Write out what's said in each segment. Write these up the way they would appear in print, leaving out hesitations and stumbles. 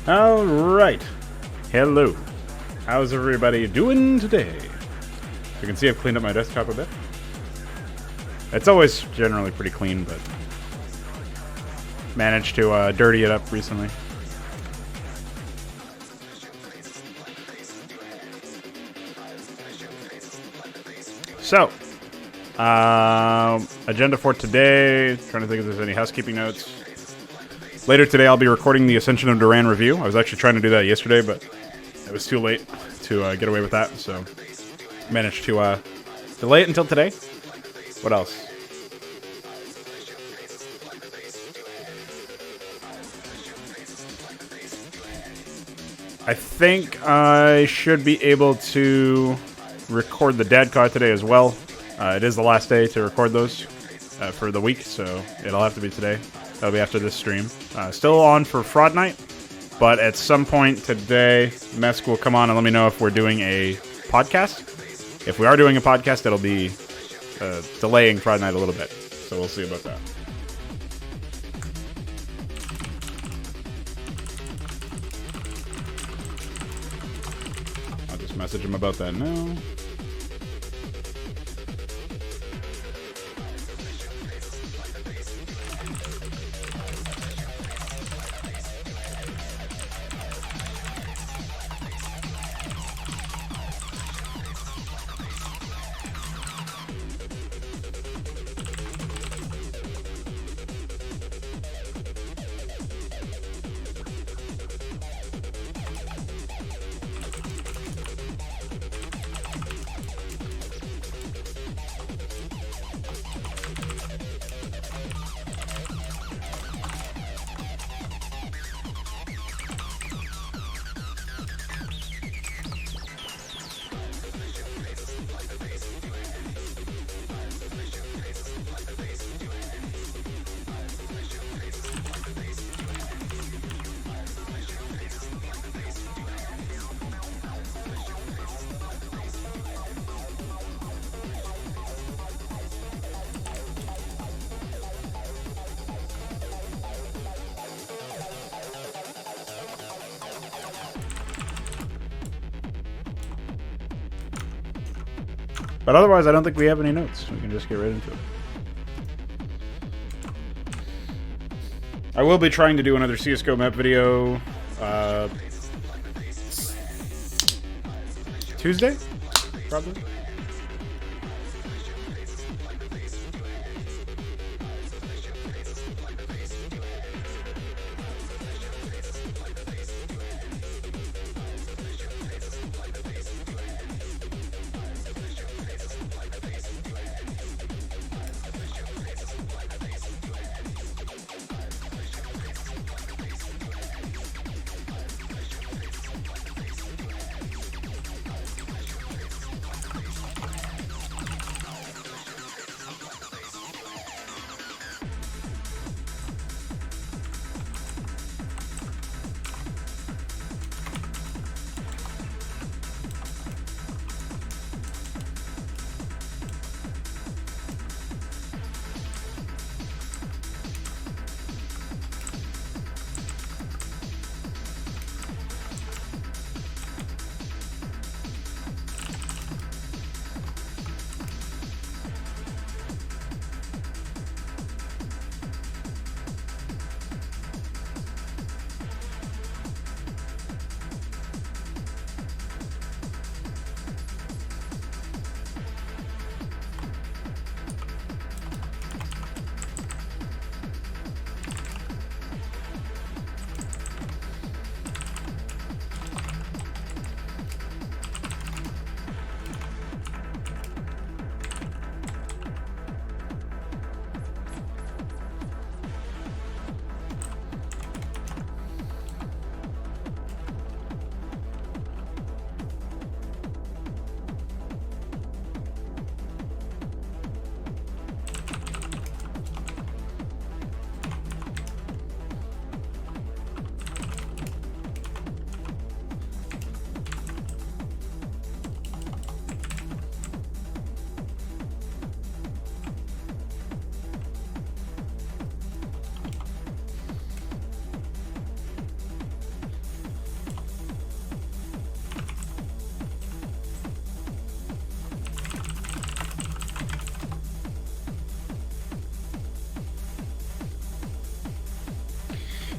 All right. Hello. How's everybody doing today? You can see I've cleaned up my desktop a bit. It's always generally pretty clean, but managed to dirty it up recently. So, agenda for today, trying to think if there's any housekeeping notes. Later today, I'll be recording the Ascension of Duran review. I was actually trying to do that yesterday, but it was too late to get away with that, so managed to delay it until today. What else? I think I should be able to record the dad card today as well. It is the last day to record those for the week, so it'll have to be today. That'll be after this stream. Still on for Fraud Night, but at some point today, Mesk will come on and let me know if we're doing a podcast. If we are doing a podcast, it'll be delaying Fraud Night a little bit, so we'll see about that. I'll just message him about that now. But otherwise, I don't think we have any notes. We can just get right into it. I will be trying to do another CSGO map video Tuesday, probably.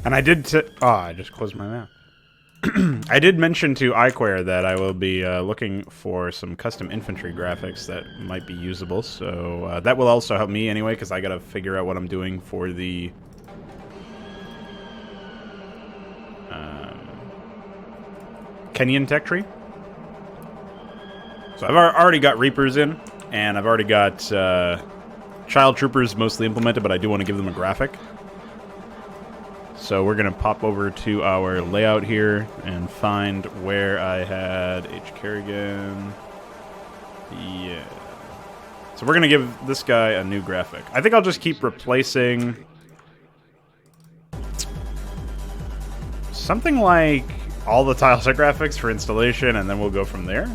And I did. I just closed my map. I did mention to iQuare that I will be looking for some custom infantry graphics that might be usable. So that will also help me anyway, because I gotta figure out what I'm doing for the Kenyan tech tree. So I've already got Reapers in, and I've already got Child Troopers mostly implemented, but I do want to give them a graphic. So we're going to pop over to our layout here and find where I had H. Kerrigan. Yeah. So we're going to give this guy a new graphic. I think I'll just keep replacing something like all the tileset graphics for installation, and then we'll go from there.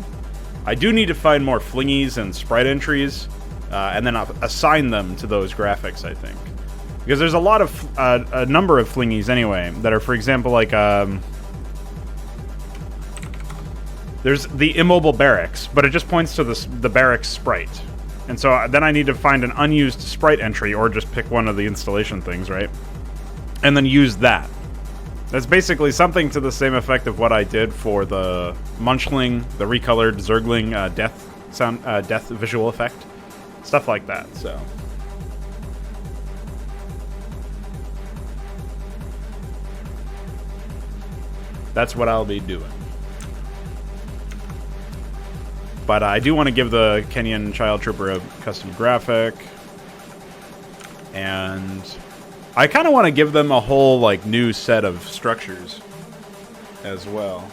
I do need to find more flingies and sprite entries, and then assign them to those graphics, I think. Because there's a lot of, a number of flingies anyway, that are, for example, like, there's the immobile barracks, but it just points to the barracks sprite. And so then I need to find an unused sprite entry, or just pick one of the installation things, right? And then use that. That's basically something to the same effect of what I did for the Munchling, the recolored Zergling death visual effect. Stuff like that, so... That's what I'll be doing. But I do want to give the Kenyan Child Trooper a custom graphic. And I kind of want to give them a whole, like, new set of structures as well.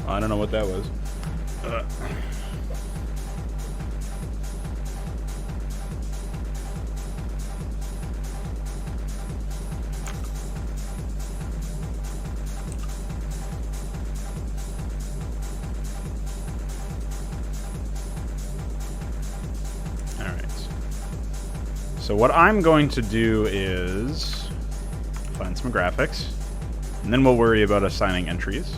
I don't know what that was. Alright. So what I'm going to do is find some graphics, and then we'll worry about assigning entries.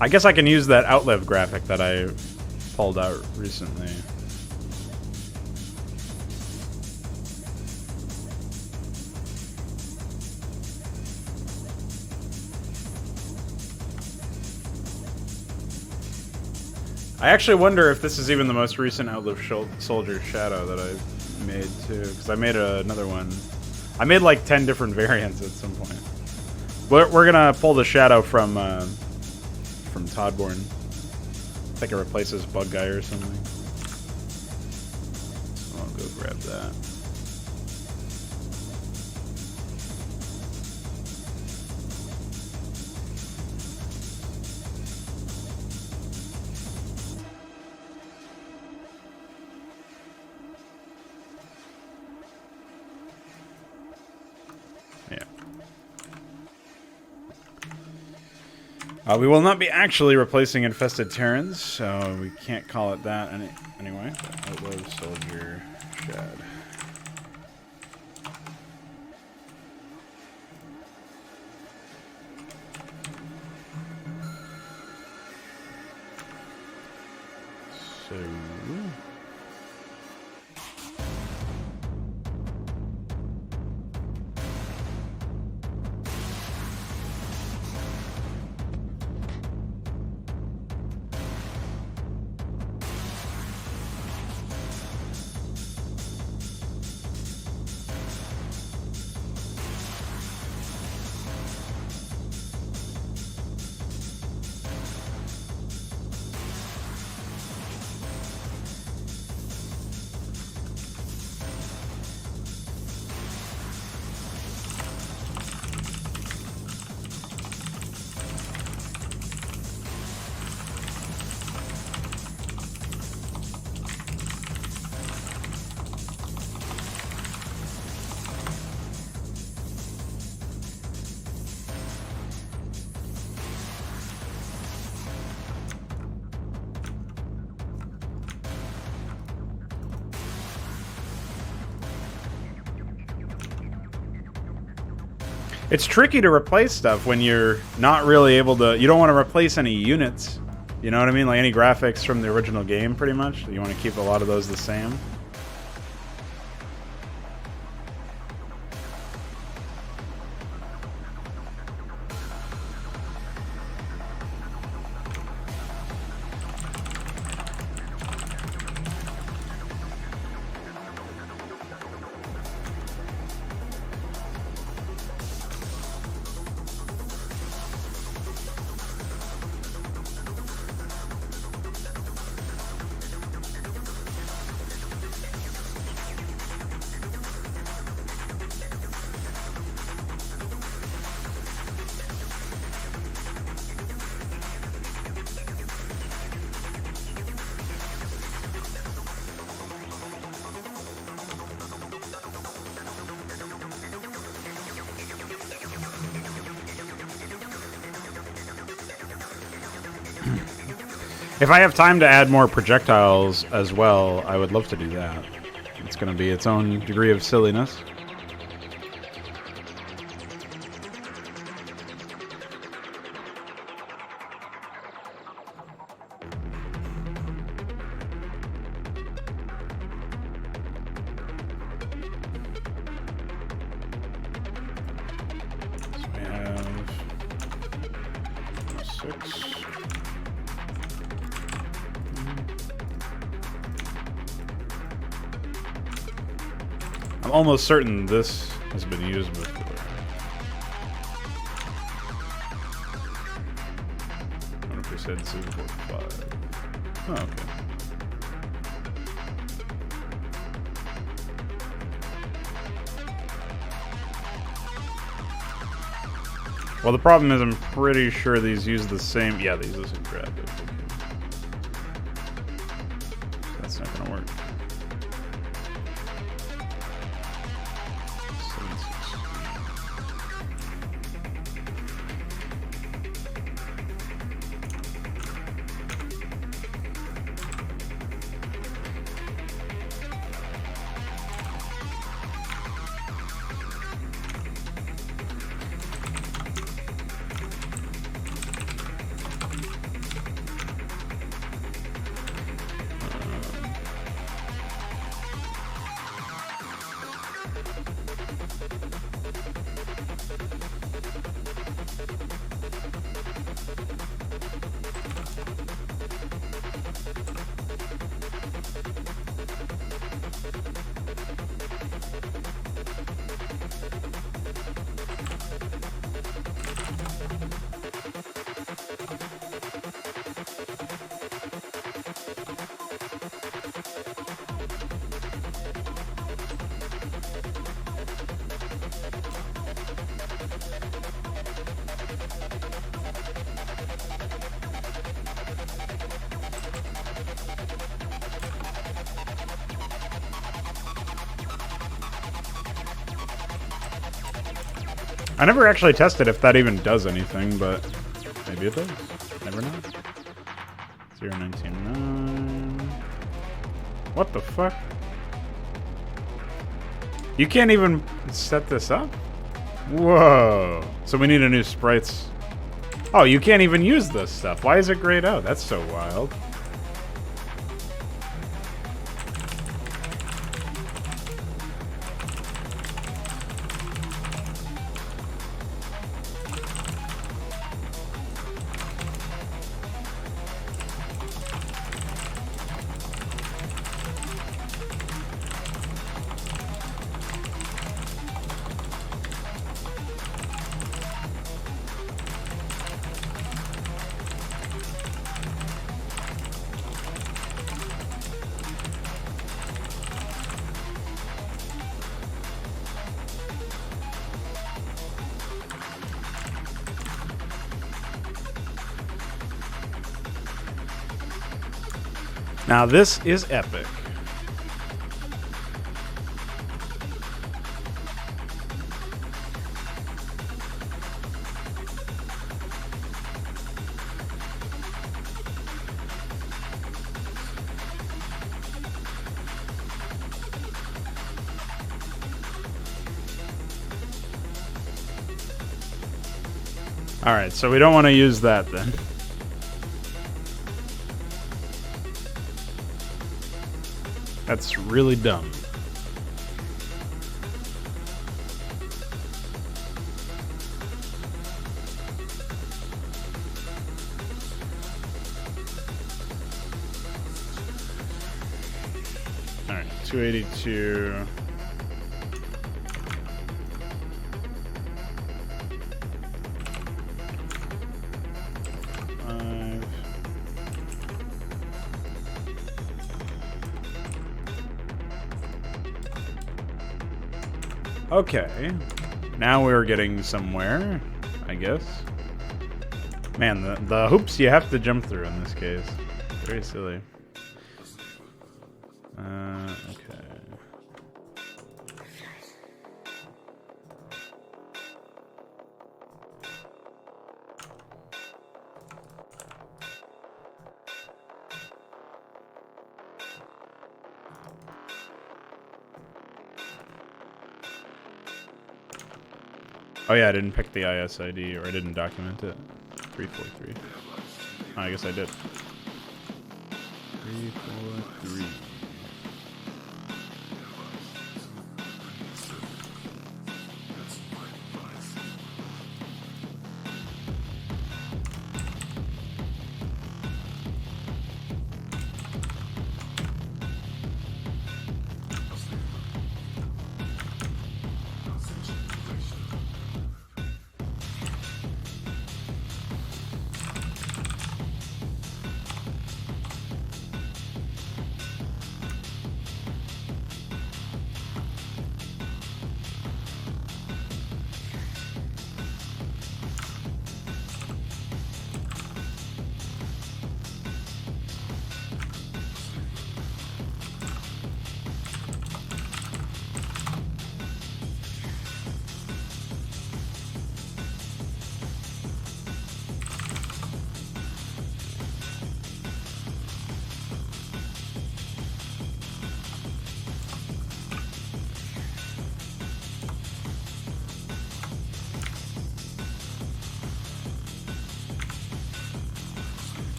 I guess I can use that Outlive graphic that I pulled out recently. I actually wonder if this is even the most recent Outlive Soldier Shadow that I made too, because I made another one. I made like 10 different variants at some point. We're gonna pull the Shadow from Toddborn. I think it replaces Bug Guy or something. So I'll go grab that. We will not be actually replacing Infested Terrans, so we can't call it that anyway. Outlive Soldier Shad. So... It's tricky to replace stuff when you're not really able to... You don't want to replace any units. You know what I mean? Like any graphics from the original game, pretty much. You want to keep a lot of those the same. If I have time to add more projectiles as well, I would love to do that. It's going to be its own degree of silliness. So we have 6. I'm almost certain this has been used before. What if we said 245? Oh, okay. Well, the problem is I'm pretty sure these use the same... Yeah, they use the same graphics. That's not gonna work. I never actually tested if that even does anything, but maybe it does. Never know. 0.99. What the fuck? You can't even set this up? Whoa. So we need a new sprites. Oh, you can't even use this stuff. Why is it grayed out? That's so wild. Now this is epic. Alright, so we don't want to use that then. That's really dumb. Alright, 282. Okay, now we're getting somewhere, I guess. Man, the hoops you have to jump through in this case. Very silly. Okay. Oh yeah, I didn't pick the ISID, or I didn't document it. 343. Oh, I guess I did. 343.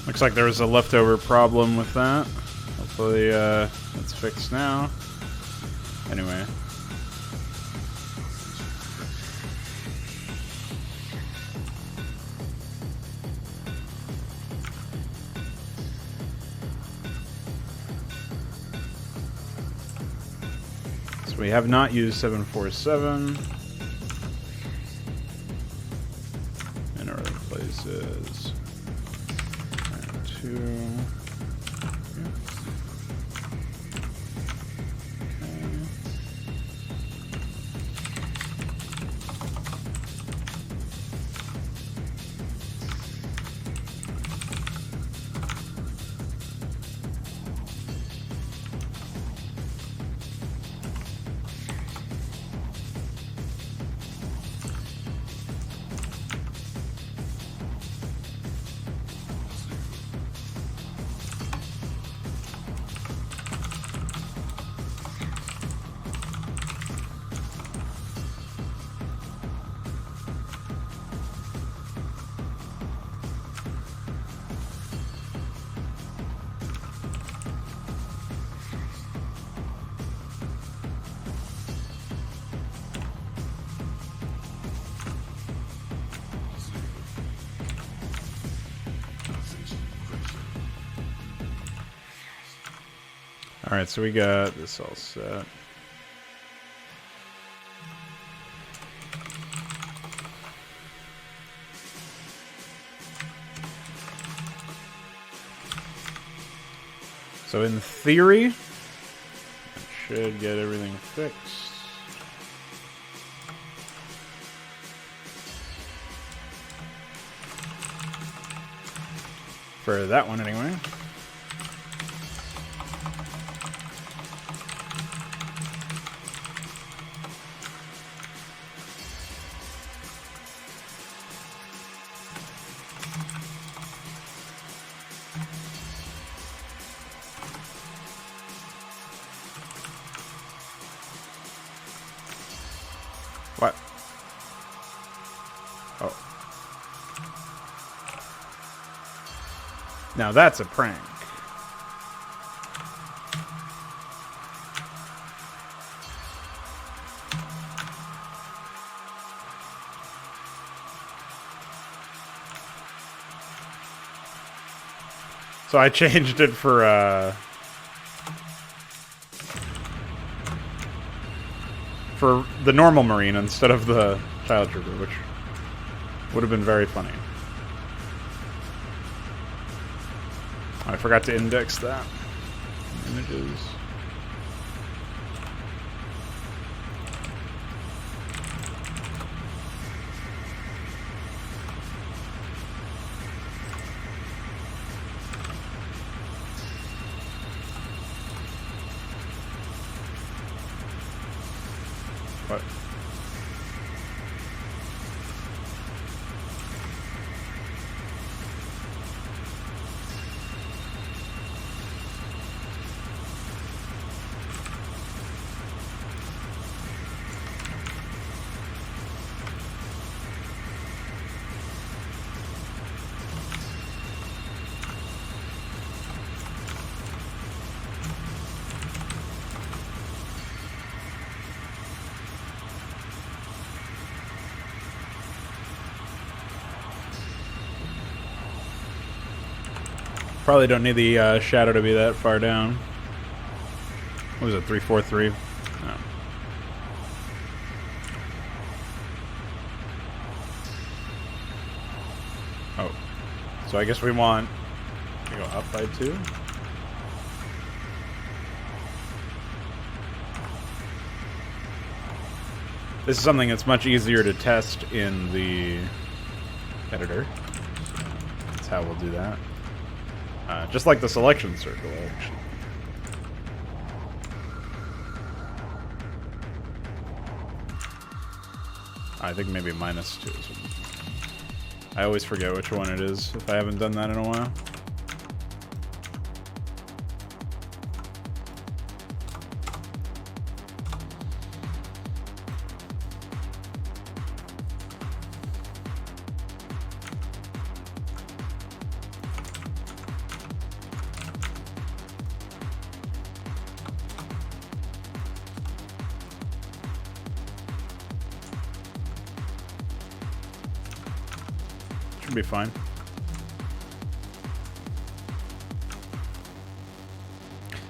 Looks like there was a leftover problem with that. Hopefully, it's fixed now. Anyway. So we have not used 747 in other places. Alright, so we got this all set. So in theory, I should get everything fixed. For that one anyway. . Now that's a prank. So I changed it for the normal Marine instead of the Child Trooper, which would have been very funny. I forgot to index that. Images. What? Probably don't need the shadow to be that far down. What was it, 343? No. Oh. So I guess we want to go up by 2? This is something that's much easier to test in the editor. So that's how we'll do that. Just like the selection circle, actually. I think maybe -2. I always forget which one it is if I haven't done that in a while. Should be fine.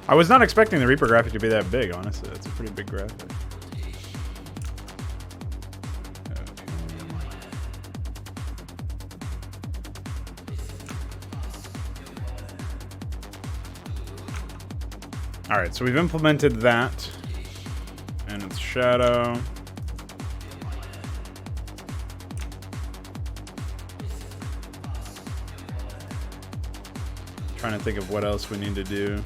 I was not expecting the Reaper graphic to be that big, honestly. That's a pretty big graphic. Alright, so we've implemented that. And it's shadow. Trying to think of what else we need to do.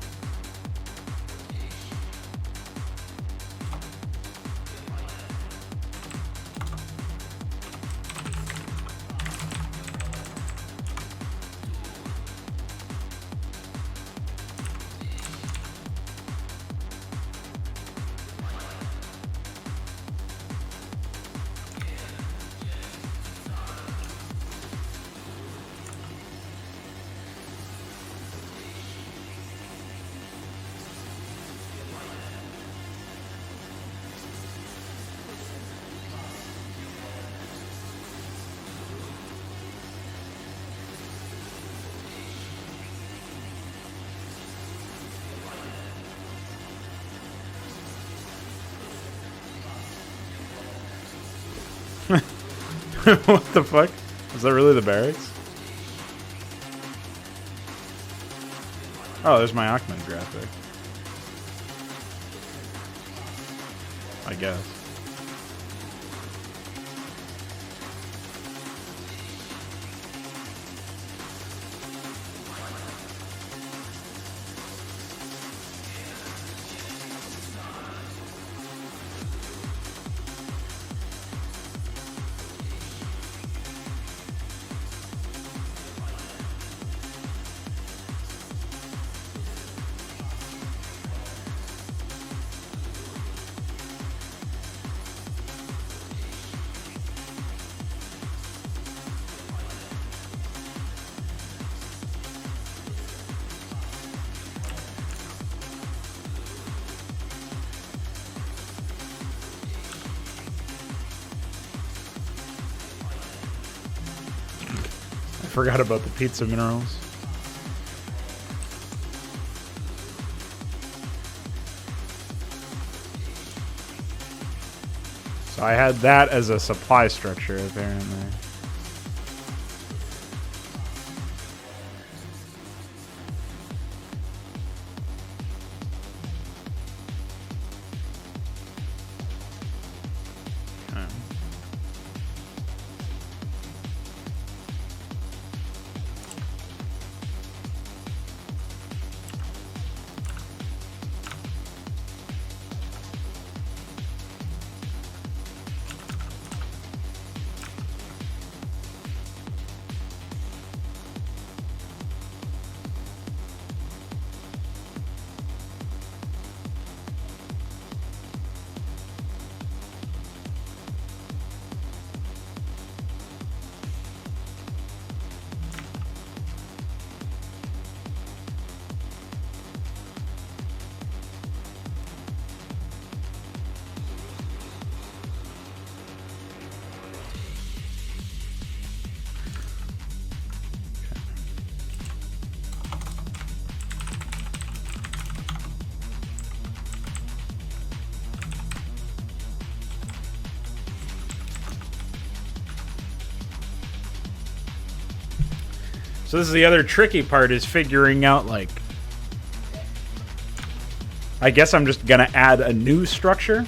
What the fuck? Is that really the barracks? Oh, there's my Ahmed graphic. I guess. forgot about the pizza minerals. So I had that as a supply structure, apparently. So this is the other tricky part, is figuring out, like, I guess I'm just gonna add a new structure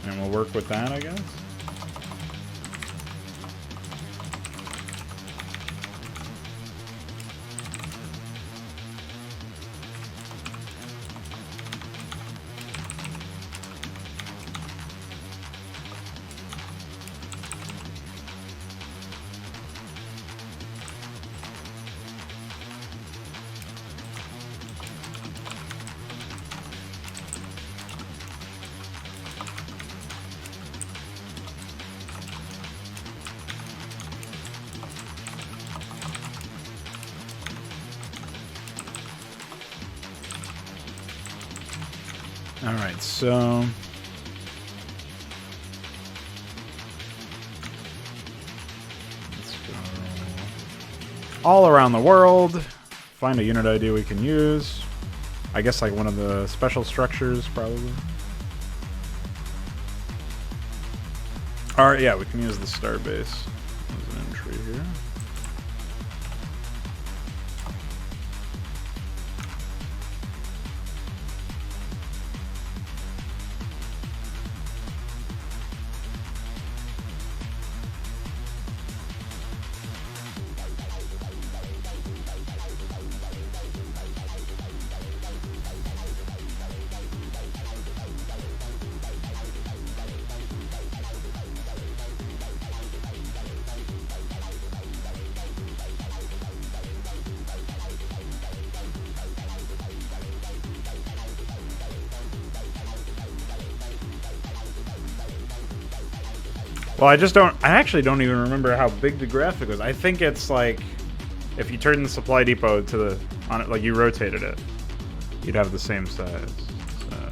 and we'll work with that, I guess. All right, so let's go all around the world, find a unit ID we can use. I guess like one of the special structures, probably. All right, yeah, we can use the starbase as an entry here. Well, I actually don't even remember how big the graphic was. I think it's like, if you turn the supply depot to the, on it, like you rotated it, you'd have the same size. So.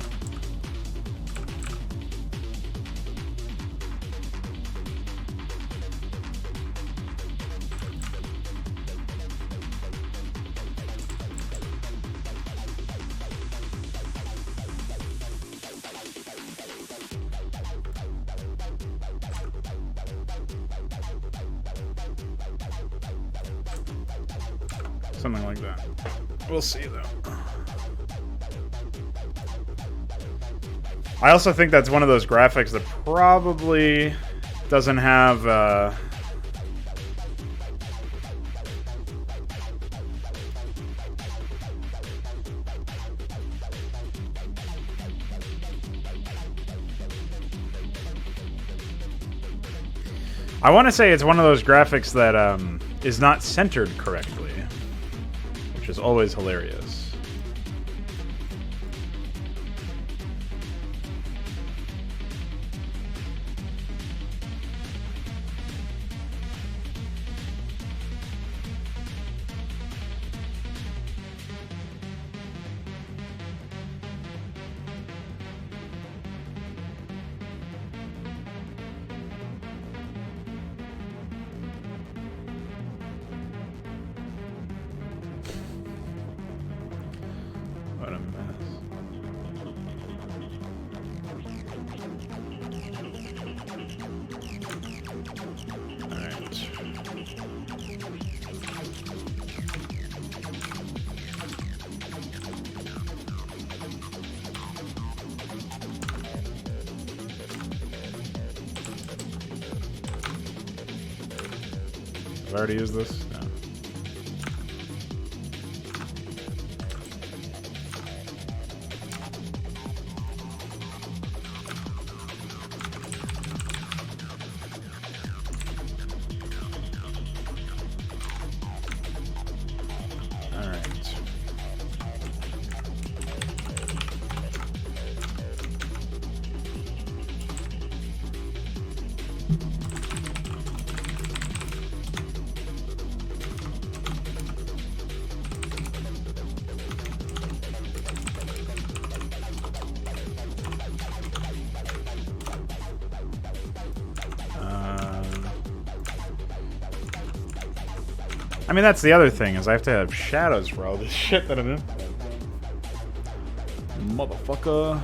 Something like that. We'll see, though. I also think that's one of those graphics that probably doesn't have... I want to say it's one of those graphics that is not centered correctly. Which is always hilarious. mess. I've already used this. No. All right. I mean, that's the other thing, is I have to have shadows for all this shit that I'm in. Motherfucker.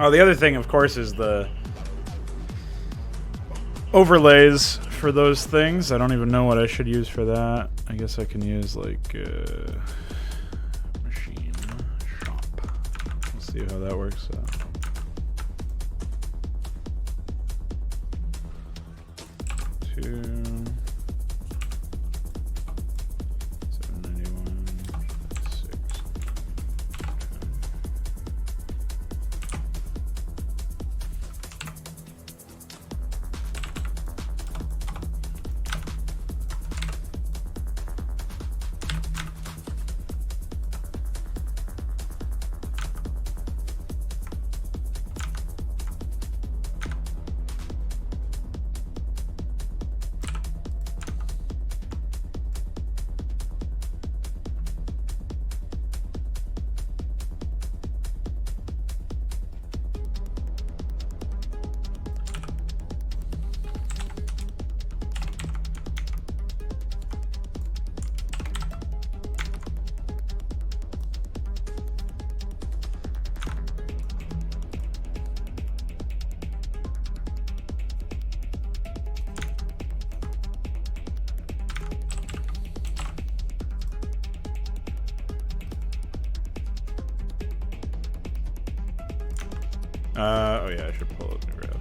Oh, the other thing, of course, is the overlays for those things. I don't even know what I should use for that. I guess I can use, like, machine shop. We'll see how that works out. Oh yeah, I should pull up and grab it.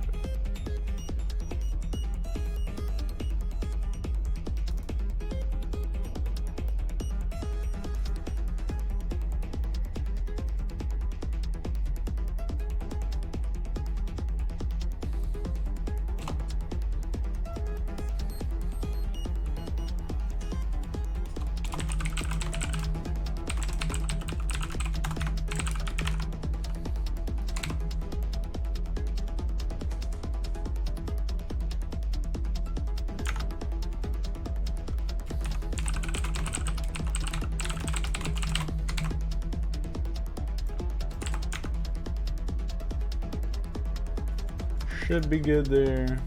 Should be good there.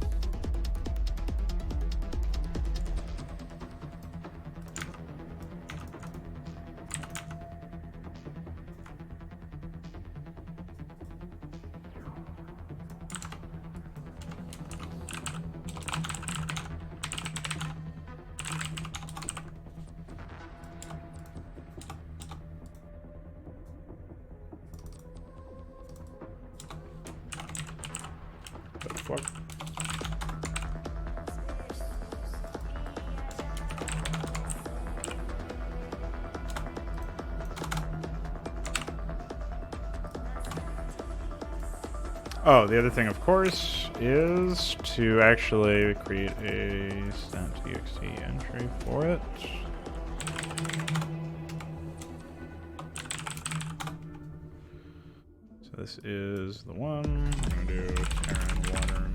Oh, the other thing, of course, is to actually create a stat.txt entry for it. So this is the one. I'm going to do Terran watermelon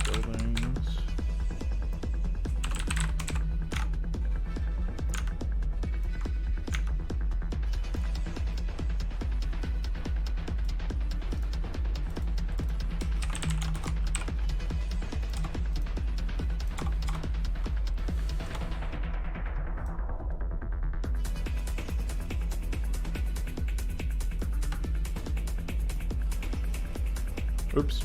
buildings. Oops.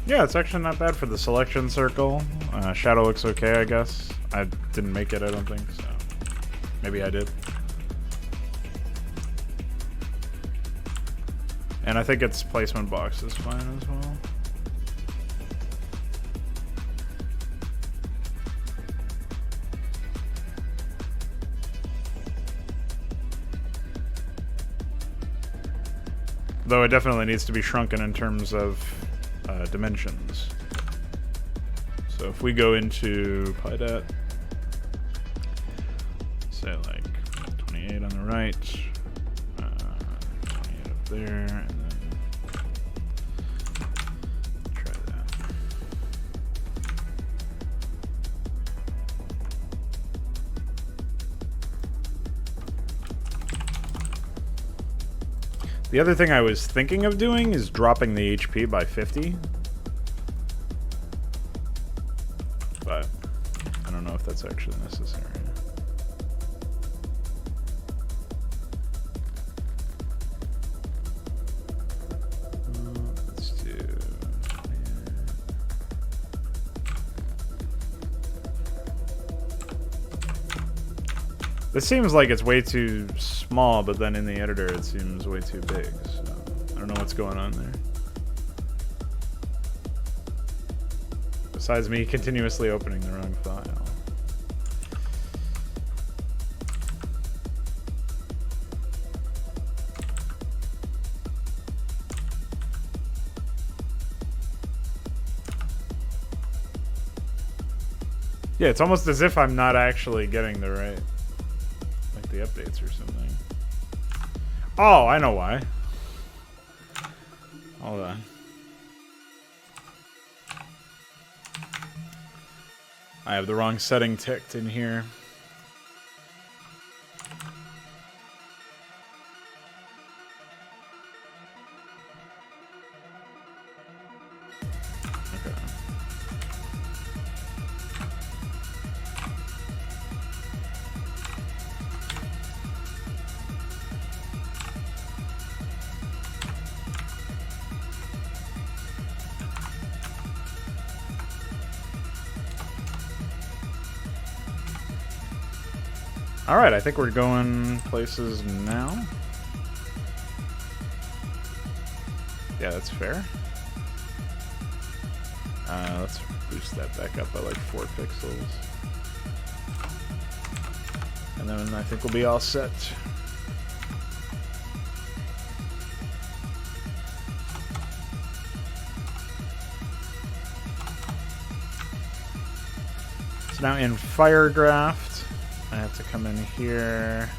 Yeah, it's actually not bad for the selection circle. Shadow looks okay, I guess. I didn't make it, I don't think, so maybe I did. And I think its placement box is fine as well. Though it definitely needs to be shrunken in terms of dimensions. So if we go into PyDat, say like 28 on the right, 28 up there, and then try that. The other thing I was thinking of doing is dropping the HP by 50. But I don't know if that's actually necessary. Let's do... This seems like it's way too small, but then in the editor it seems way too big, so I don't know what's going on there. Besides me continuously opening the wrong file. Yeah, it's almost as if I'm not actually getting the right... the updates or something. Oh, I know why. Hold on. I have the wrong setting ticked in here. Okay. Alright, I think we're going places now. Yeah, that's fair. Let's boost that back up by like 4 pixels. And then I think we'll be all set. So now in Firegraft, I have to come in here.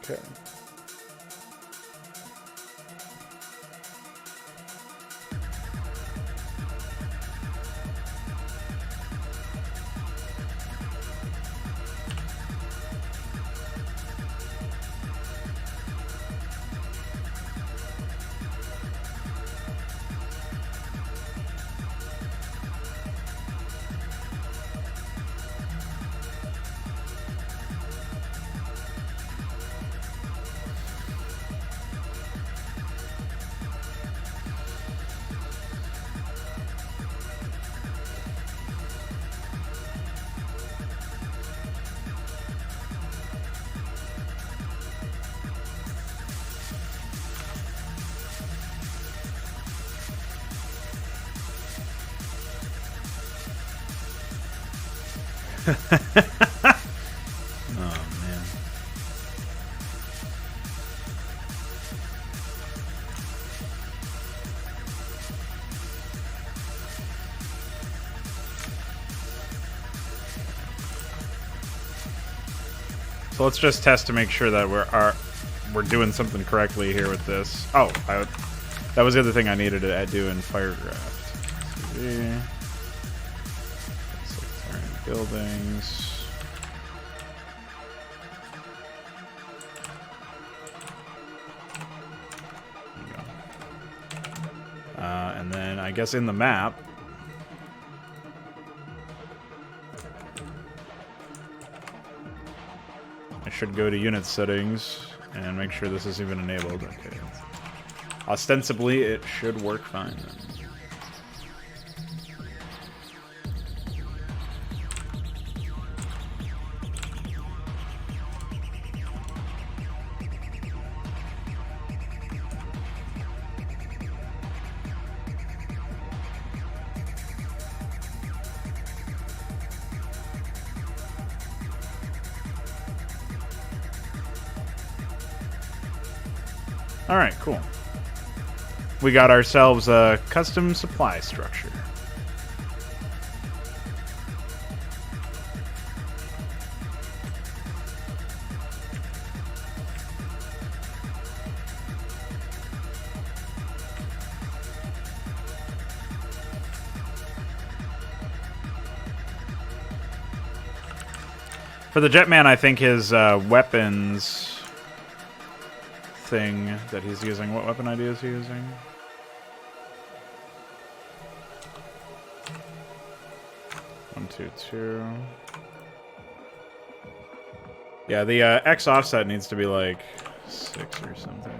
Okay. Oh, man. So let's just test to make sure that we're doing something correctly here with this. Oh, that was the other thing I needed to do in Firegraft. CV. Buildings. There you go. And then I guess in the map, I should go to unit settings and make sure this is even enabled. Okay. Ostensibly, it should work fine then. Alright, cool. We got ourselves a custom supply structure. For the Jetman, I think his weapons thing that he's using. What weapon ID is he using? One, two, two. Yeah, the X offset needs to be like 6 or something.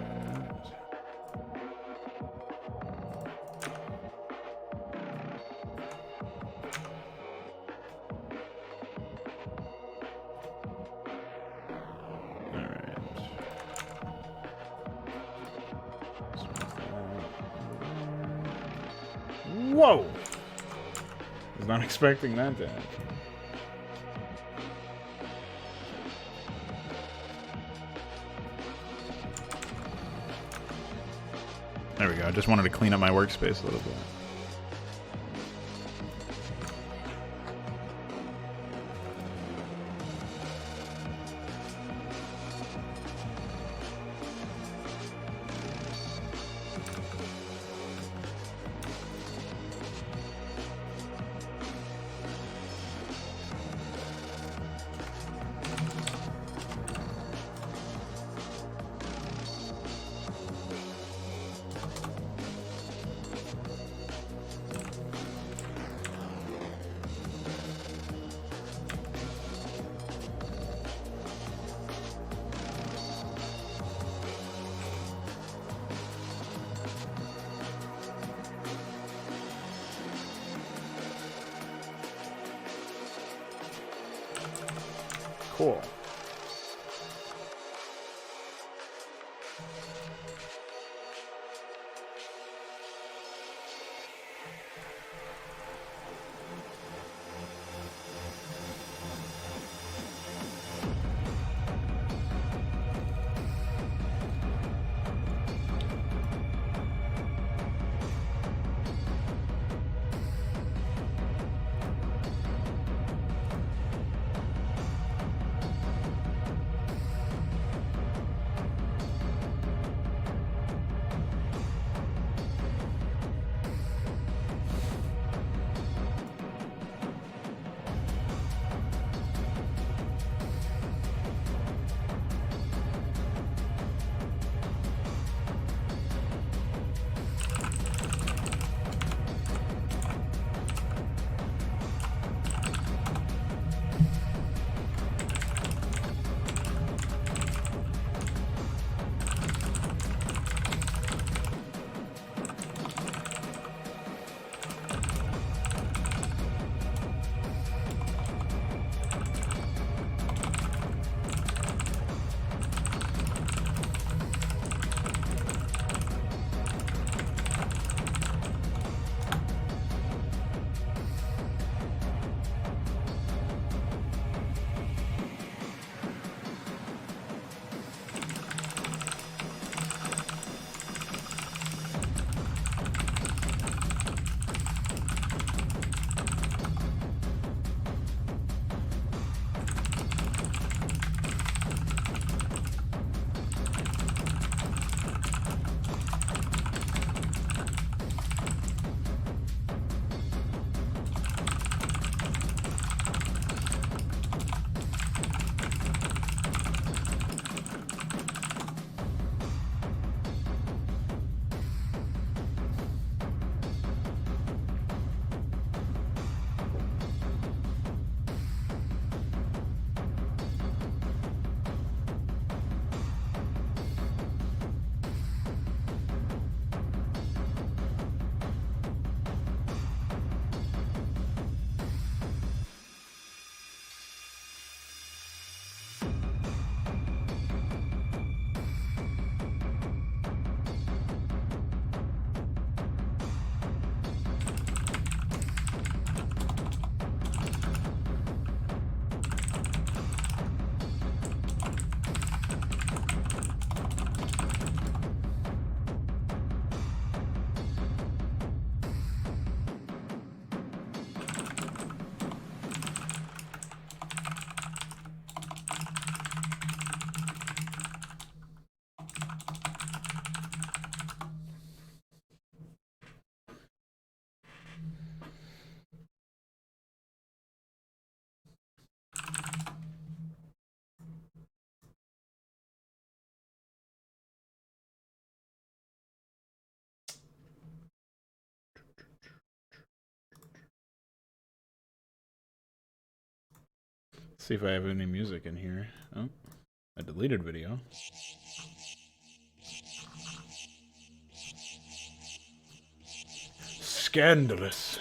Whoa! I was not expecting that to happen. There we go. I just wanted to clean up my workspace a little bit. Cool. See if I have any music in here. Oh, a deleted video. Scandalous.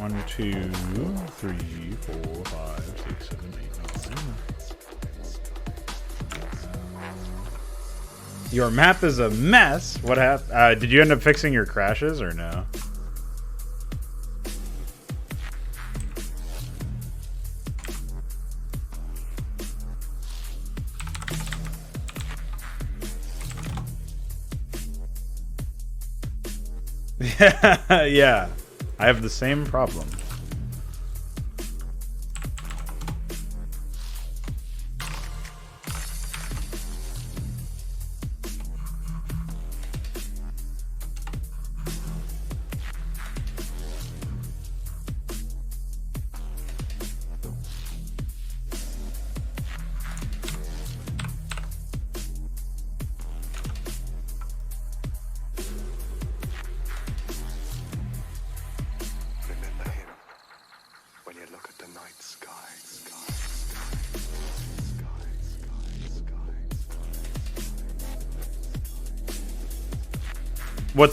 1, 2, 3, 4, 5, 6, 7, 8, 9. Your map is a mess. What happened? Did you end up fixing your crashes or no? Yeah, I have the same problem.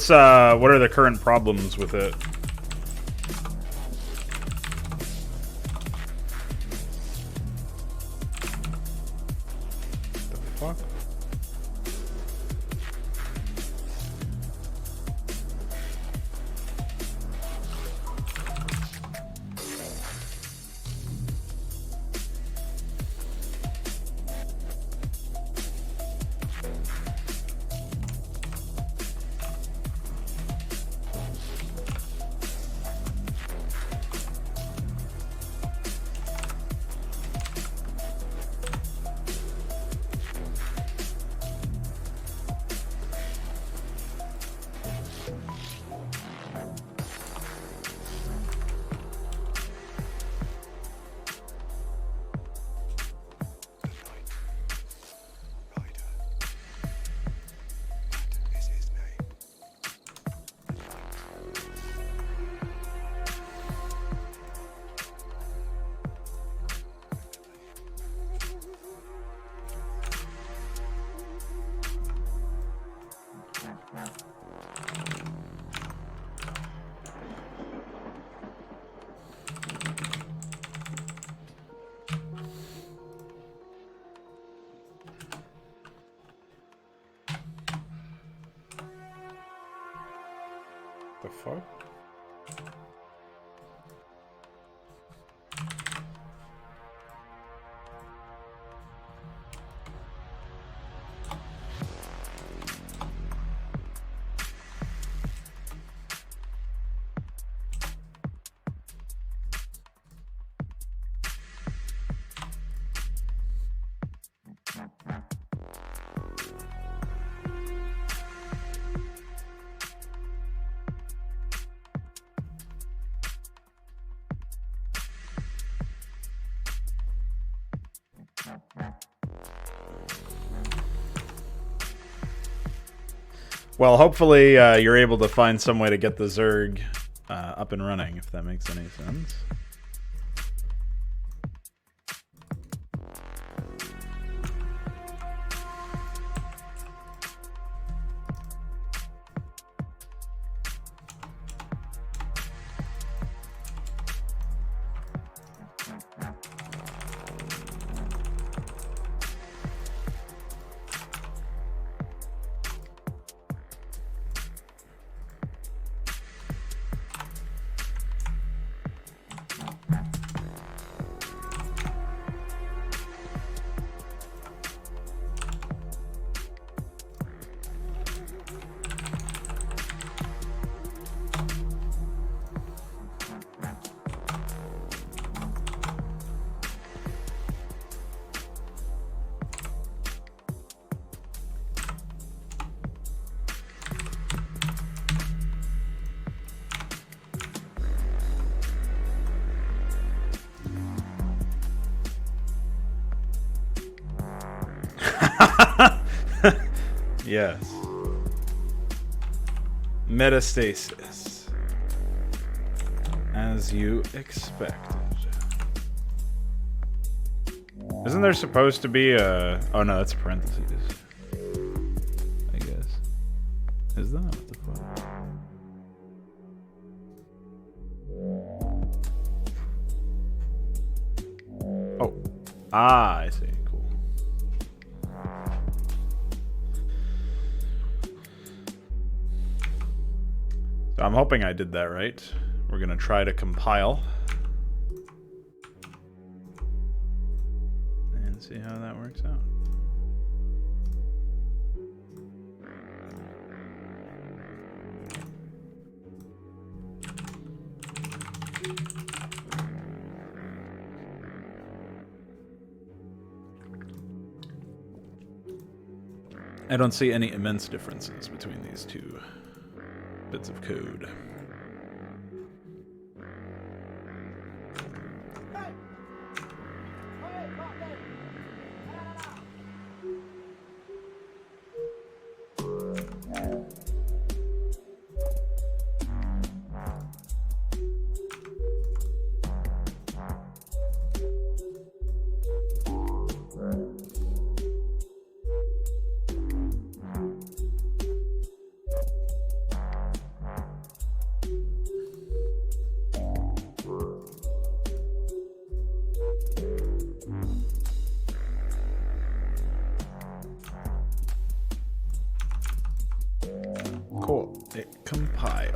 What are the current problems with it? The fuck? The fuck? Well, hopefully you're able to find some way to get the Zerg up and running, if that makes any sense. Yes. Metastasis. As you expected. Isn't there supposed to be a... Oh no, that's parentheses. I guess. Is that? What the fuck? Oh. Ah, I see. Cool. So I'm hoping I did that right. We're going to try to compile. And see how that works out. I don't see any immense differences between these two bits of code. Cool. It compiled.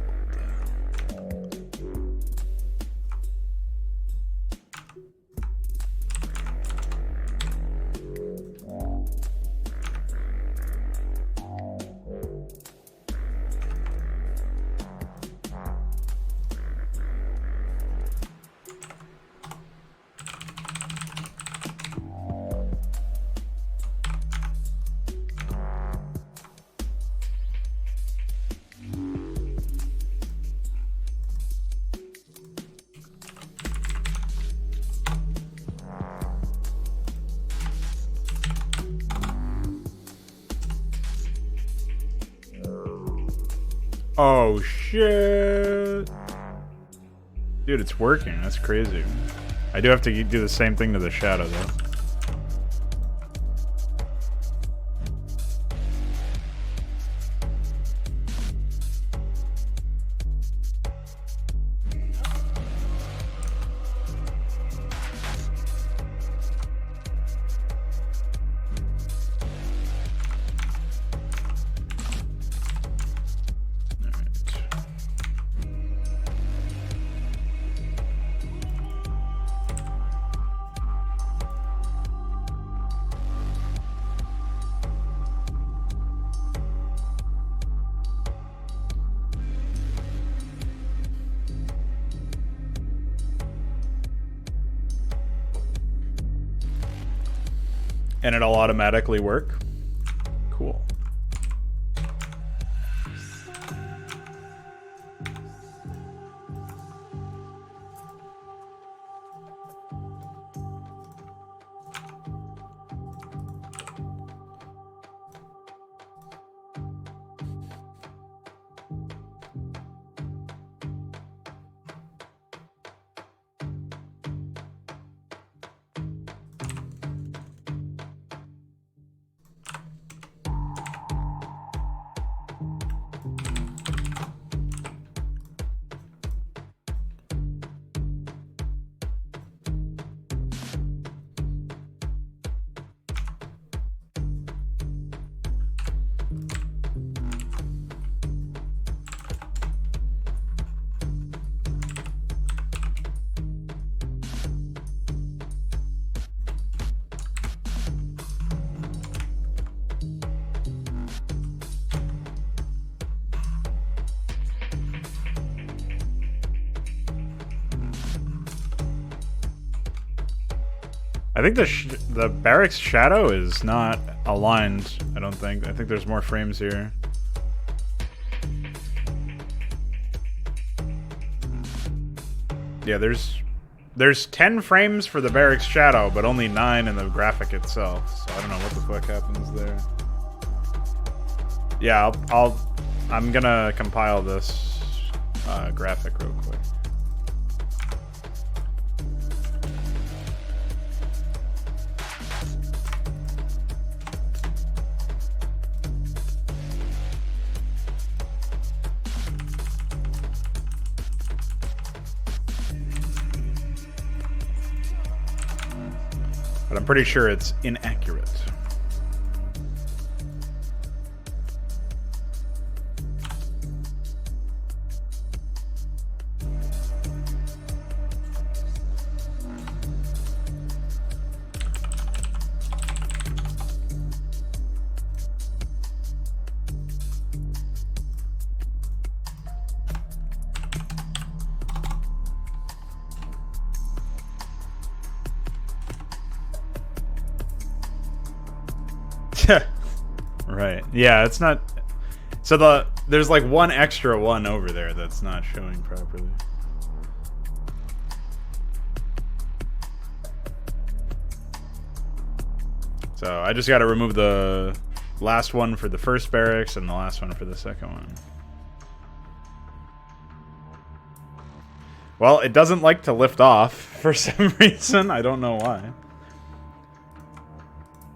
Oh, shit. Dude, it's working. That's crazy. I do have to do the same thing to the shadow, though. And it'll automatically work. Cool. I think the barracks shadow is not aligned, I don't think. I think there's more frames here. Yeah, there's 10 frames for the barracks shadow, but only 9 in the graphic itself. So I don't know what the fuck happens there. Yeah, I'm gonna compile this graphic real quick. but I'm pretty sure it's inaccurate. Right. Yeah, it's not. So there's like one extra one over there that's not showing properly. So I just got to remove the last one for the first barracks and the last one for the second one. Well, it doesn't like to lift off for some reason. I don't know why.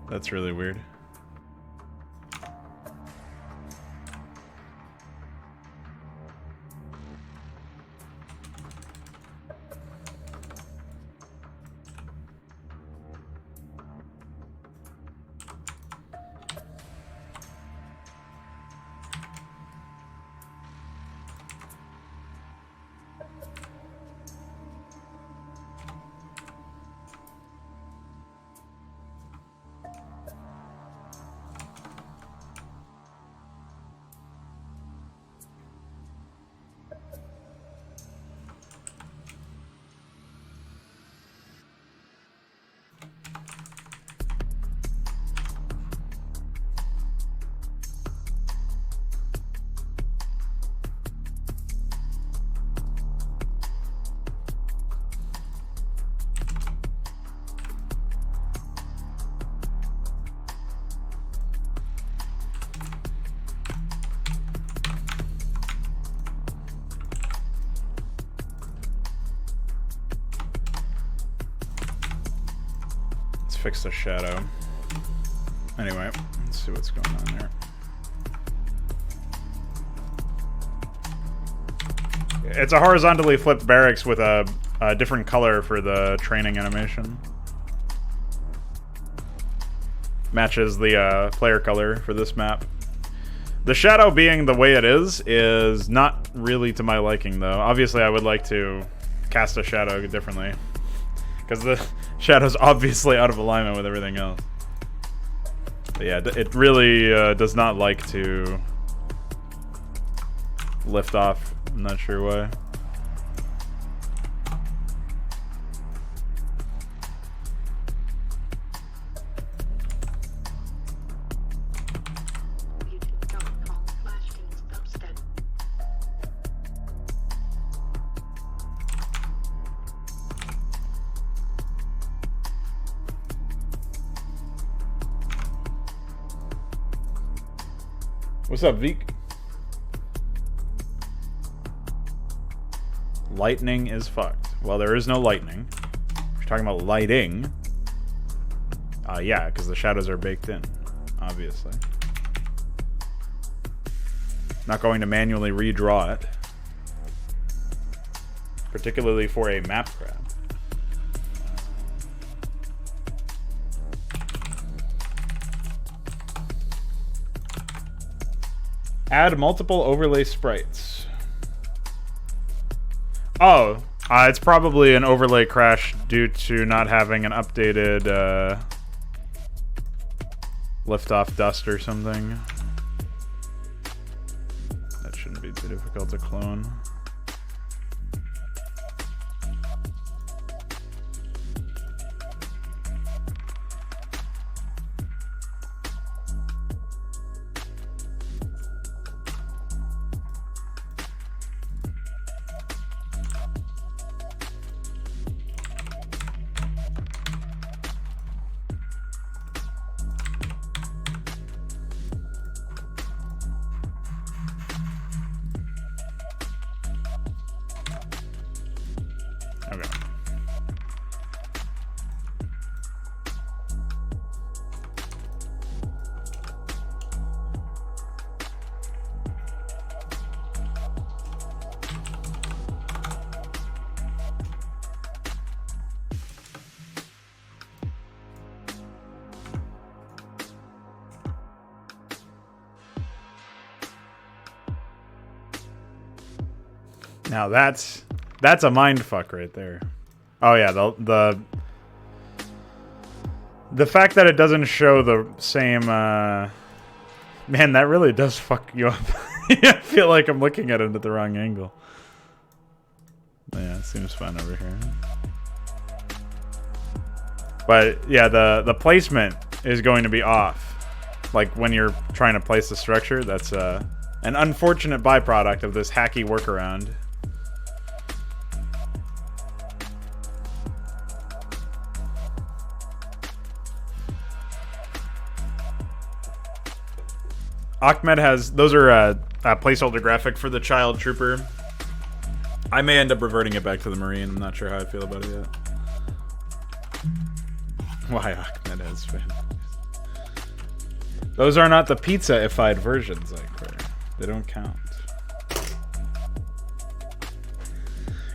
That's really weird. Fix the shadow. Anyway, let's see what's going on there. It's a horizontally flipped barracks with a different color for the training animation. Matches the player color for this map. The shadow being the way it is not really to my liking, though. Obviously, I would like to cast a shadow differently, because the shadow's obviously out of alignment with everything else. But yeah, it really does not like to lift off. I'm not sure why. What's up, Veek? Lightning is fucked. Well, there is no lightning. If you're talking about lighting, yeah, because the shadows are baked in, obviously. Not going to manually redraw it, particularly for a Mapcrap. Add multiple overlay sprites. Oh, it's probably an overlay crash due to not having an updated liftoff dust or something. That shouldn't be too difficult to clone. Now that's a mind fuck right there. Oh yeah, the fact that it doesn't show the same man, that really does fuck you up. I feel like I'm looking at it at the wrong angle. Yeah, it seems fun over here. But yeah, the placement is going to be off. Like when you're trying to place the structure, that's an unfortunate byproduct of this hacky workaround. Ahmed has, those are a placeholder graphic for the child trooper. I may end up reverting it back to the Marine. I'm not sure how I feel about it yet. Why Ahmed has been. Those are not the pizza-ified versions, they don't count.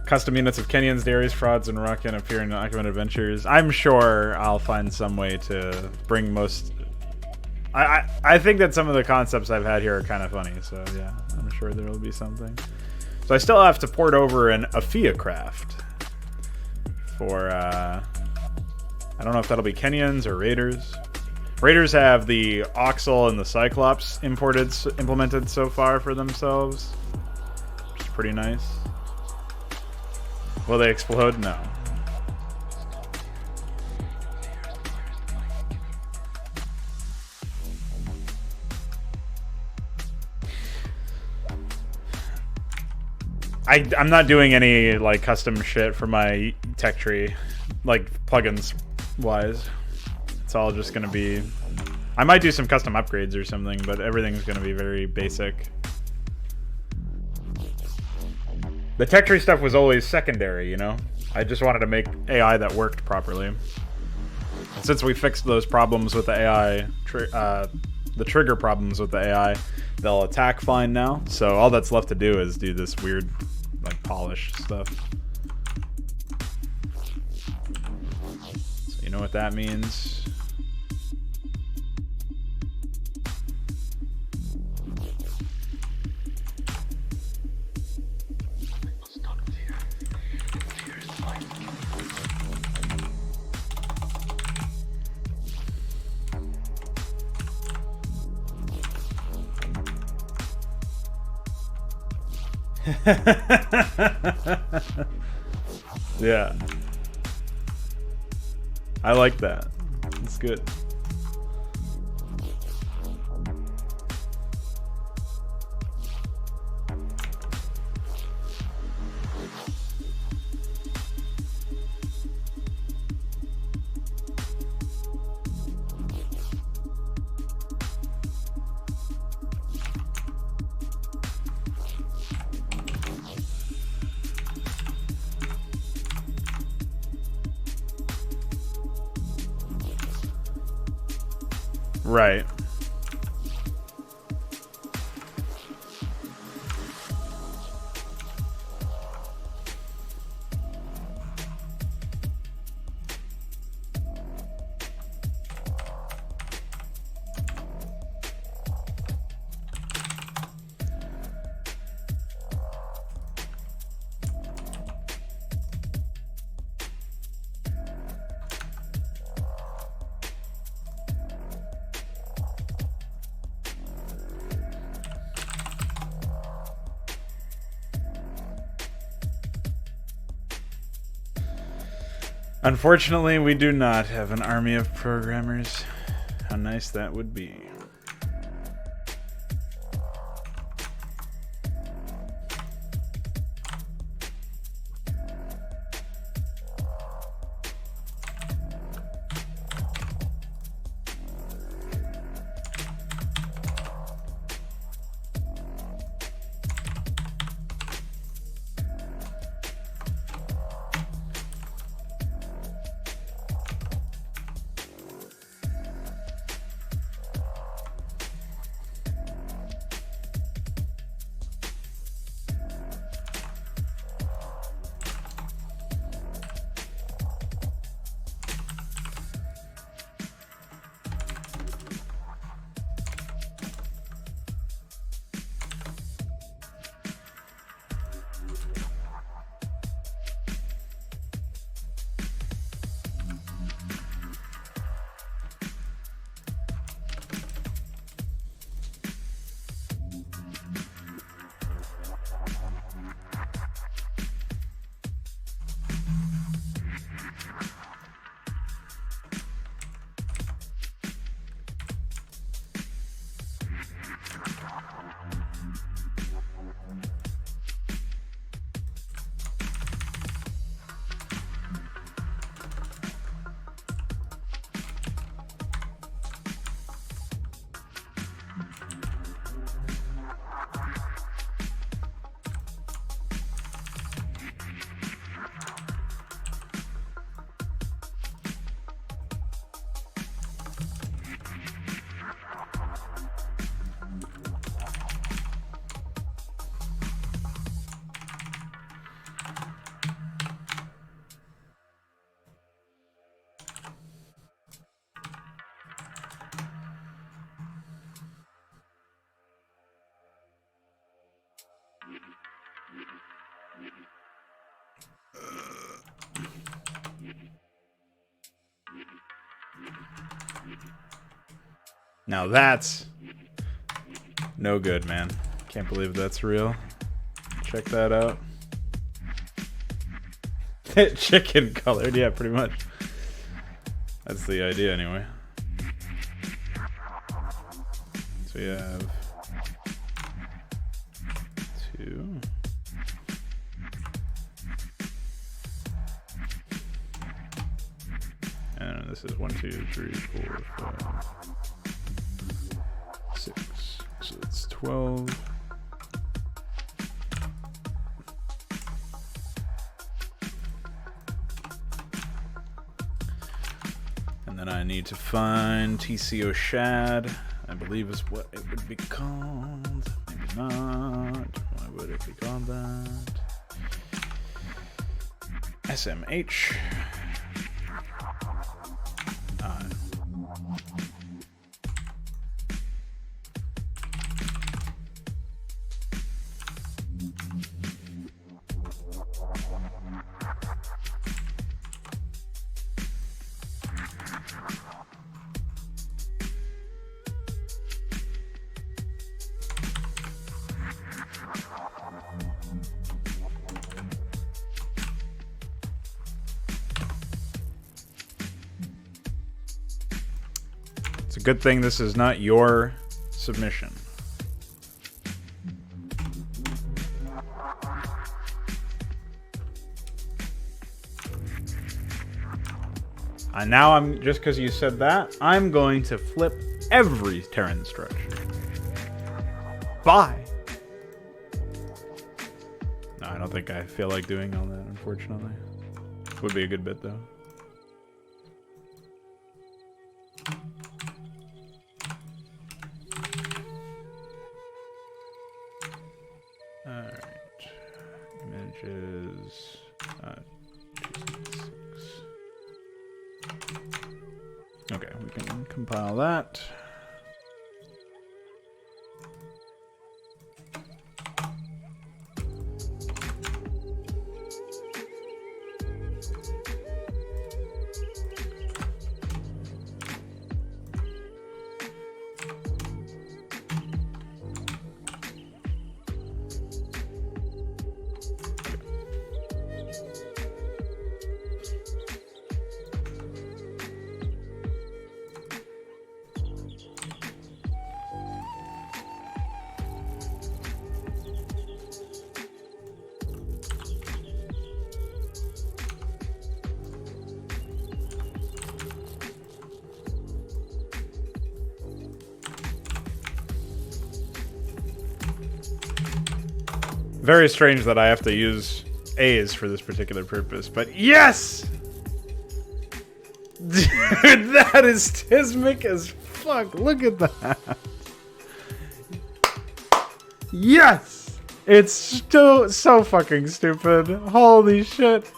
Custom units of Kenyans, dairies, frauds, and Rockin appear in Ahmed Adventures. I'm sure I'll find some way to bring most... I think that some of the concepts I've had here are kind of funny, so yeah, I'm sure there will be something. So I still have to port over an Afiacraft for, I don't know if that'll be Kenyans or Raiders. Raiders have the Oxel and the Cyclops implemented so far for themselves, which is pretty nice. Will they explode? No. I'm not doing any like custom shit for my tech tree, like plugins wise. It's all just gonna be. I might do some custom upgrades or something, but everything's gonna be very basic. The tech tree stuff was always secondary, you know? I just wanted to make AI that worked properly. And since we fixed those problems with the AI, the trigger problems with the AI, they'll attack fine now. So all that's left to do is do this weird, like, polish stuff. So you know what that means? Yeah. I like that. It's good. Right. Unfortunately, we do not have an army of programmers. How nice that would be. Now that's no good, man. Can't believe that's real. Check that out. Chicken colored, yeah, pretty much. That's the idea, anyway. So we have 2. And this is 1, 2, 3, 4, 5, 6. So it's 12. And then I need to find TCO Shad, I believe is what it would be called. Maybe not. Why would it be called that? SMH. It's a good thing this is not your submission. And now I'm, just because you said that, I'm going to flip every Terran structure. Bye. No, I don't think I feel like doing all that, unfortunately. Would be a good bit, though. Alright. Images. 266. Okay, we can compile that. Very strange that I have to use A's for this particular purpose, but yes! Dude, that is tismic as fuck. Look at that. Yes! It's so fucking stupid. Holy shit.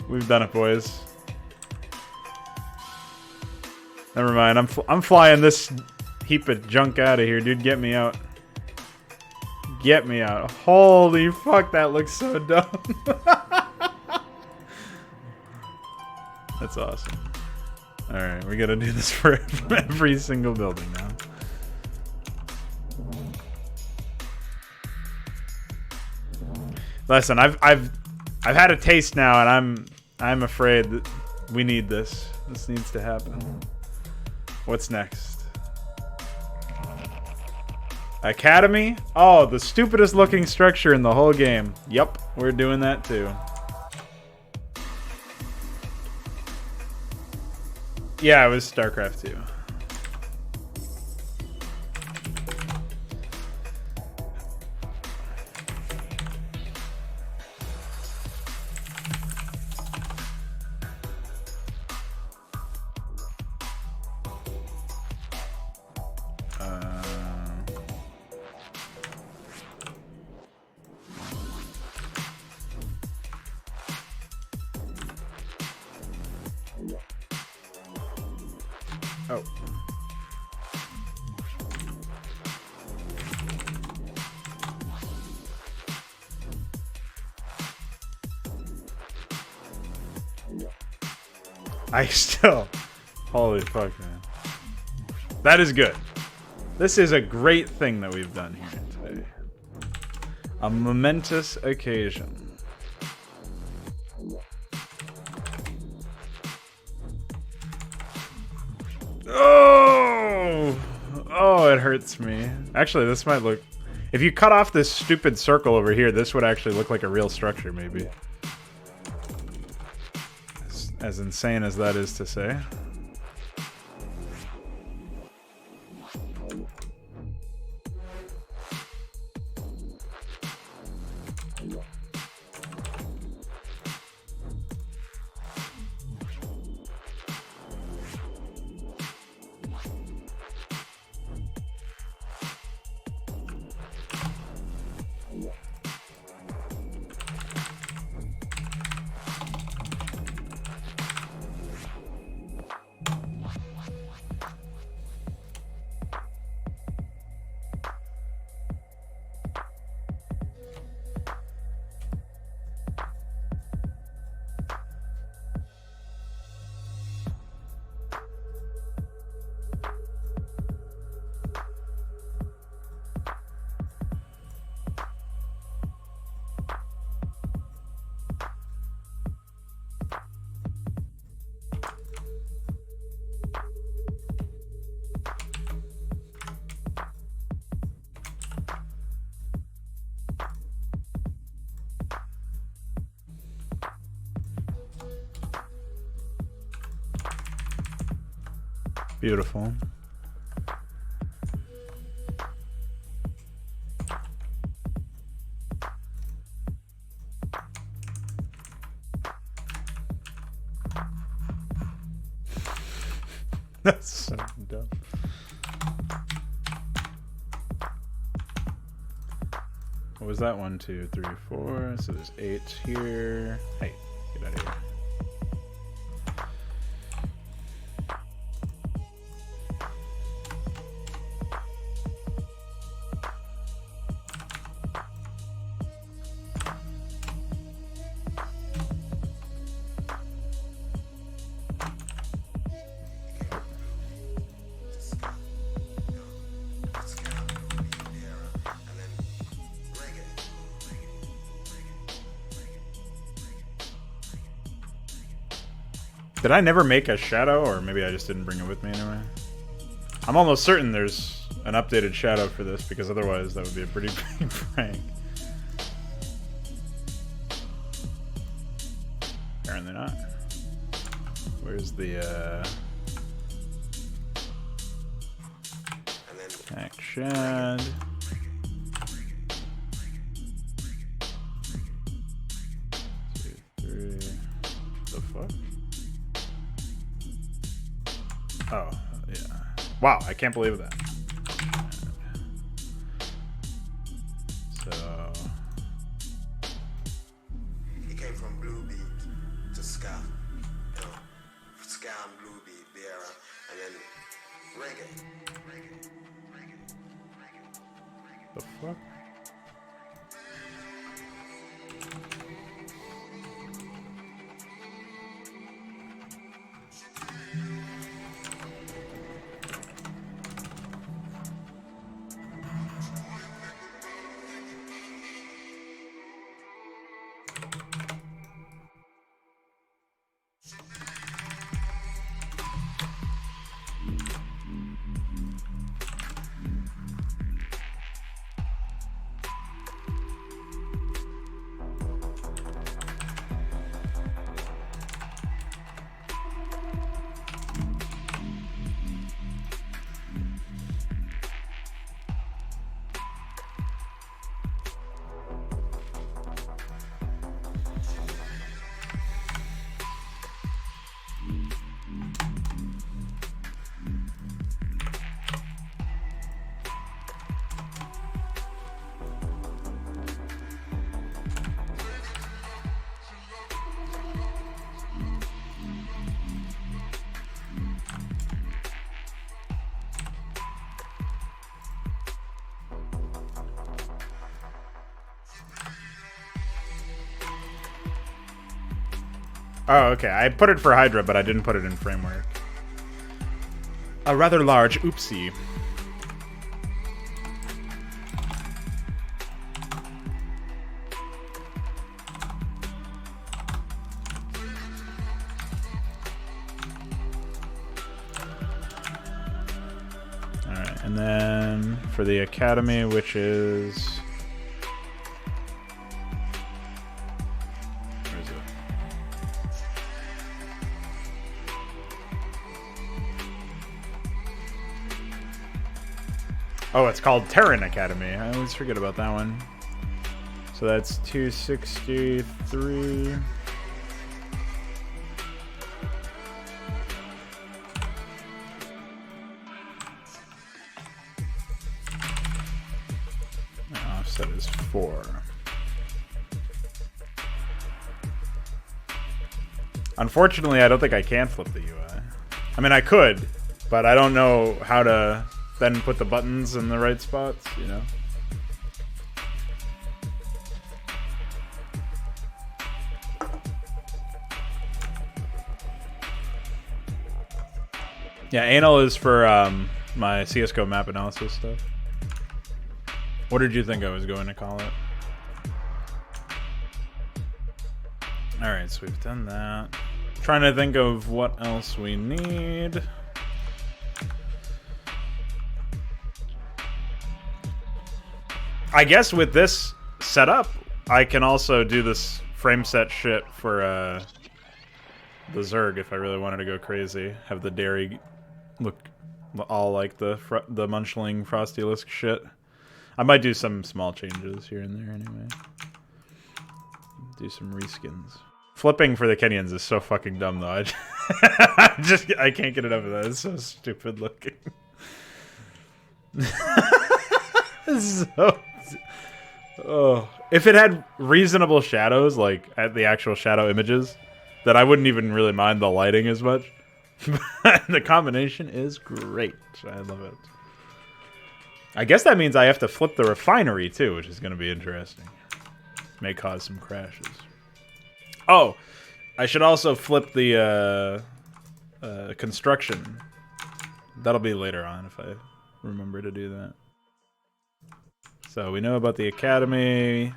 We've done it, boys. Never mind, I'm flying this heap of junk out of here, dude. Get me out. Get me out. Holy fuck, that looks so dumb. That's awesome. Alright, we gotta do this for every single building now. Listen, I've had a taste now, and I'm afraid that we need this. This needs to happen. What's next? Academy? Oh, the stupidest looking structure in the whole game. Yup, we're doing that too. Yeah, it was Starcraft 2. Oh. I still Holy fuck, man. That is good. This is a great thing that we've done here today. A momentous occasion. Oh! Oh, it hurts me. Actually, this might look... If you cut off this stupid circle over here, this would actually look like a real structure, maybe. As insane as that is to say. Beautiful. That's so dumb. What was that? 1, 2, 3, 4. So there's 8 here. Hey, get out of here. Did I never make a shadow, or maybe I just didn't bring it with me anyway? I'm almost certain there's an updated shadow for this, because otherwise that would be a pretty big prank. Apparently not. Where's the action? Oh, yeah. Wow, I can't believe that. So... He came from Blue Beat to Ska. You know, Ska and Blue Beat, Beera, and then reggae. The fuck? Oh, okay. I put it for Hydra, but I didn't put it in framework. a rather large oopsie. Alright, and then for the academy, which is... Where is it? Oh, it's called Terran Academy. I always forget about that one. So that's 263. Offset is 4. Unfortunately, I don't think I can flip the UI. I mean, I could, but I don't know how to then put the buttons in the right spots, you know? Yeah, anal is for my CSGO map analysis stuff. What did you think I was going to call it? Alright, so we've done that. Trying to think of what else we need. I guess with this setup, I can also do this frame set shit for the Zerg if I really wanted to go crazy. Have the dairy look all like the Munchling Frosty-lisk shit. I might do some small changes here and there anyway. Do some reskins. Flipping for the Kenyans is so fucking dumb though. I can't get it over that. It's so stupid looking. So, oh, if it had reasonable shadows, like at the actual shadow images, then I wouldn't even really mind the lighting as much. The combination is great. I love it. I guess that means I have to flip the refinery too, which is going to be interesting. May cause some crashes. Oh, I should also flip the construction. That'll be later on if I remember to do that. So we know about the academy.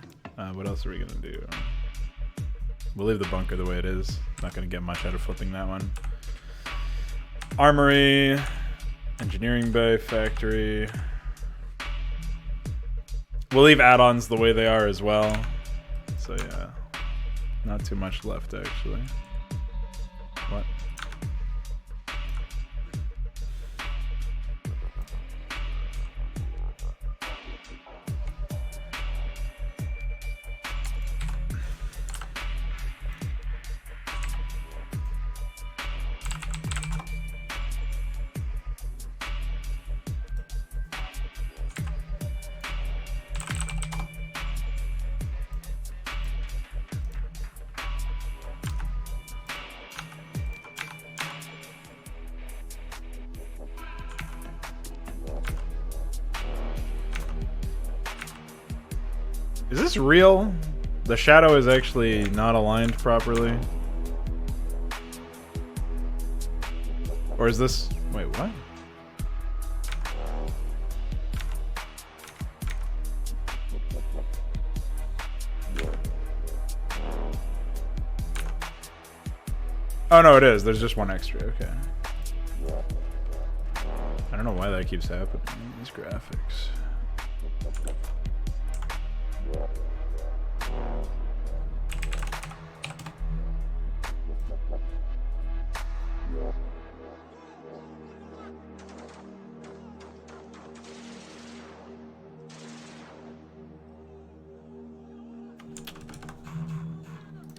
What else are we going to do? We'll leave the bunker the way it is. Not going to get much out of flipping that one. Armory. Engineering bay, factory. We'll leave add-ons the way they are as well. So yeah. Not too much left, actually. What? Is this real? The shadow is actually not aligned properly. Or is this... Wait, what? Oh no, it is. There's just one extra. Okay. I don't know why that keeps happening in these graphics.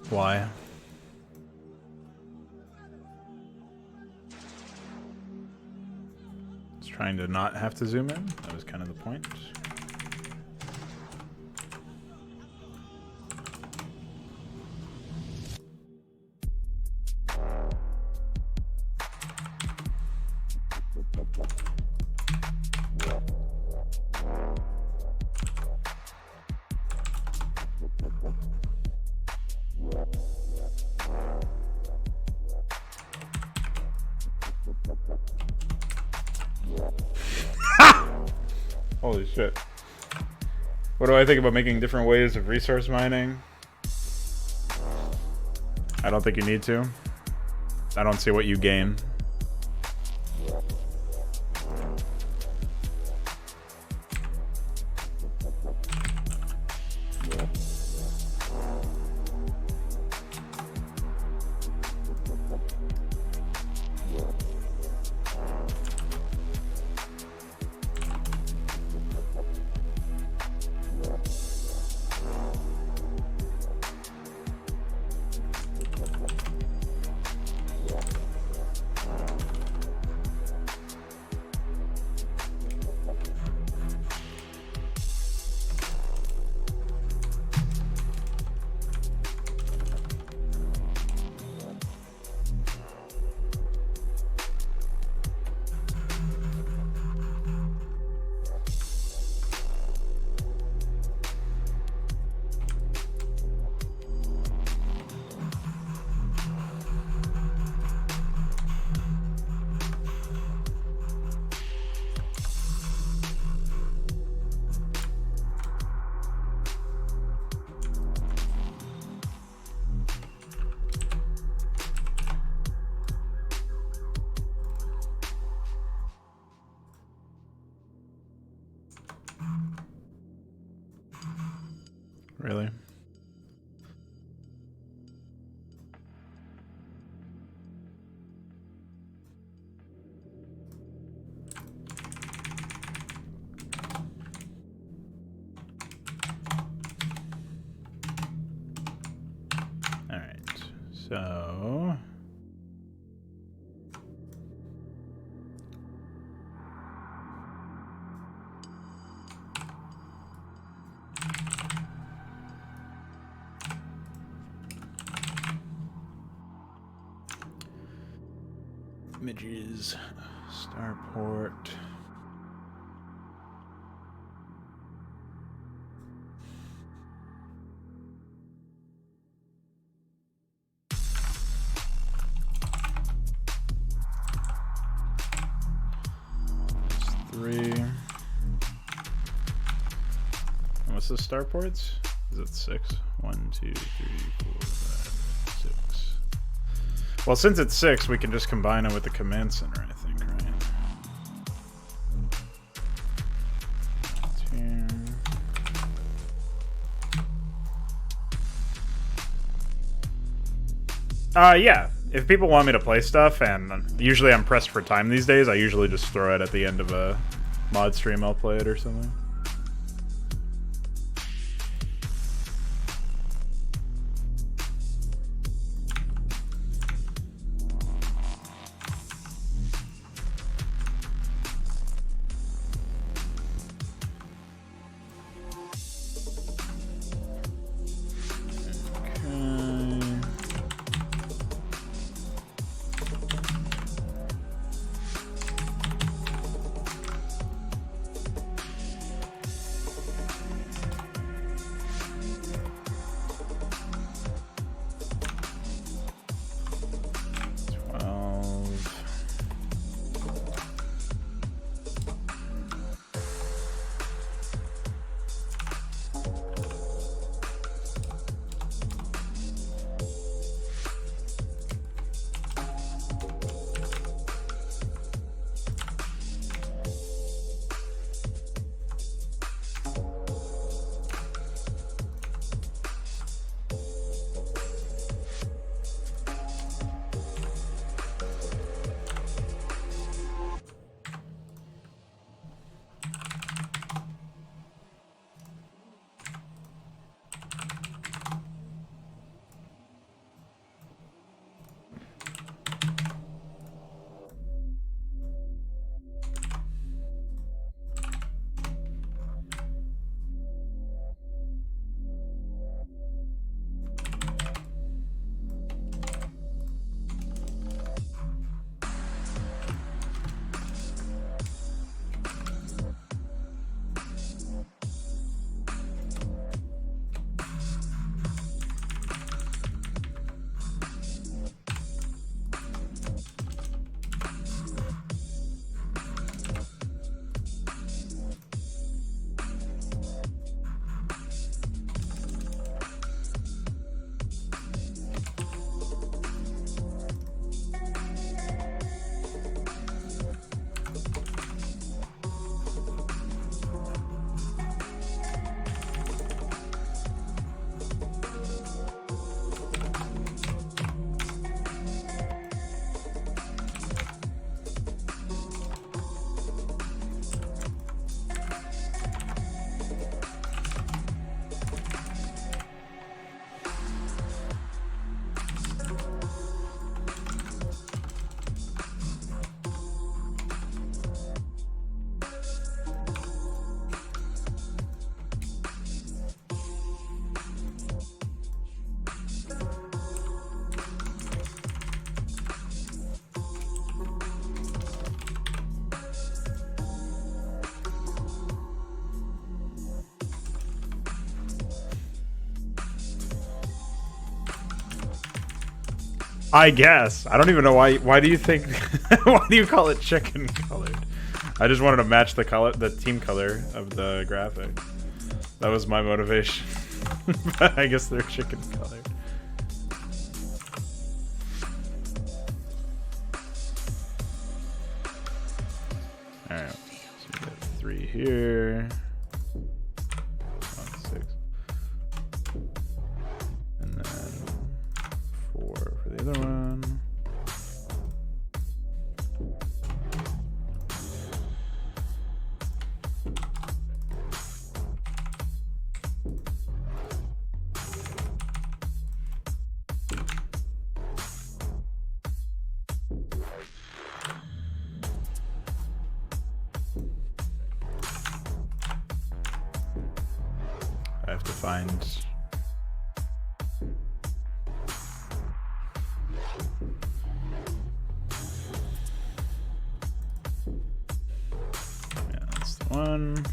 Why? It's trying to not have to zoom in. That was kind of the point. Holy shit. What do I think about making different ways of resource mining? I don't think you need to. I don't see what you gain. Really? All right. So images, starport. That's 3. And what's the starports? Is it 6? 1, 2, 3, 4, 5, 6. Well, since it's 6, we can just combine it with the command center, I think, right? Yeah. If people want me to play stuff, and usually I'm pressed for time these days, I usually just throw it at the end of a mod stream. I'll play it or something. I guess. I don't even know why. Why do you think? Why do you call it chicken colored? I just wanted to match the color, the team color of the graphic. That was my motivation. But I guess they're chicken colored. All right. So we got 3 here. 6. And then 4 for the other one. I have to find. Yeah, that's the one.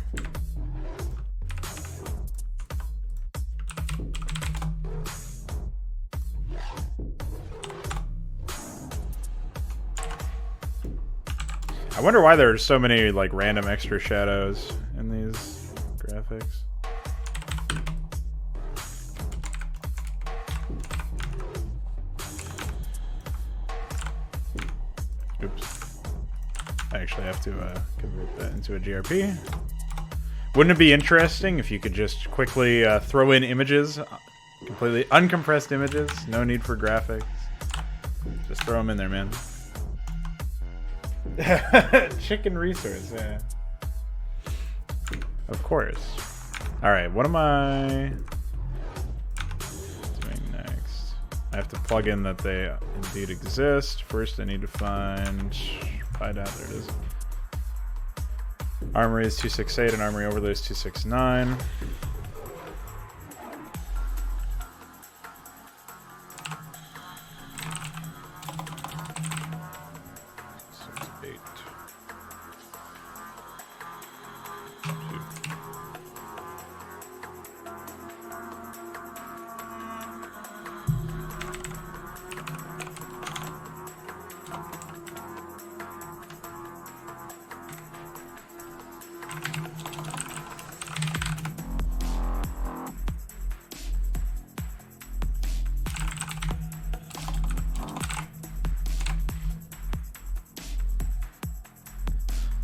I wonder why there are so many like random extra shadows in these graphics. Oops. I actually have to convert that into a GRP. Wouldn't it be interesting if you could just quickly throw in images, completely uncompressed images, no need for graphics. Just throw them in there, man. Chicken resource, yeah. Of course. Alright, what am I doing next? I have to plug in that they indeed exist. First I need to find out, there it is. Armory is 268 and Armory Overlay is 269.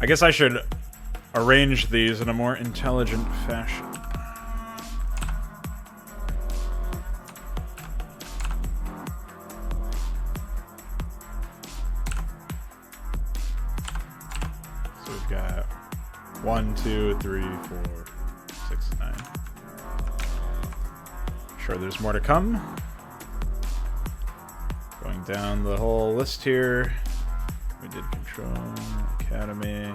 I guess I should arrange these in a more intelligent fashion. So we've got 1, 2, 3, 4, 6, 9. Sure, there's more to come. Going down the whole list here. We did Control, Academy.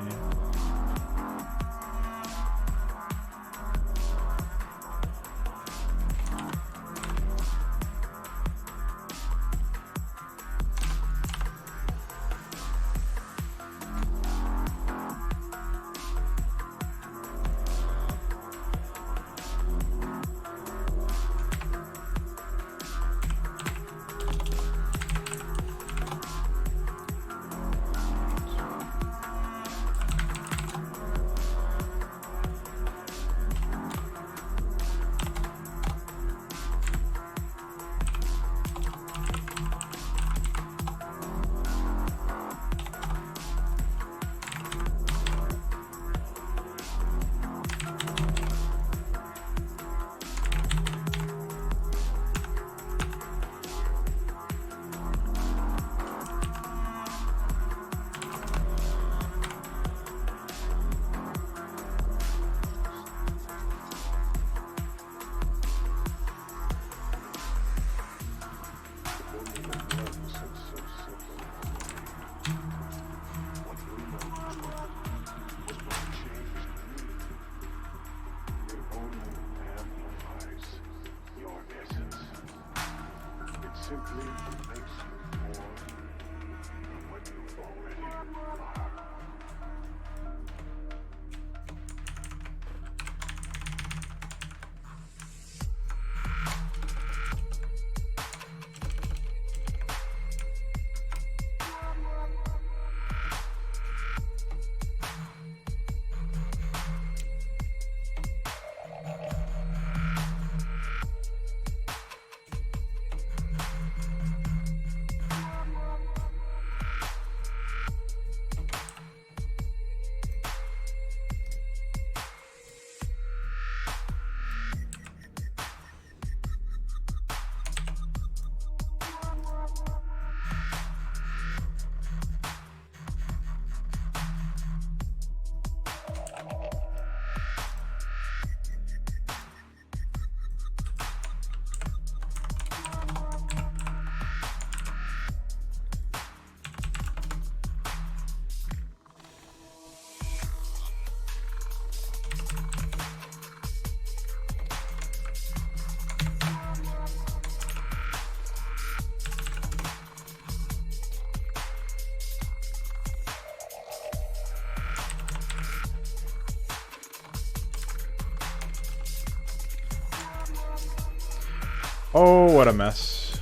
Oh, what a mess.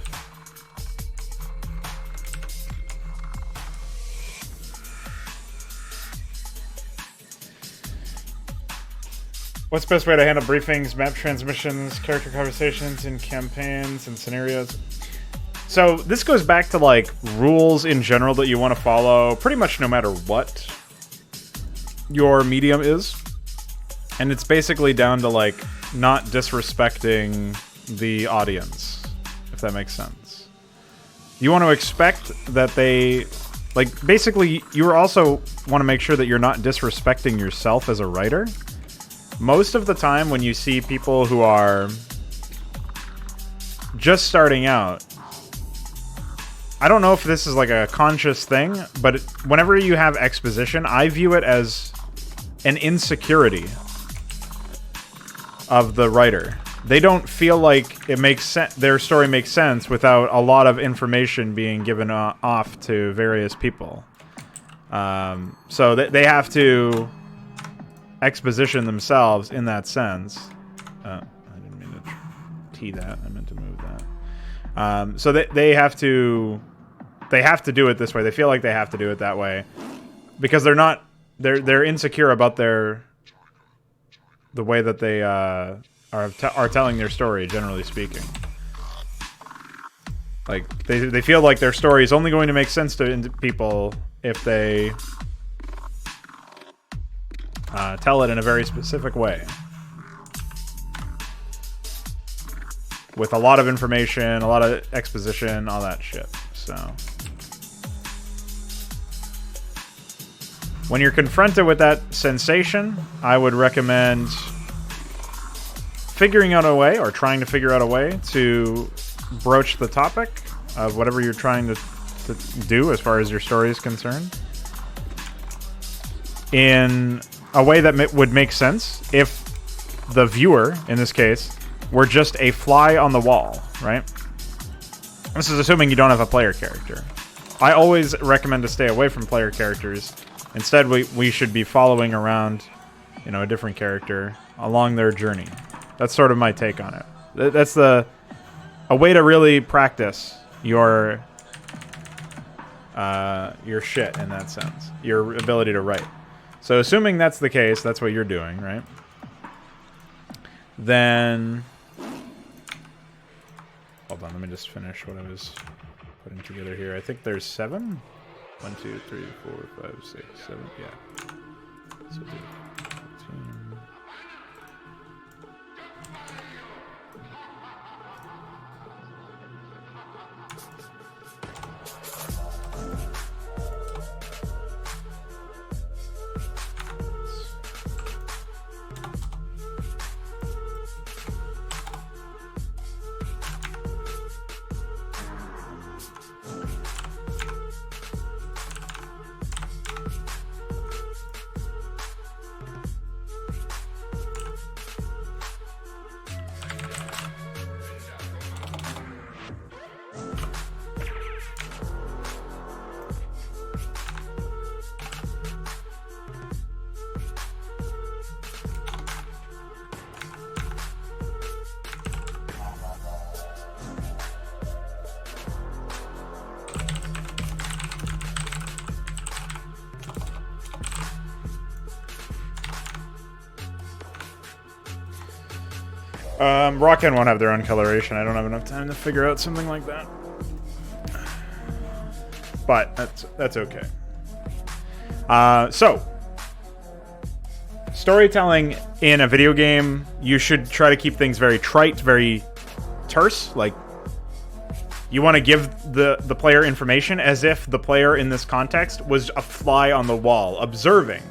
What's the best way to handle briefings, map transmissions, character conversations in campaigns and scenarios? So this goes back to like rules in general that you want to follow pretty much no matter what your medium is. And it's basically down to like not disrespecting the audience, if that makes sense. You want to expect that they, like, basically you also want to make sure that you're not disrespecting yourself as a writer. Most of the time when you see people who are just starting out, I don't know if this is like a conscious thing, but whenever you have exposition, I view it as an insecurity of the writer. They don't feel like it makes sense, their story makes sense without a lot of information being given off to various people. So they have to exposition themselves in that sense. I didn't mean to tee that. I meant to move that. So they have to do it this way. They feel like they have to do it that way because they're insecure about the way that they are telling their story, generally speaking. Like they feel like their story is only going to make sense to people if they tell it in a very specific way. With a lot of information, a lot of exposition, all that shit. So when you're confronted with that sensation, I would recommend figuring out a way, or trying to figure out a way, to broach the topic of whatever you're trying to do as far as your story is concerned in a way that would make sense if the viewer, in this case, were just a fly on the wall, right? This is assuming you don't have a player character. I always recommend to stay away from player characters. Instead, we should be following around, a different character along their journey. That's sort of my take on it. That's a way to really practice your shit in that sense, your ability to write. So assuming that's the case, that's what you're doing, right? Then, hold on, let me just finish what I was putting together here. I think there's 7. 1, 2, 3, 4, 5, 6, 7. Yeah. So 15. Rockend won't have their own coloration. I don't have enough time to figure out something like that. But that's okay. So, storytelling in a video game, you should try to keep things very trite, very terse. Like, you want to give the player information as if the player in this context was a fly on the wall, observing.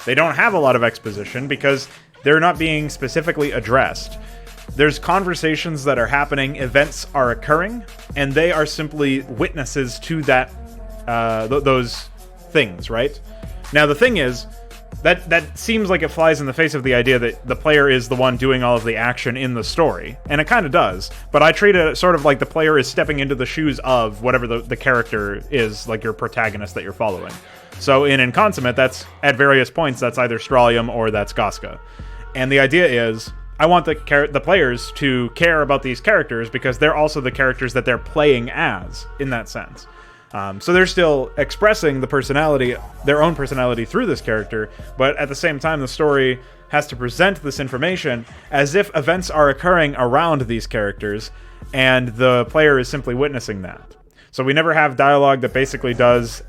They don't have a lot of exposition because they're not being specifically addressed. There's conversations that are happening, events are occurring, and they are simply witnesses to that, those things, right? Now, the thing is, that seems like it flies in the face of the idea that the player is the one doing all of the action in the story, and it kind of does, but I treat it sort of like the player is stepping into the shoes of whatever the character is, like your protagonist that you're following. So in Consummate, that's, at various points, that's either Stralium or that's Goska. And the idea is, I want the players to care about these characters because they're also the characters that they're playing as in that sense. So they're still expressing their own personality through this character, but at the same time, the story has to present this information as if events are occurring around these characters, and the player is simply witnessing that. So we never have dialogue that basically does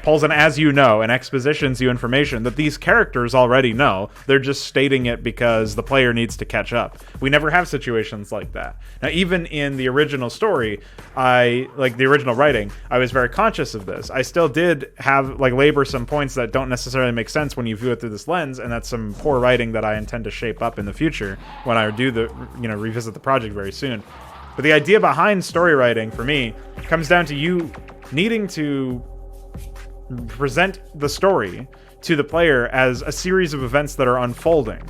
pulls an as you know and expositions you information that these characters already know. They're just stating it because the player needs to catch up. We never have situations like that. Now, even in the original story, the original writing, I was very conscious of this. I still did have labor some points that don't necessarily make sense when you view it through this lens, and that's some poor writing that I intend to shape up in the future when I do revisit the project very soon. But the idea behind story writing, for me, comes down to you needing to present the story to the player as a series of events that are unfolding.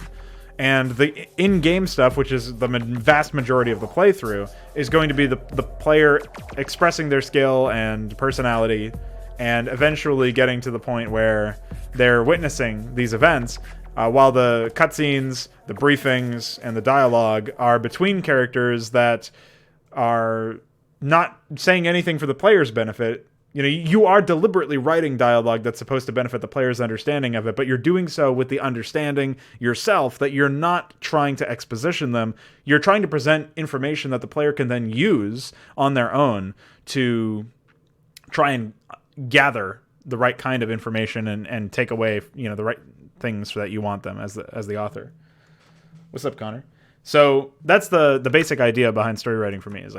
And the in-game stuff, which is the vast majority of the playthrough, is going to be the player expressing their skill and personality, and eventually getting to the point where they're witnessing these events, while the cutscenes, the briefings, and the dialogue are between characters that are not saying anything for the player's benefit. You are deliberately writing dialogue that's supposed to benefit the player's understanding of it, but you're doing so with the understanding yourself that you're not trying to exposition them. You're trying to present information that the player can then use on their own to try and gather the right kind of information and take away, the right things that you want them as the author. What's up, Connor? So that's the basic idea behind story writing for me, is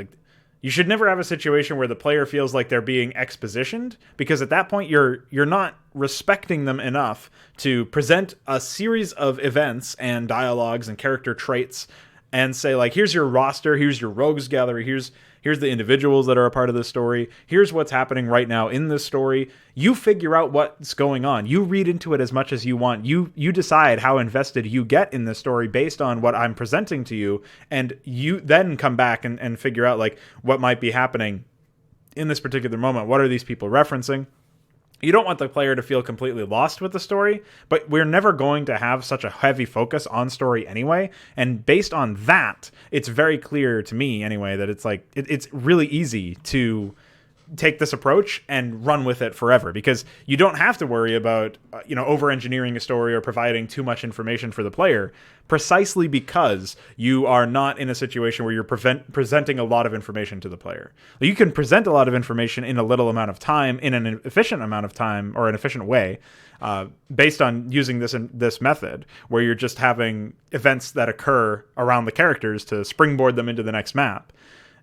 you should never have a situation where the player feels like they're being expositioned, because at that point you're not respecting them enough to present a series of events and dialogues and character traits and say, here's your roster, here's your rogues gallery, here's the individuals that are a part of the story, here's what's happening right now in this story. You figure out what's going on. You read into it as much as you want. You decide how invested you get in this story based on what I'm presenting to you, and you then come back and figure out what might be happening in this particular moment. What are these people referencing? You don't want the player to feel completely lost with the story, but we're never going to have such a heavy focus on story anyway. And based on that, it's very clear to me anyway that it's really easy to take this approach and run with it forever, because you don't have to worry about over engineering a story or providing too much information for the player, precisely because you are not in a situation where you're presenting a lot of information to the player. You can present a lot of information in a little amount of time, in an efficient amount of time, or an efficient way, based on using this method, where you're just having events that occur around the characters to springboard them into the next map,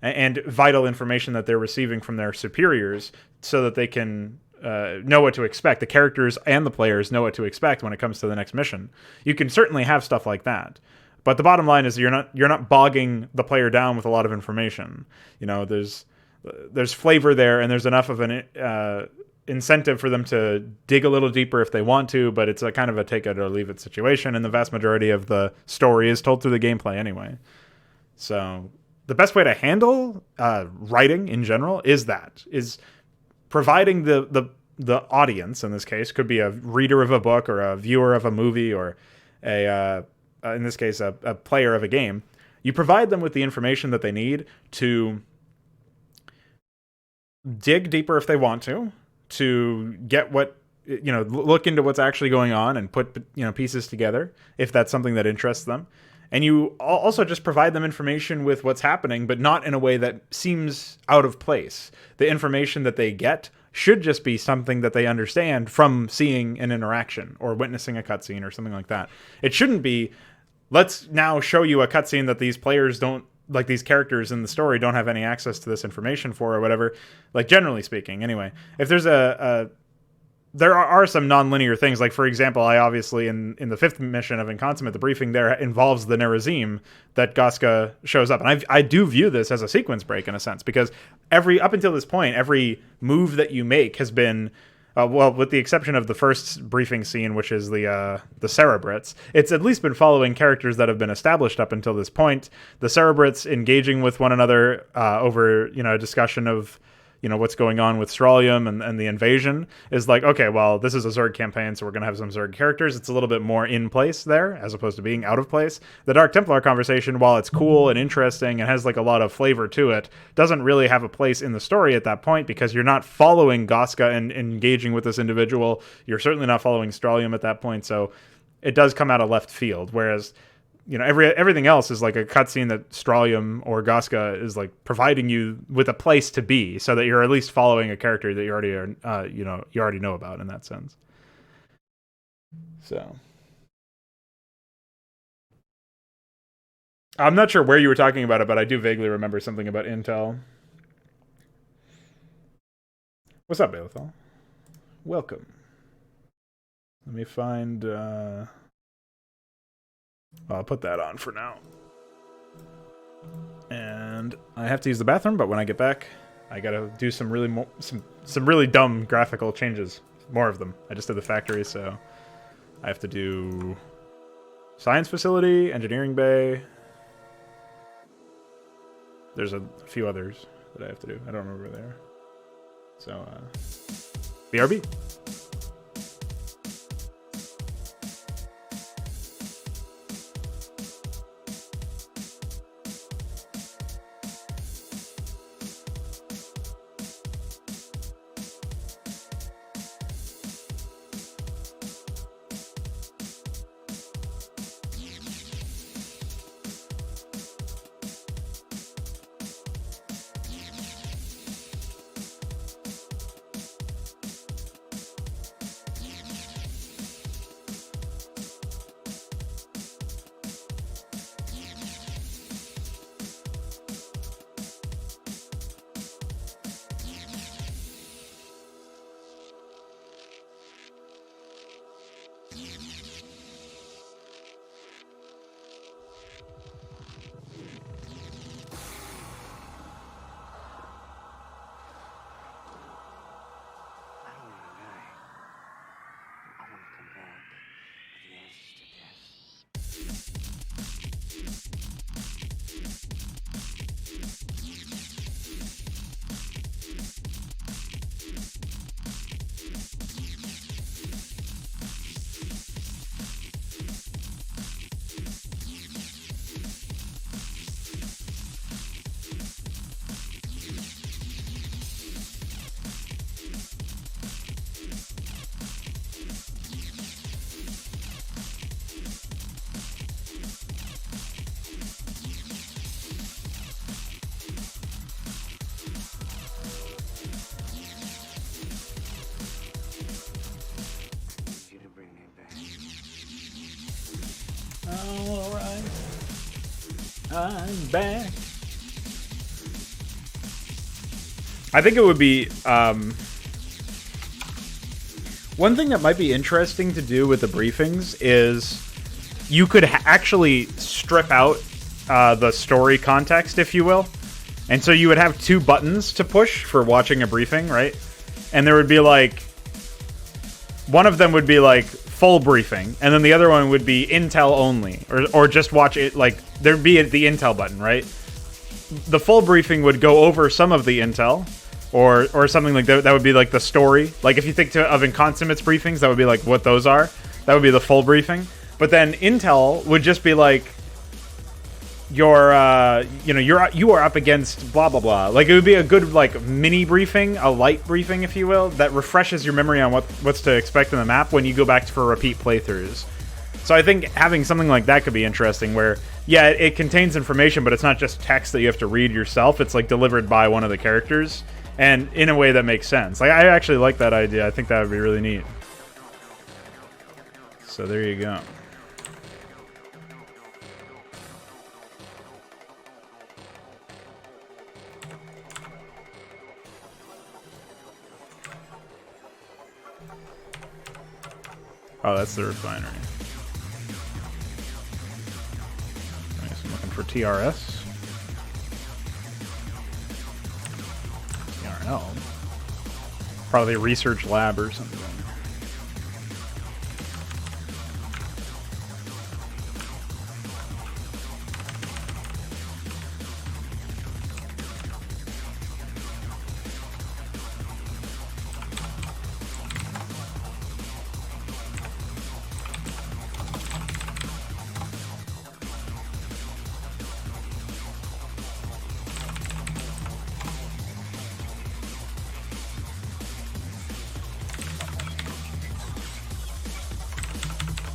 and vital information that they're receiving from their superiors so that they can know what to expect. The characters and the players know what to expect when it comes to the next mission. You can certainly have stuff like that, but the bottom line is you're not bogging the player down with a lot of information. There's flavor there, and there's enough of an incentive for them to dig a little deeper if they want to, but it's a kind of a take it or leave it situation, and the vast majority of the story is told through the gameplay anyway. So the best way to handle writing in general is providing the audience, in this case, could be a reader of a book or a viewer of a movie, or in this case, a player of a game. You provide them with the information that they need to dig deeper if they want to get look into what's actually going on and put pieces together if that's something that interests them. And you also just provide them information with what's happening, but not in a way that seems out of place. The information that they get should just be something that they understand from seeing an interaction or witnessing a cutscene or something like that. It shouldn't be, let's now show you a cutscene that these players don't, these characters in the story don't have any access to this information for, or whatever. Generally speaking, anyway. If there's there are some non-linear things. For example, I obviously, in the 5th mission of Inconsummate, the briefing there involves the Nerazim that Goska shows up. And I do view this as a sequence break in a sense, because up until this point, every move that you make has been, with the exception of the first briefing scene, which is the Cerebrits, it's at least been following characters that have been established up until this point. The Cerebrits engaging with one another over, a discussion of you know, what's going on with Stralium and the invasion, is like, okay, well, this is a Zerg campaign, so we're going to have some Zerg characters. It's a little bit more in place there, as opposed to being out of place. The Dark Templar conversation, while it's cool and interesting and has like a lot of flavor to it, doesn't really have a place in the story at that point, because you're not following Goska and engaging with this individual. You're certainly not following Stralium at that point, so it does come out of left field, whereas, you know, everything else is like a cutscene that Stralium or Goska is like providing you with a place to be, so that you're at least following a character that you already are, you already know about in that sense. So I'm not sure where you were talking about it, but I do vaguely remember something about Intel. What's up, Balethal? Welcome. Let me find. I'll put that on for now. And I have to use the bathroom, but when I get back, I gotta do some really dumb graphical changes. More of them. I just did the factory, so I have to do science facility, engineering bay. There's a few others that I have to do. I don't remember where they are. So, BRB. Alright, I'm back. I think it would be, one thing that might be interesting to do with the briefings is you could actually strip out the story context, if you will. And so you would have two buttons to push for watching a briefing, right? And there would be like, one of them would be like full briefing, and then the other one would be intel only, or just watch it. Like, there'd be the intel button, right? The full briefing would go over some of the intel, or something like that. That would be like the story. Like, if you think of Inconsummate's briefings, that would be like what those are. That would be the full briefing. But then intel would just be like, you are up against blah blah blah. Like, it would be a good like mini briefing, a light briefing, if you will, that refreshes your memory on what's to expect in the map when you go back for repeat playthroughs. So I think having something like that could be interesting, where yeah, it contains information, but it's not just text that you have to read yourself. It's like delivered by one of the characters, and in a way that makes sense. Like, I actually like that idea. I think that would be really neat. So there you go. Oh, that's the refinery. I guess I'm looking for TRS. TRL. Probably a research lab or something.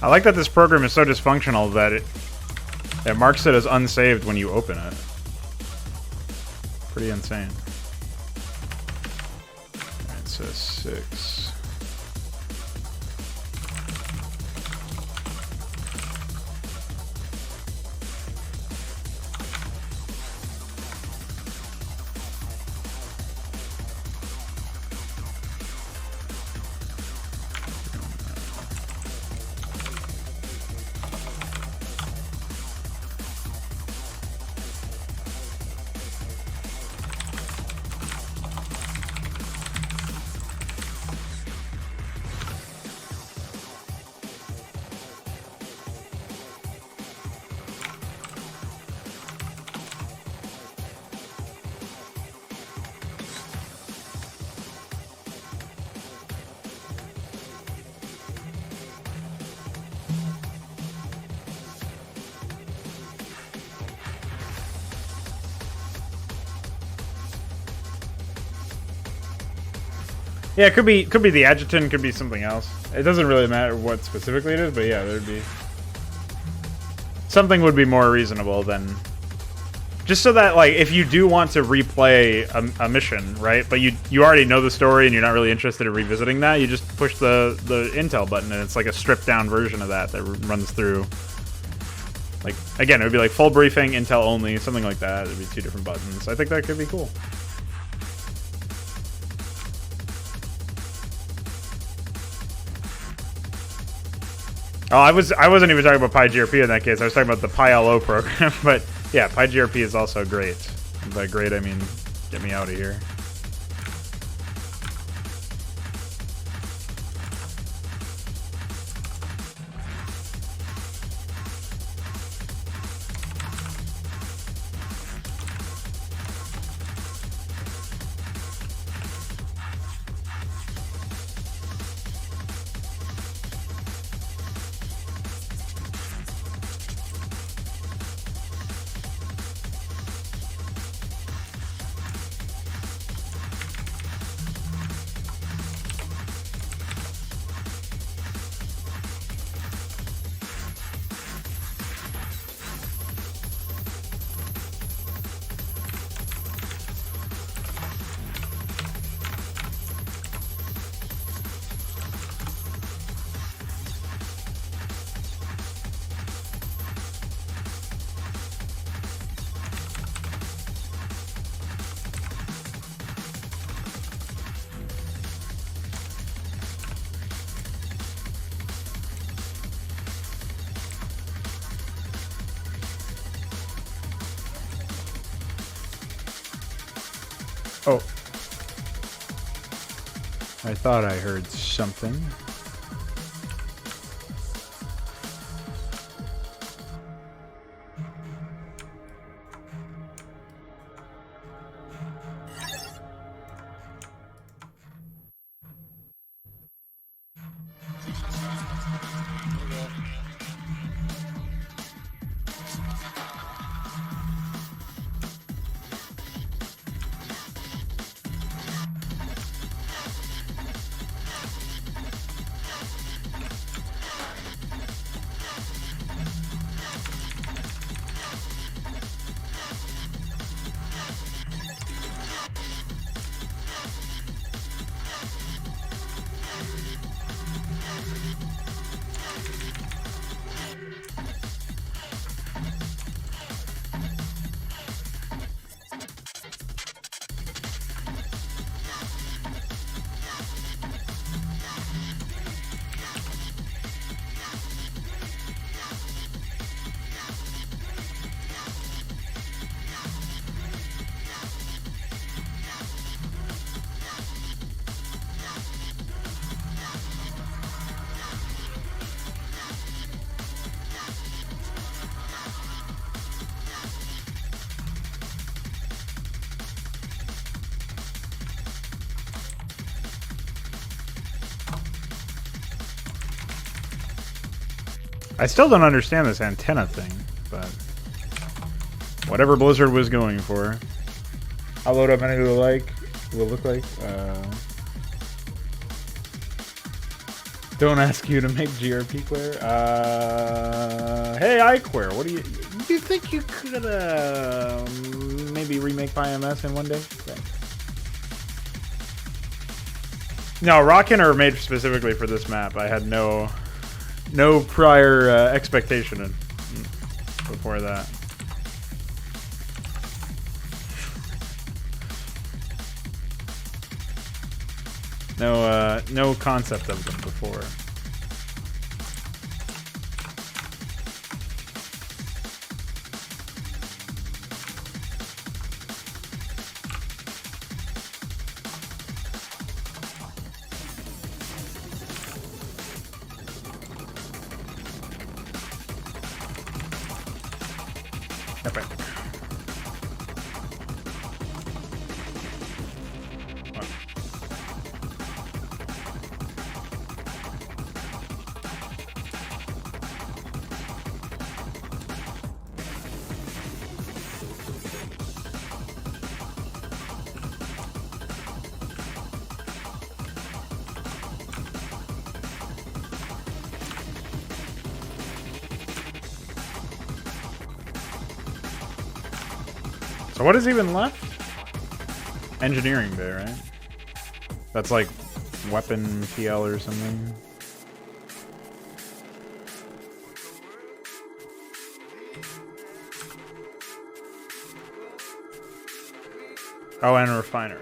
I like that this program is so dysfunctional that it marks it as unsaved when you open it. Pretty insane. Alright, so 6. Yeah, it could be the adjutant, could be something else. It doesn't really matter what specifically it is, but yeah, there'd be something would be more reasonable than just so that like if you do want to replay a mission, right? But you already know the story and you're not really interested in revisiting that, you just push the intel button and it's like a stripped down version of that runs through. Like again, it would be like full briefing, intel only, something like that. It'd be 2 different buttons. I think that could be cool. Oh, I wasn't even talking about PyGRP in that case. I was talking about the PyLO program, but yeah, PyGRP is also great. And by great, I mean get me out of here. Oh. I thought I heard something. I still don't understand this antenna thing, but whatever Blizzard was going for. I'll load up any will look like. Don't ask you to make GRP Queer. Hey, iQueer, what do you think you could maybe remake PyMS in one day? Thanks. No, Rockin' are made specifically for this map. I had no prior expectation before that. No concept of them before. Epic. So what is even left? Engineering Bay, right? That's like weapon PL or something. Oh, and refinery.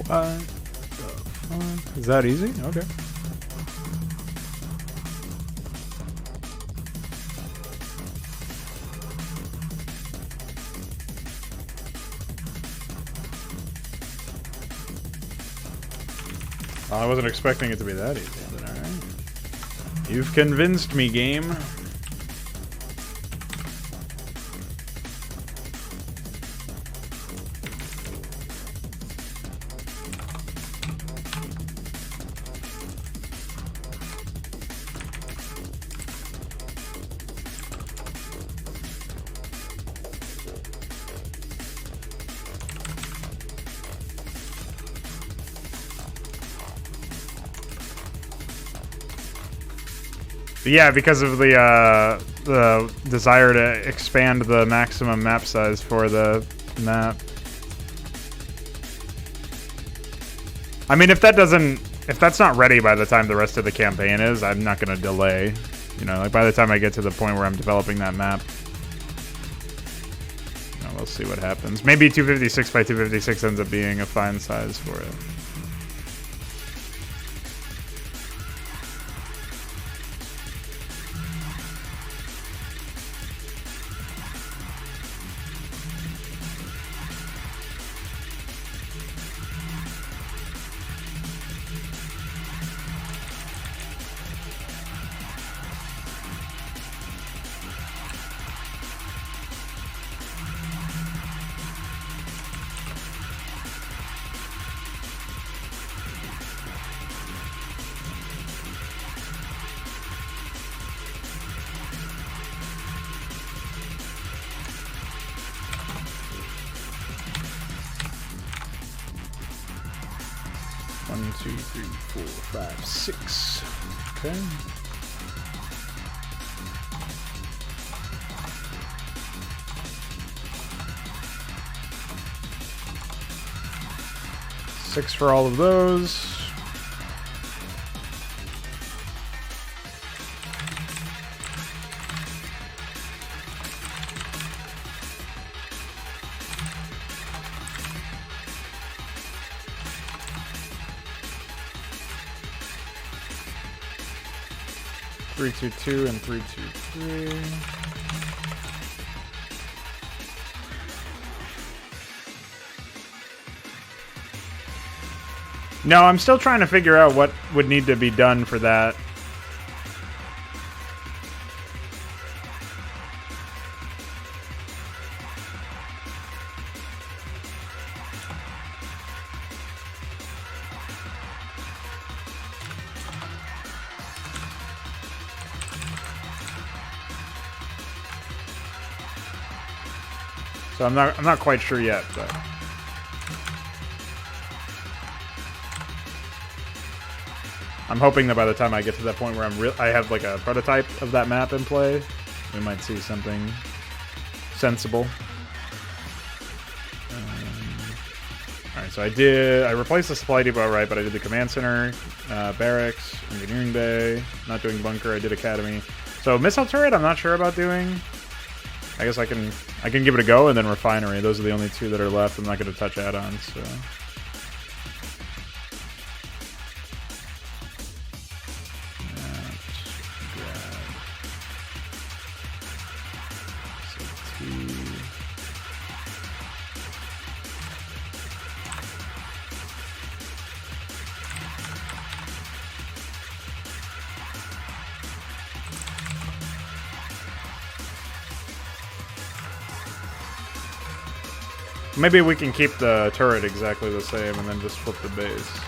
What the fuck? Is that easy? Okay. Well, I wasn't expecting it to be that easy, but alright. You've convinced me, game. Yeah, because of the desire to expand the maximum map size for the map. I mean, if that's not ready by the time the rest of the campaign is, I'm not going to delay. You know, like by the time I get to the point where I'm developing that map, you know, we'll see what happens. Maybe 256 by 256 ends up being a fine size for it. 1, 2, 3, 4, 5, 6. Okay. Six for all of those. Three, 2, 2, and 3, 2, 3. No, I'm still trying to figure out what would need to be done for that. So I'm not quite sure yet, but I'm hoping that by the time I get to that point where I have like a prototype of that map in play, we might see something sensible. Alright, so I replaced the supply depot, right, but I did the command center, barracks, engineering bay, not doing bunker, I did academy. So missile turret I'm not sure about doing. I guess I can give it a go, and then refinery. Those are the only two that are left. I'm not going to touch add-ons, so. Maybe we can keep the turret exactly the same and then just flip the base.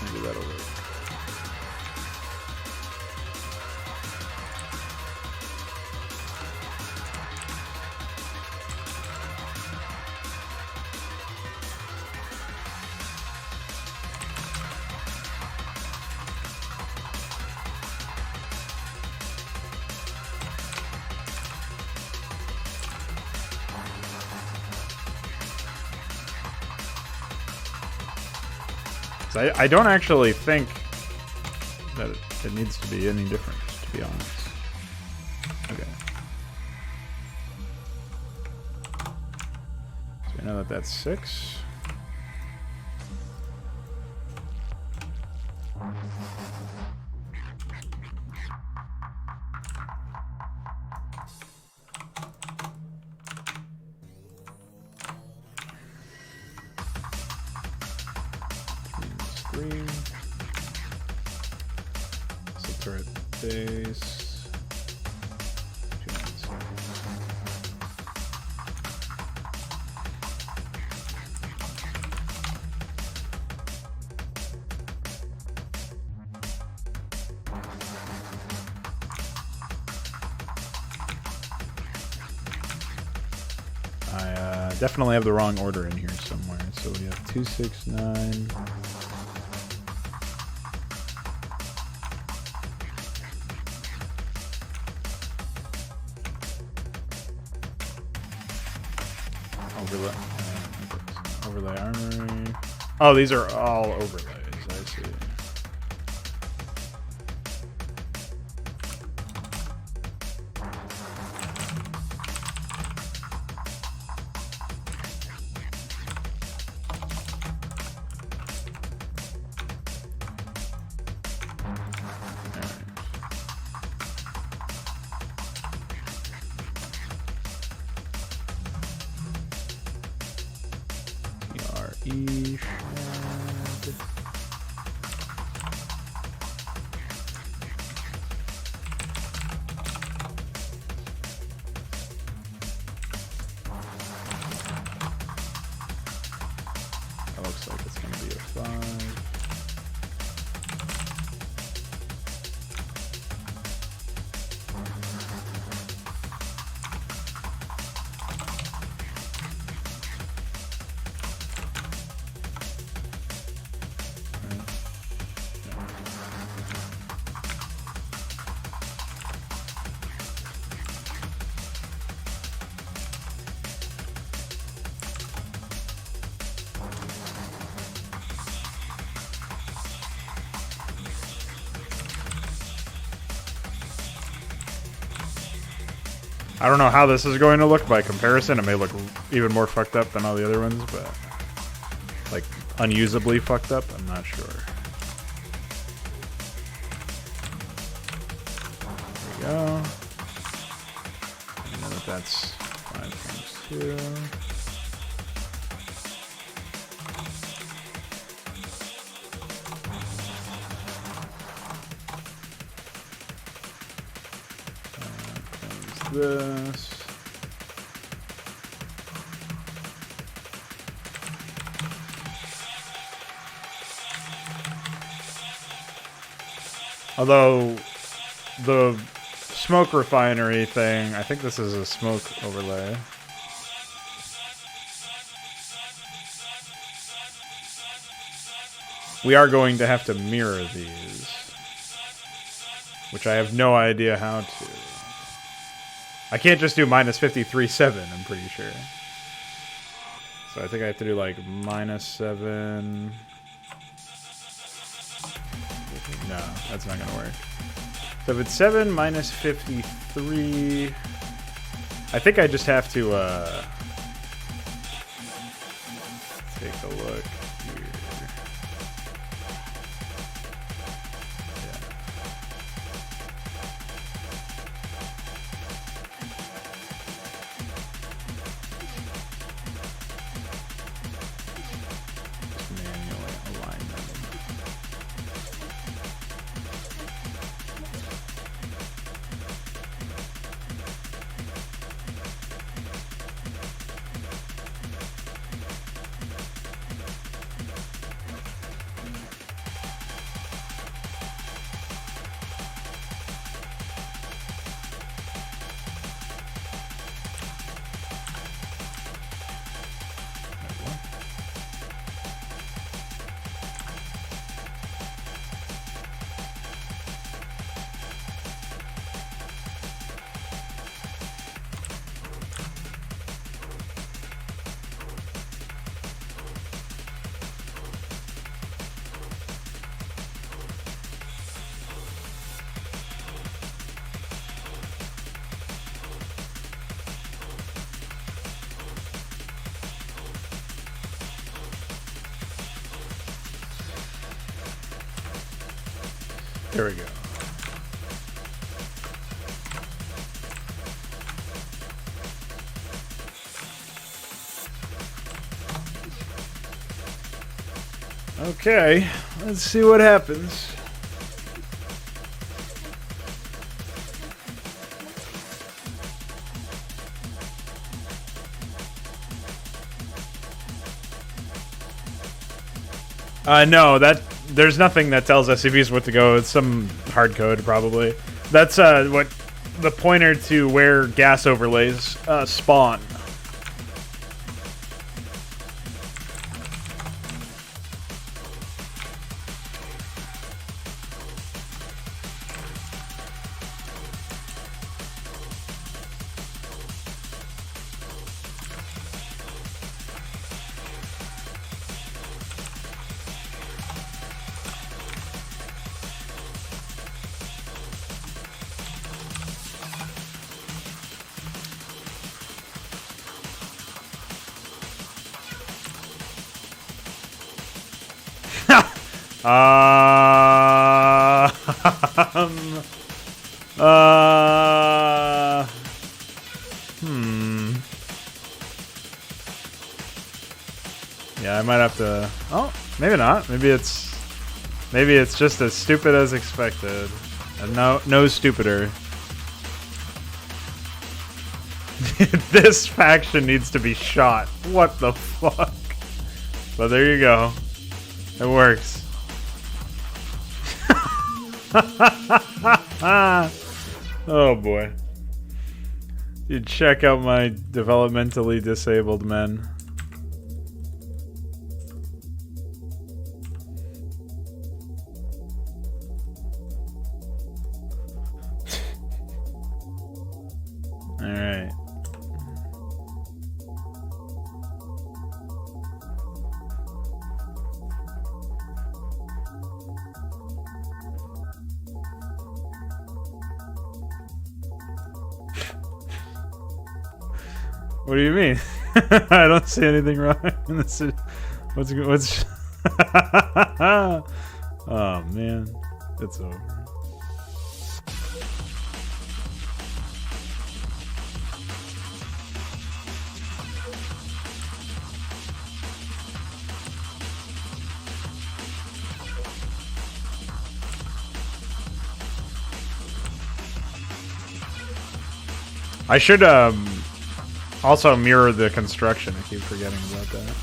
Maybe that'll work. I don't actually think that it needs to be any different, to be honest. Okay. So we know that that's 6. Turret base. I definitely have the wrong order in here somewhere. So we have 2, 6, 9. Overlay armory. Oh, these are all overlays. I see. That looks like it's going to be a 5. I don't know how this is going to look by comparison. It may look even more fucked up than all the other ones, but like unusably fucked up. I'm not sure. There we go. I know that that's 5.2. This. Although the smoke refinery thing, I think this is a smoke overlay. We are going to have to mirror these, which I have no idea how to. I can't just do minus 53.7, I'm pretty sure. So I think I have to do like -7. No, that's not gonna work. So if it's 7 minus 53, I think I just have to take a look here. There we go. Okay, let's see what happens. No, there's nothing that tells SCPs what to go. It's some hard code, probably. That's what the pointer to where gas overlays spawn. Yeah, I might have to. Oh, maybe not. Maybe it's just as stupid as expected, and no stupider. This faction needs to be shot. What the fuck? But there you go. It works. Oh boy. You check out my developmentally disabled men. Alright. What do you mean? I don't see anything wrong in this. What's oh man, it's over. I should also mirror the construction. I keep forgetting about that.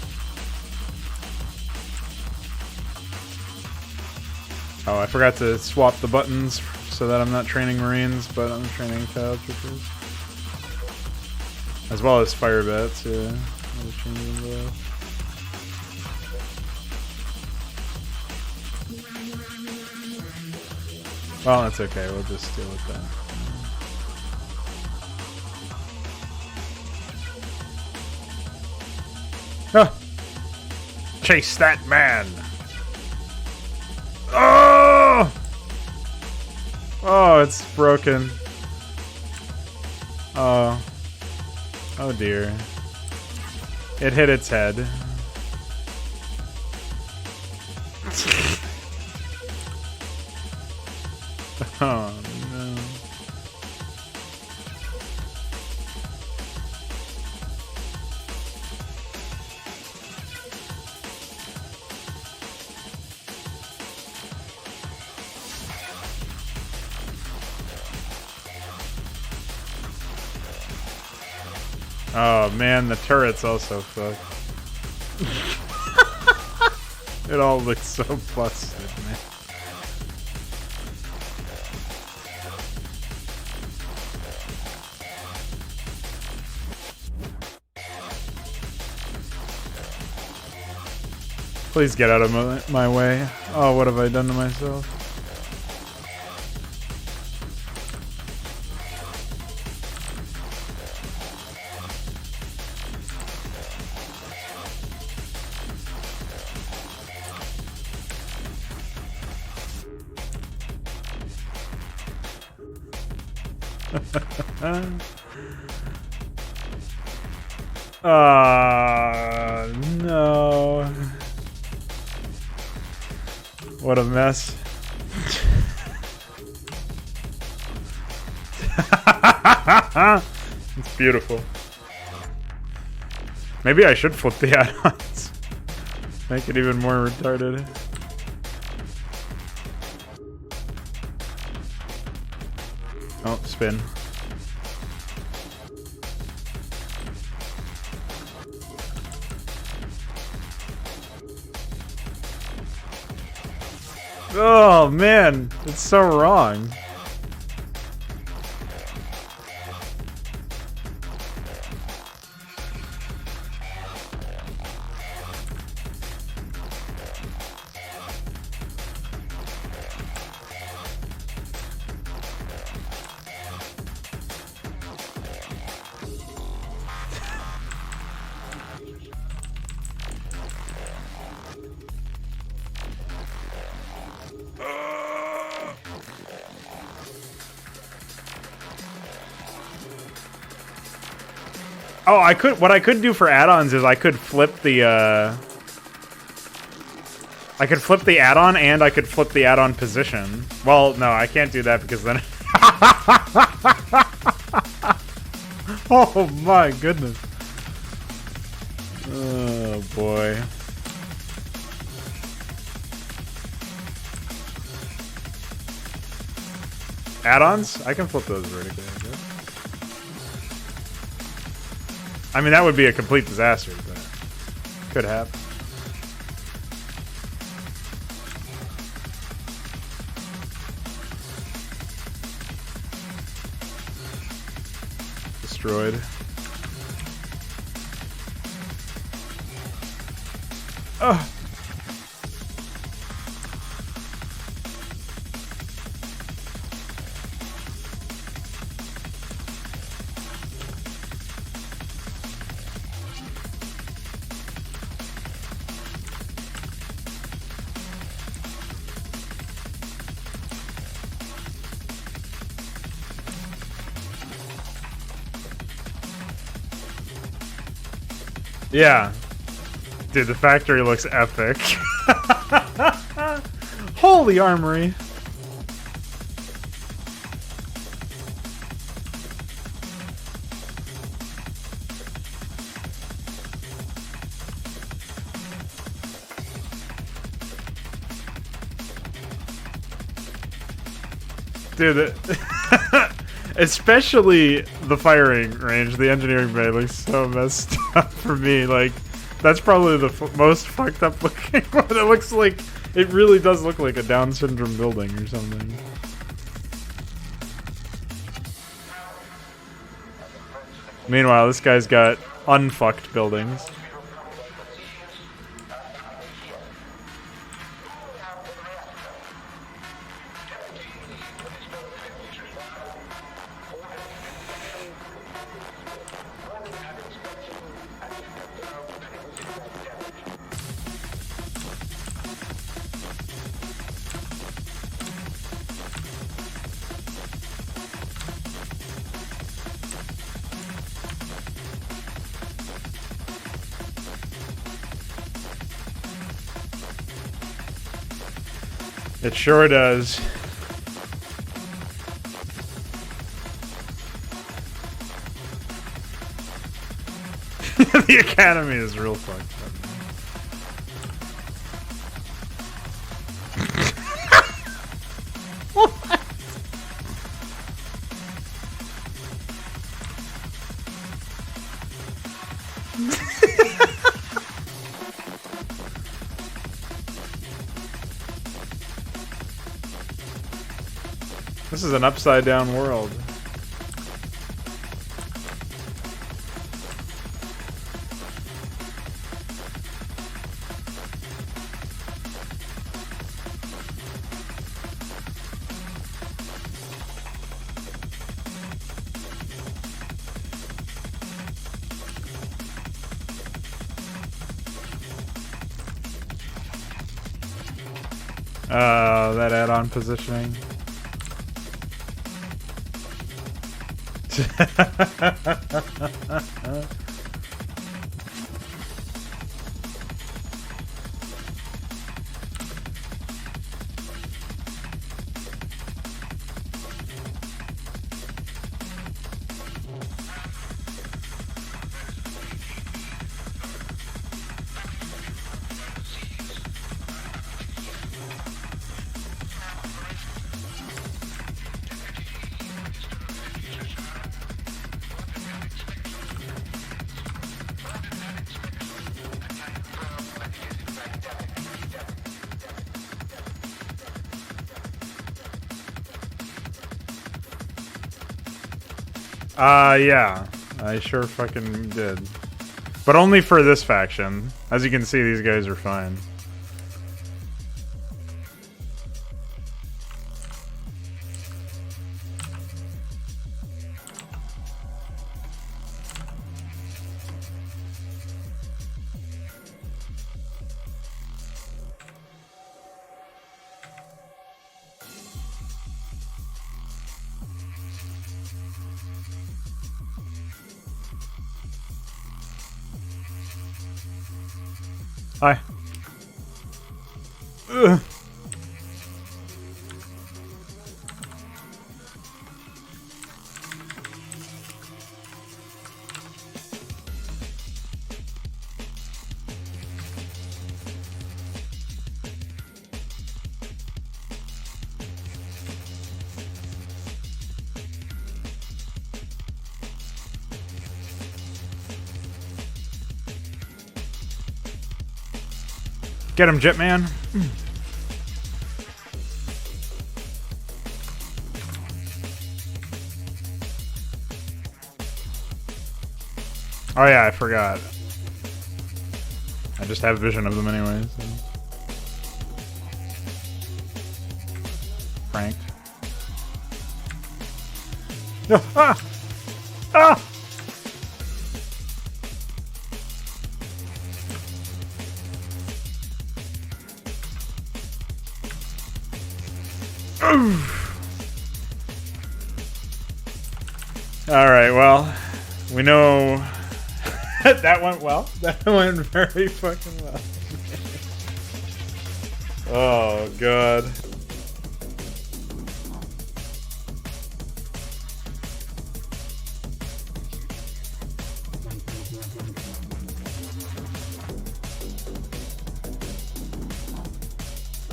Oh, I forgot to swap the buttons so that I'm not training Marines, but I'm training Tile Troopers. As well as Fire Bats, yeah. I'll just change them both. Well, that's okay. We'll just deal with that. Oh. Chase that man! Oh! Oh, it's broken. Oh. Oh dear. It hit its head. Oh no. Oh man, the turret's also fucked. It all looks so busted, man. Please get out of my way. Oh, what have I done to myself? No. What a mess. It's beautiful. Maybe I should flip the add-ons. Make it even more retarded. Oh, spin. Oh man, it's so wrong. Oh, I could. What I could do for add-ons is I could flip the. I could flip the add-on and I could flip the add-on position. Well, no, I can't do that because then. Oh my goodness. Oh boy. Add-ons? I can flip those vertically, I guess. I mean, that would be a complete disaster, but could happen. Destroyed. Oh. Yeah. Dude, the factory looks epic. Holy armory. Dude, especially the firing range, the engineering bay looks so messed up for me. Like, that's probably the most fucked up looking one. It looks like, it really does look like a Down syndrome building or something. Meanwhile, this guy's got unfucked buildings. It sure does. The Academy is real fucked up. What? This is an upside down world. That add-on positioning. Yeah. I sure fucking did. But only for this faction. As you can see, these guys are fine. Hi. Ugh. Get him, Jetman. Oh yeah, I forgot. I just have vision of them anyways. So. Pranked. Ah! Ah! Alright, well, we know That went well. That went very fucking well. Oh, God.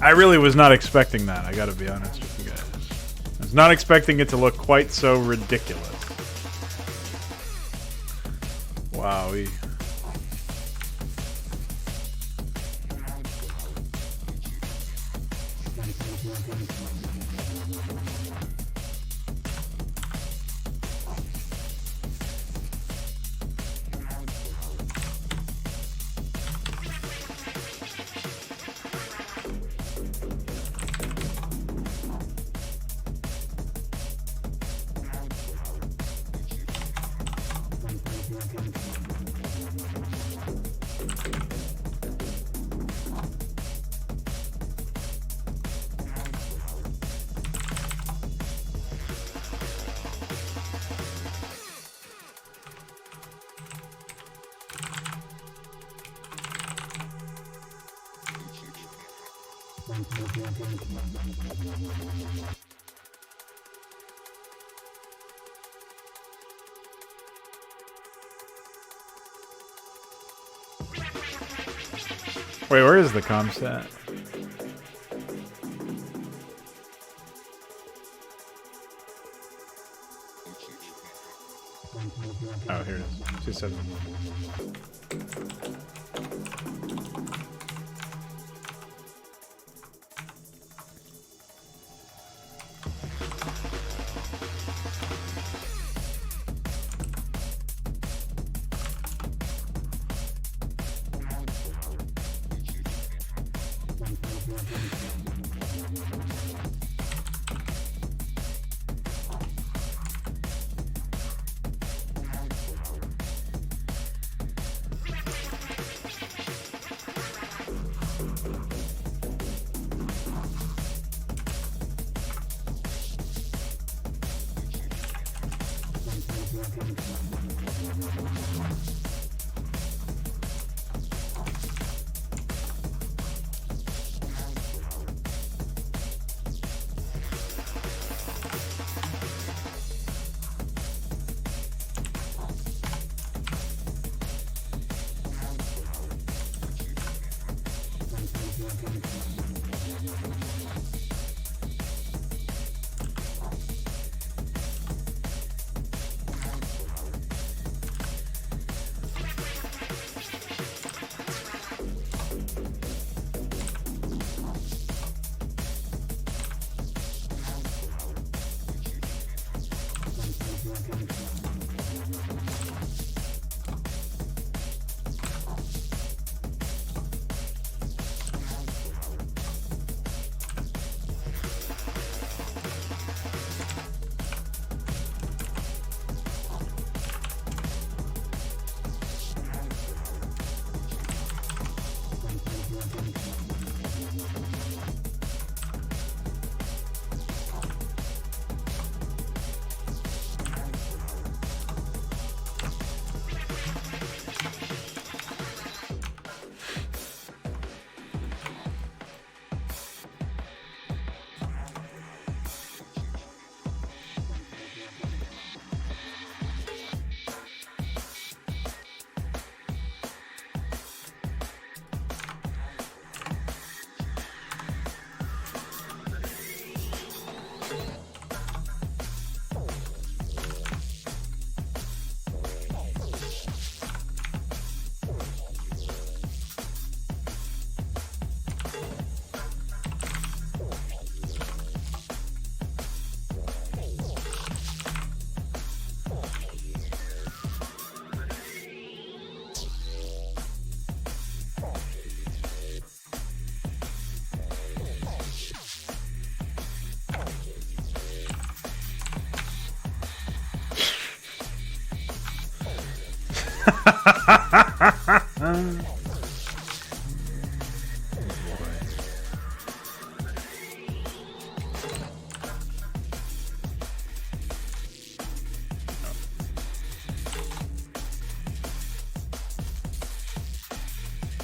I really was not expecting that, I gotta be honest with you guys. I was not expecting it to look quite so ridiculous. Wowee. Wait, where is the comm stat? Oh, here it is. 270.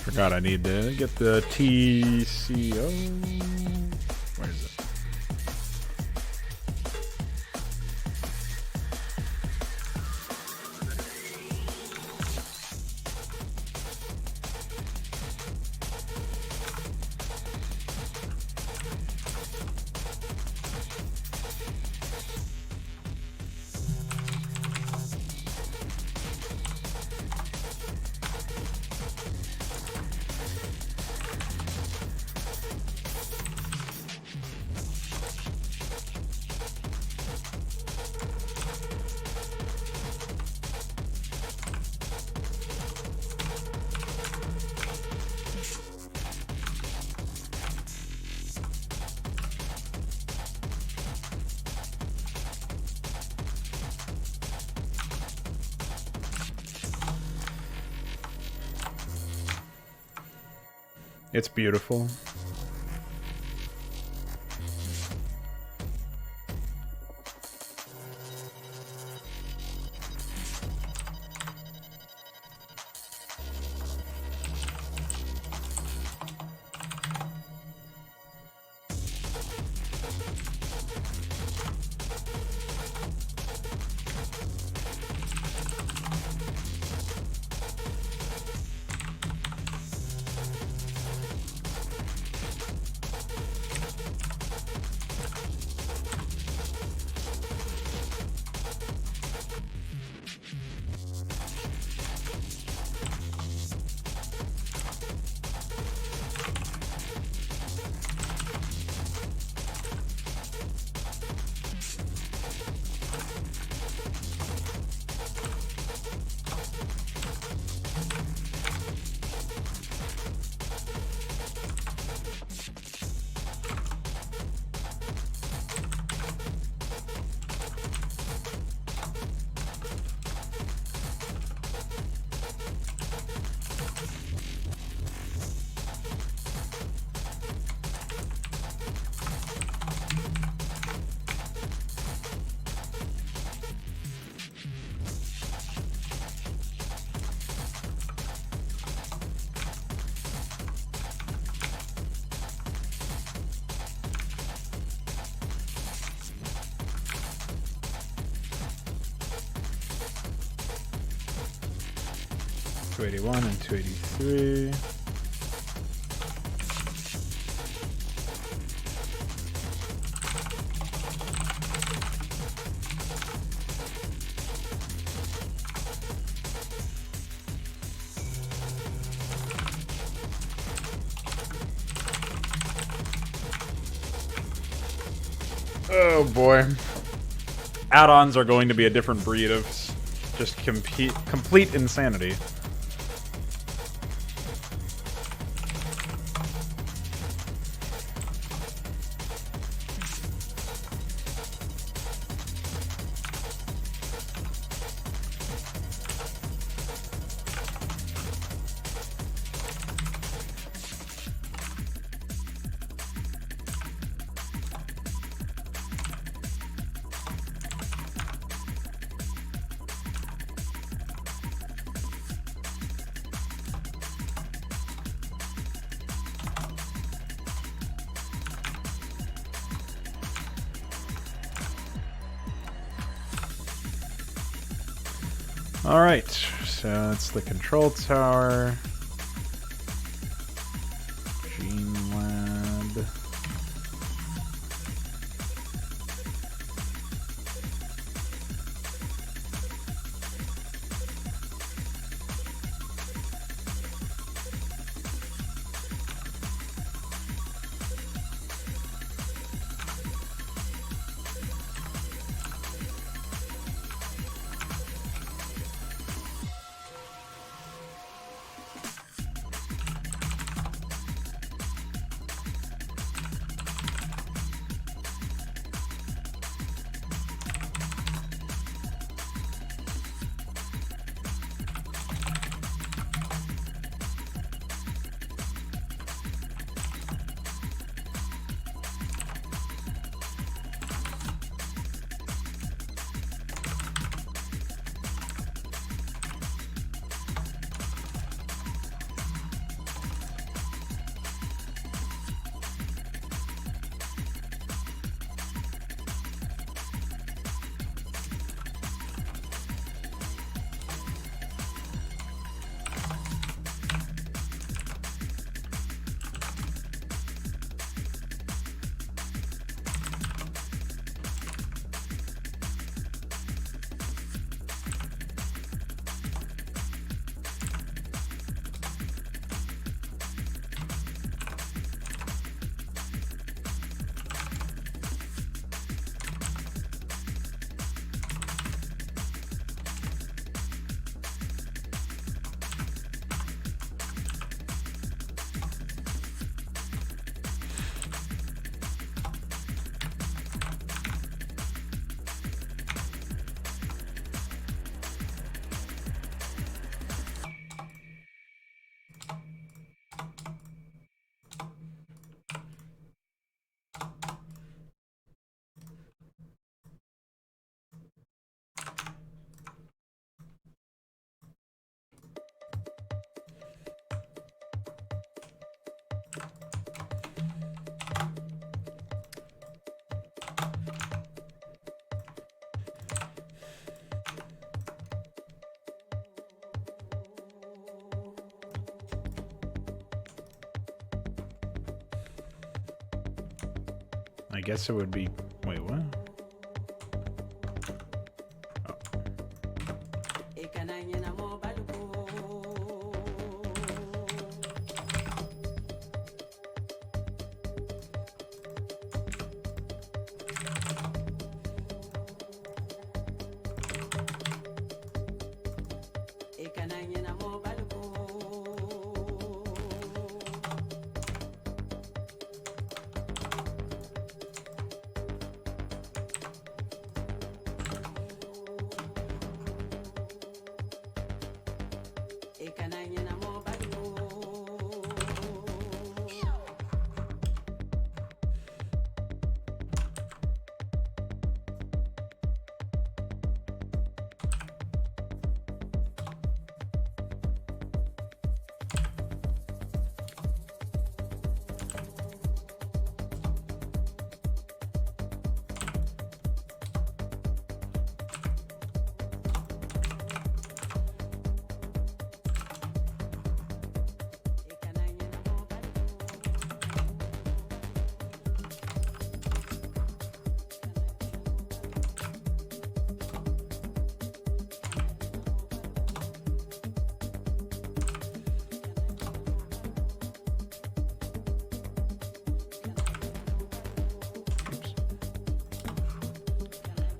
Forgot I need to get the TCO. Where is it? It's beautiful. .281 and 283. Oh boy. Add-ons are going to be a different breed of just complete insanity. Alright, so that's the control tower. Gene Lab. I guess it would be... Wait, what?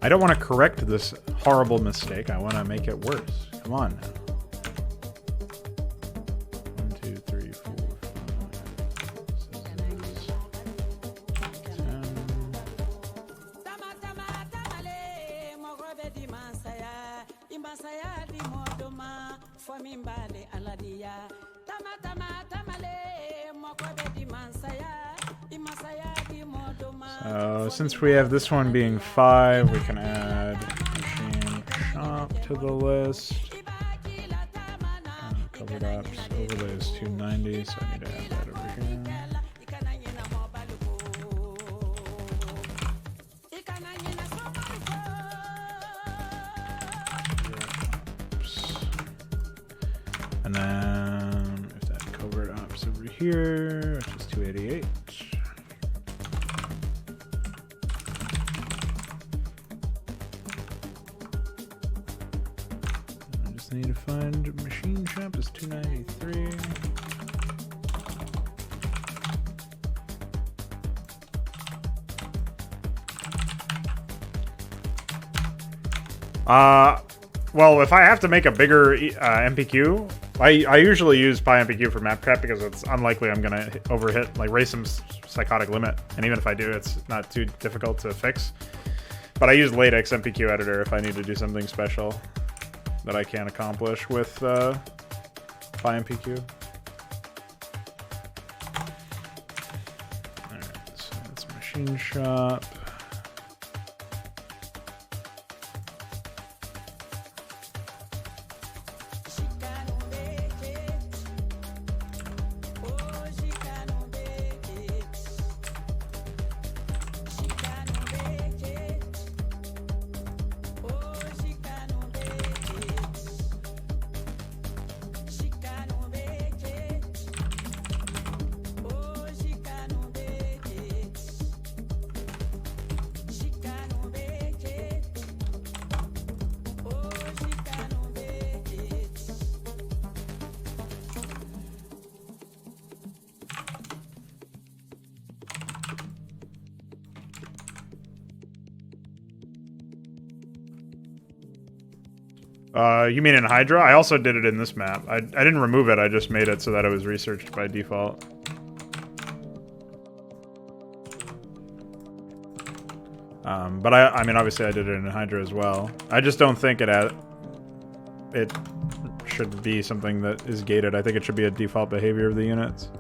I don't want to correct this horrible mistake. I want to make it worse. Come on now. 1, 2, 3, 4, 5. Since we have this one being 5, we can add machine shop to the list. Covered ops overlay is 290, so I need to add that over here. And then if that covert ops over here, which is 288. Need to find machine shop is 293. Well, if I have to make a bigger MPQ, I usually use PyMPQ for Mapcrap because it's unlikely I'm gonna overhit, like raise some psychotic limit, and even if I do, it's not too difficult to fix. But I use latex MPQ editor if I need to do something special that I can't accomplish with PyMPQ. Alright, so that's machine shop. You mean in Hydra? I also did it in this map. I didn't remove it, I just made it so that it was researched by default. But I mean, obviously I did it in Hydra as well. I just don't think it should be something that is gated. I think it should be a default behavior of the units.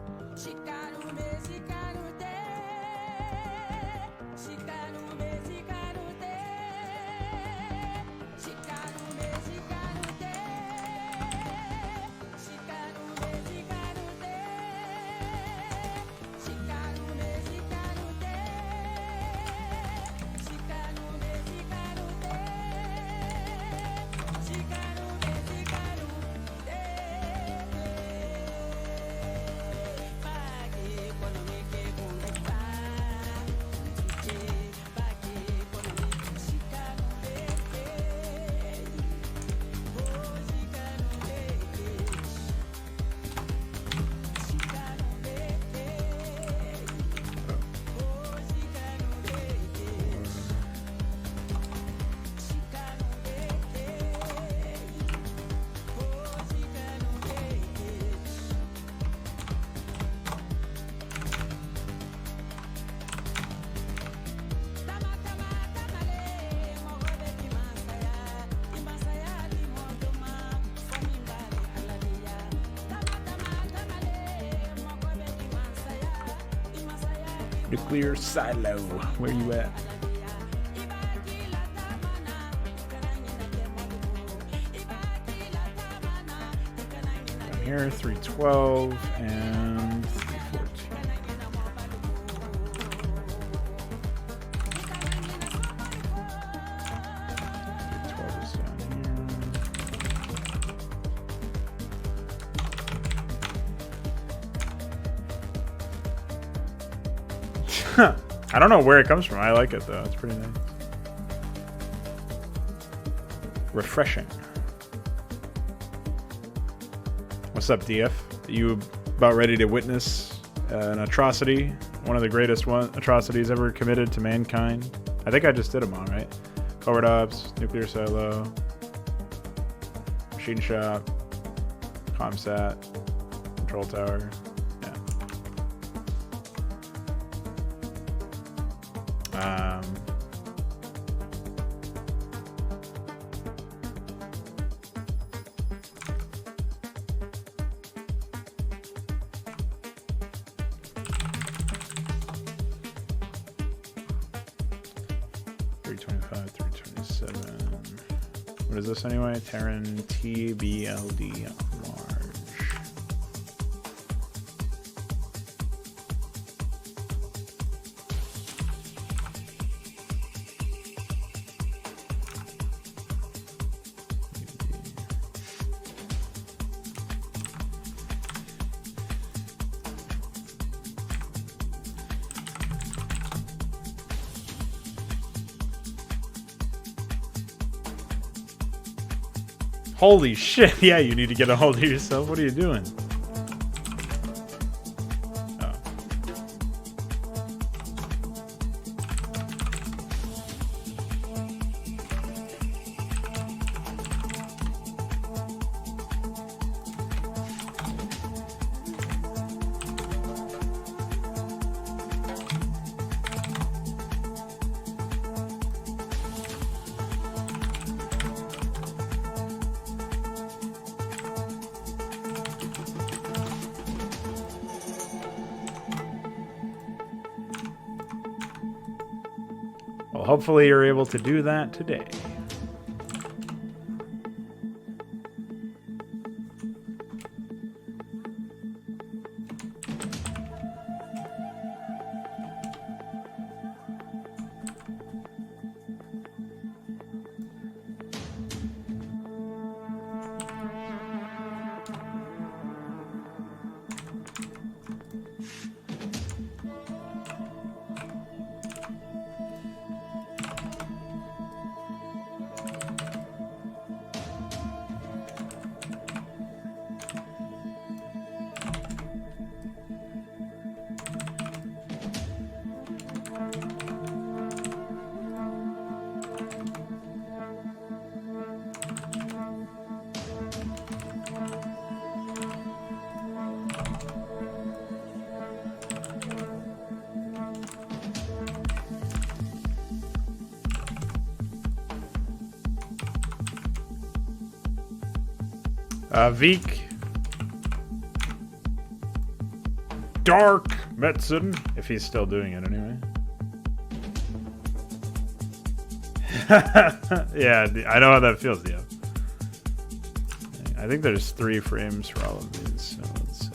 Nuclear silo. Where you at? Down here, 312 and 314. I don't know where it comes from. I like it though. It's pretty nice. Refreshing. What's up, DF? You about ready to witness an atrocity? One of the greatest atrocities ever committed to mankind. I think I just did them all, right? Covert ops, nuclear silo, machine shop, comsat, control tower. What is this anyway? Terran TBLD large. Holy shit, yeah, you need to get a hold of yourself. What are you doing? Oh. Well, hopefully you're able to do that today. Veek. Dark Medicine, if he's still doing it anyway. Yeah, I know how that feels, yeah. I think there's 3 frames for all of these, so let's say.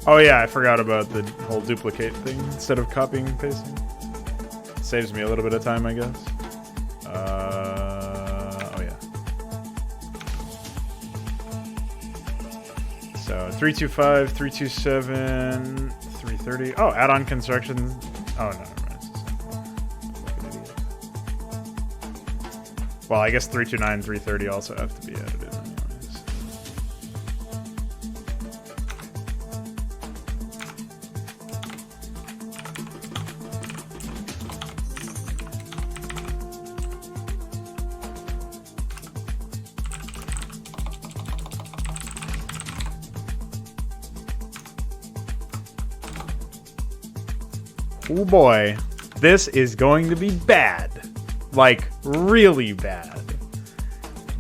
Oh yeah, I forgot about the whole duplicate thing instead of copying and pasting. It saves me a little bit of time, I guess. Oh yeah. So 325, 327, 330. Oh, add-on construction. Oh, no, never mind. Well, I guess 329, 330 also have to be edited anyways. Oh boy, this is going to be bad. Like, really bad.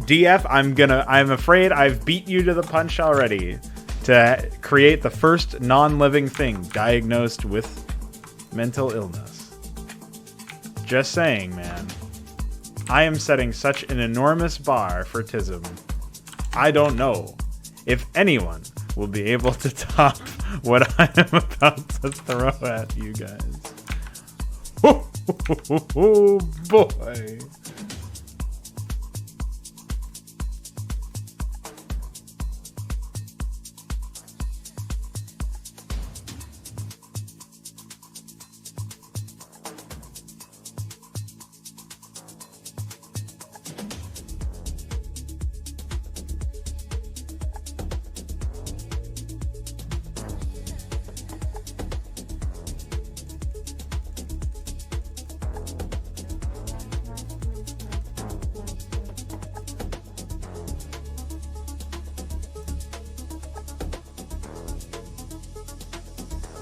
DF, I'm afraid I've beat you to the punch already to create the first non-living thing diagnosed with mental illness. Just saying, man. I am setting such an enormous bar for Tism. I don't know if anyone will be able to top what I am about to throw at you guys. Oh boy.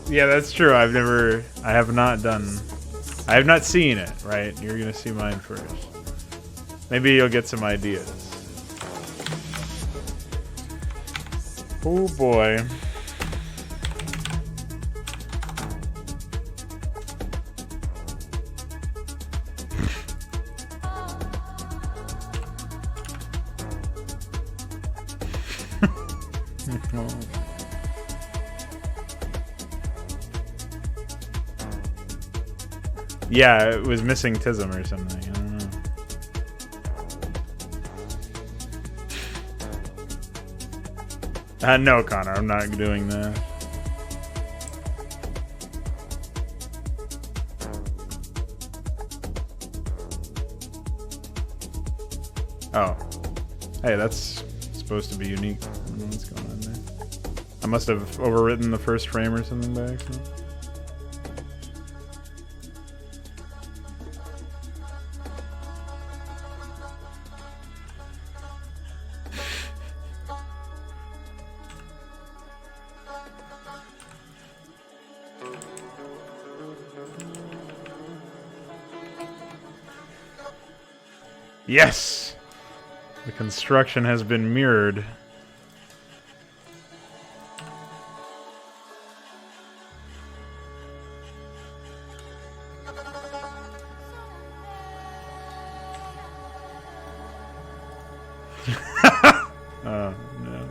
Yeah, that's true. I have not seen it, right? You're gonna see mine first. Maybe you'll get some ideas. Oh boy. Yeah, it was missing Tism or something. I don't know. No, Connor, I'm not doing that. Oh. Hey, that's supposed to be unique. I don't know what's going on there. I must have overwritten the first frame or something by accident. Yes! The construction has been mirrored. Oh, no.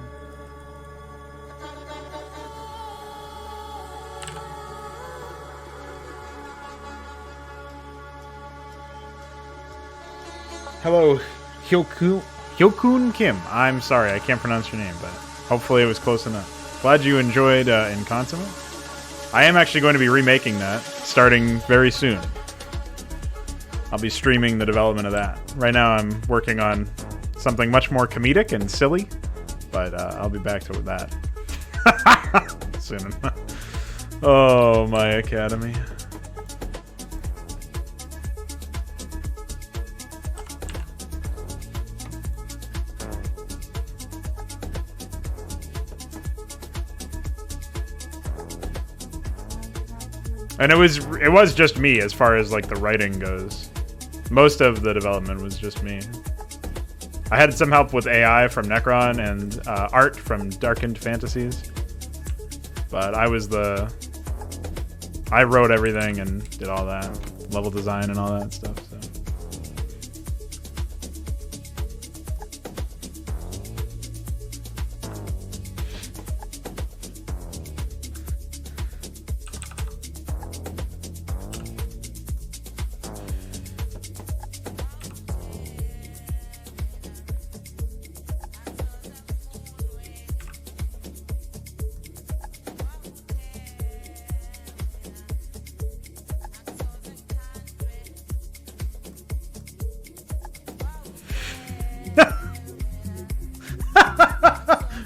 Hello, Hyokun Kim. I'm sorry, I can't pronounce your name, but hopefully it was close enough. Glad you enjoyed In Consummate. I am actually going to be remaking that, starting very soon. I'll be streaming the development of that. Right now I'm working on something much more comedic and silly, but I'll be back to that soon. Oh, my academy. And it was just me as far as like the writing goes. Most of the development was just me. I had some help with AI from Necron and art from Darkened Fantasies. But I wrote everything and did all that. Level design and all that stuff. So.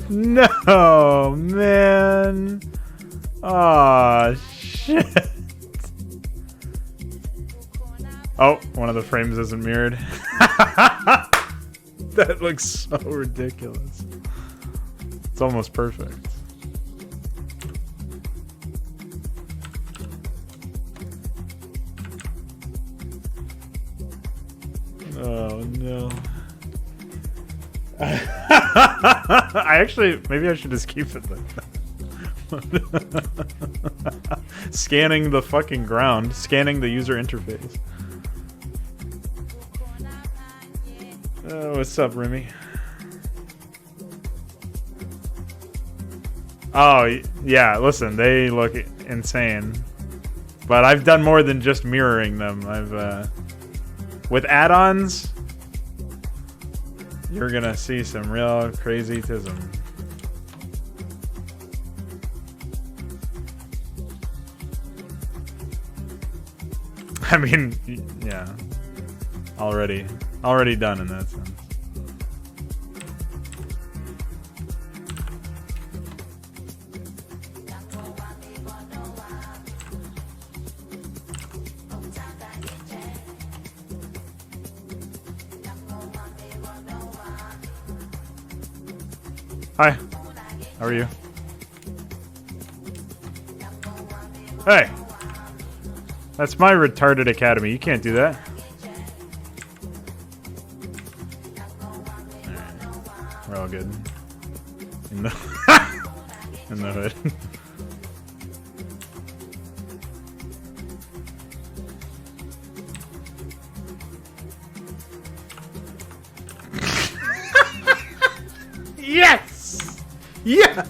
No, man. Aw, shit. Oh, one of the frames isn't mirrored. That looks so ridiculous. It's almost perfect. Oh no. I actually, maybe I should just keep it like that. Scanning the fucking ground, scanning the user interface. What's up, Remy? Oh, yeah, listen, they look insane. But I've done more than just mirroring them. I've, with add-ons, you're gonna see some real crazy-tism. I mean, yeah. Already done in that sense. Hi. How are you? Hey. That's my retarded academy. You can't do that. Right. We're all good. In the in the hood. Yes! Yes!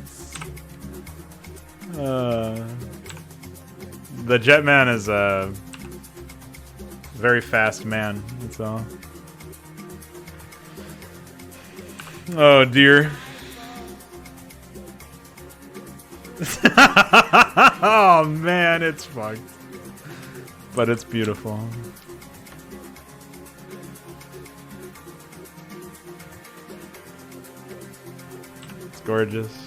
The Jetman is a very fast man, that's all. Oh dear. Oh man, it's fucked. But it's beautiful. It's gorgeous.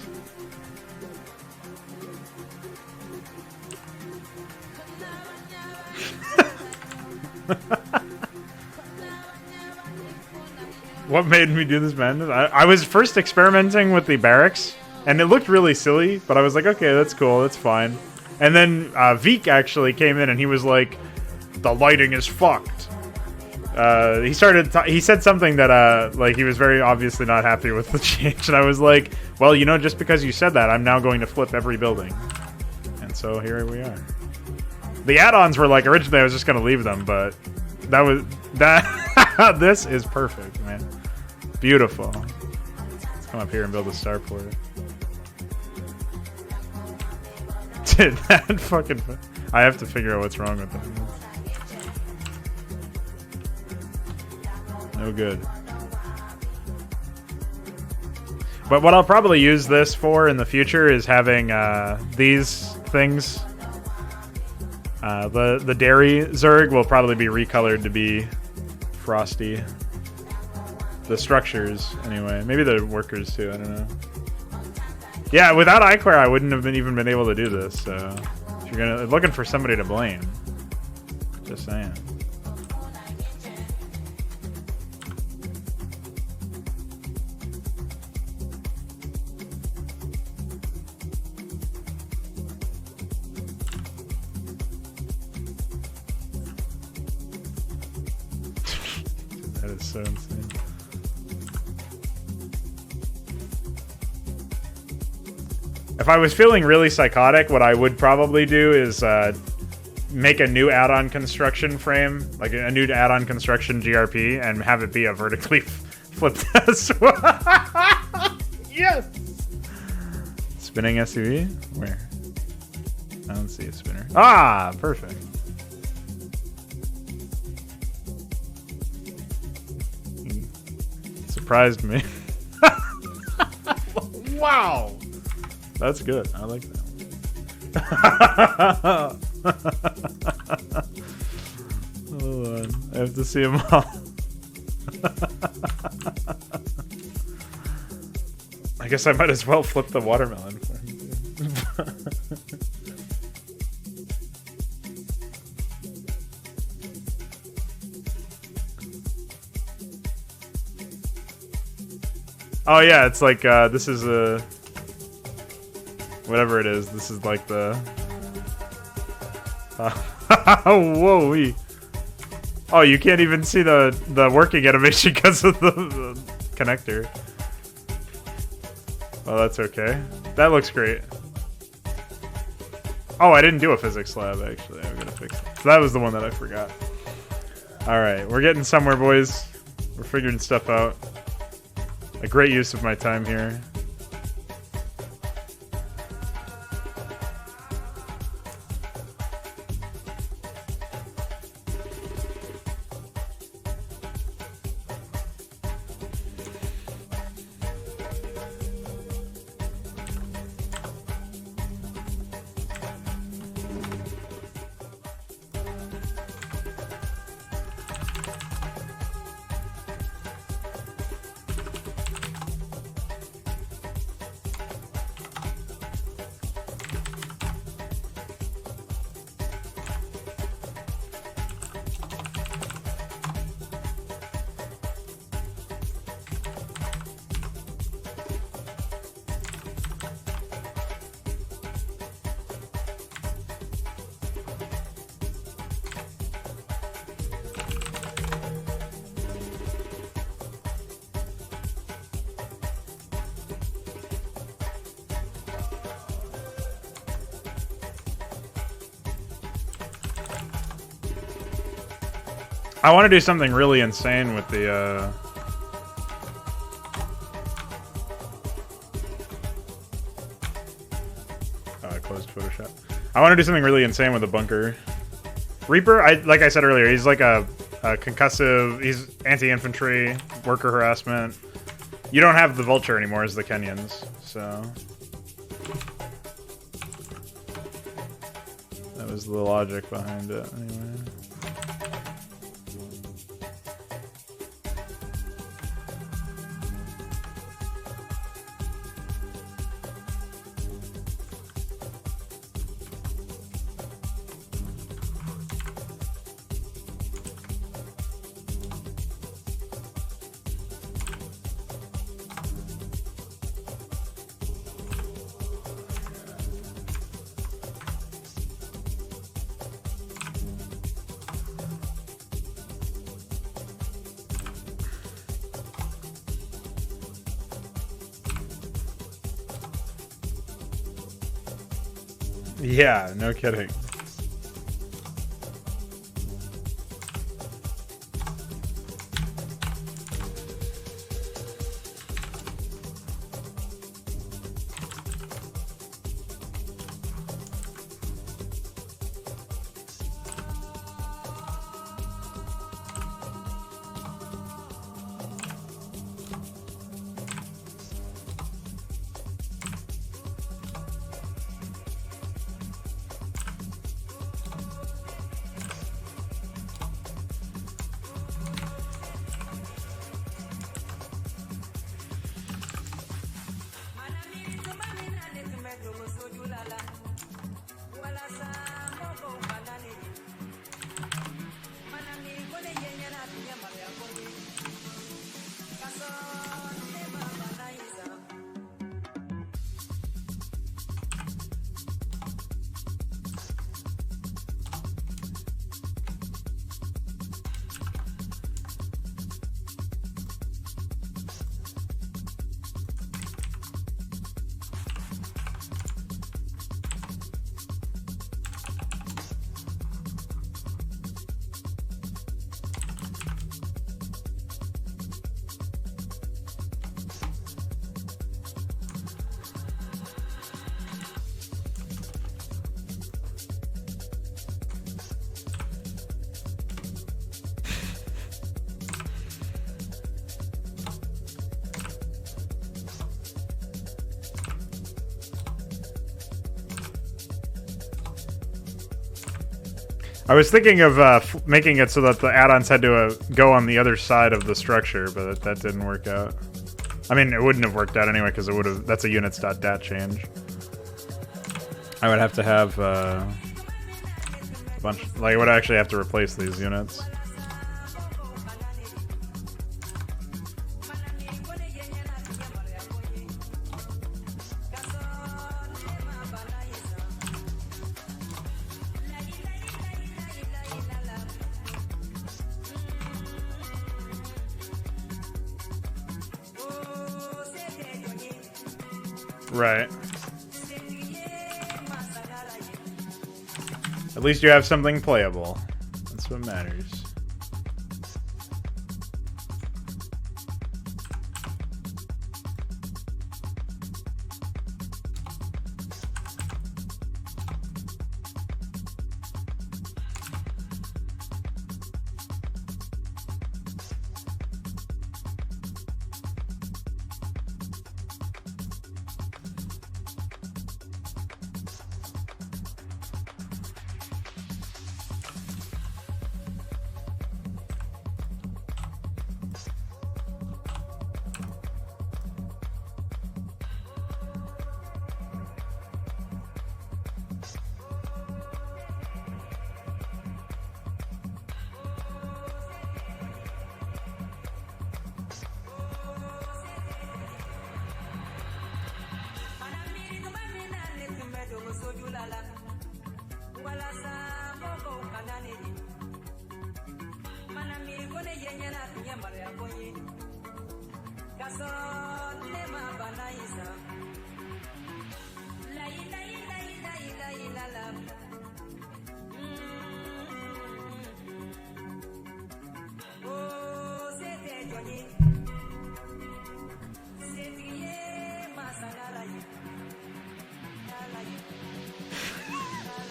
What made me do this madness? I was first experimenting with the barracks, and it looked really silly, but I was like, okay, that's cool, that's fine. And then Veek actually came in, and he was like, the lighting is fucked. He said something that, like, he was very obviously not happy with the change, and I was like, well, you know, just because you said that, I'm now going to flip every building. And so here we are. The add-ons were like, originally I was just going to leave them, but this is perfect, man. Beautiful. Let's come up here and build a starport. Dude, that fucking... I have to figure out what's wrong with them. No good. But what I'll probably use this for in the future is having these things. The dairy Zerg will probably be recolored to be frosty. The structures, anyway. Maybe the workers, too. I don't know. Yeah, without iClare, I wouldn't have even been able to do this. So, if you're looking for somebody to blame, just saying. That is so insane. If I was feeling really psychotic, what I would probably do is make a new add-on construction frame, like a new add-on construction GRP, and have it be a vertically flipped as well. Yes! Spinning SUV? Where? I don't see a spinner. Ah, perfect. Surprised me. Wow! That's good. I like that. Hold on. I have to see them all. I guess I might as well flip the watermelon for him. Oh yeah, it's like this is a whatever it is. This is like the whoa-wee. Oh, you can't even see the working animation because of the connector. Oh, that's okay. That looks great. Oh, I didn't do a physics lab, actually. I'm gonna fix it. So that was the one that I forgot. Alright, we're getting somewhere, boys. We're figuring stuff out. A great use of my time here. I want to do something really insane with the, oh, I closed Photoshop. I want to do something really insane with the bunker. Reaper, like I said earlier, he's like a concussive, he's anti-infantry, worker harassment. You don't have the Vulture anymore as the Kenyans, so... That was the logic behind it, anyway. Yeah, no kidding. I was thinking of making it so that the add-ons had to go on the other side of the structure, but that didn't work out. I mean, it wouldn't have worked out anyway because it would have. That's a units.dat change. I would have to have a bunch. Like, I would actually have to replace these units. Right. At least you have something playable. That's what matters.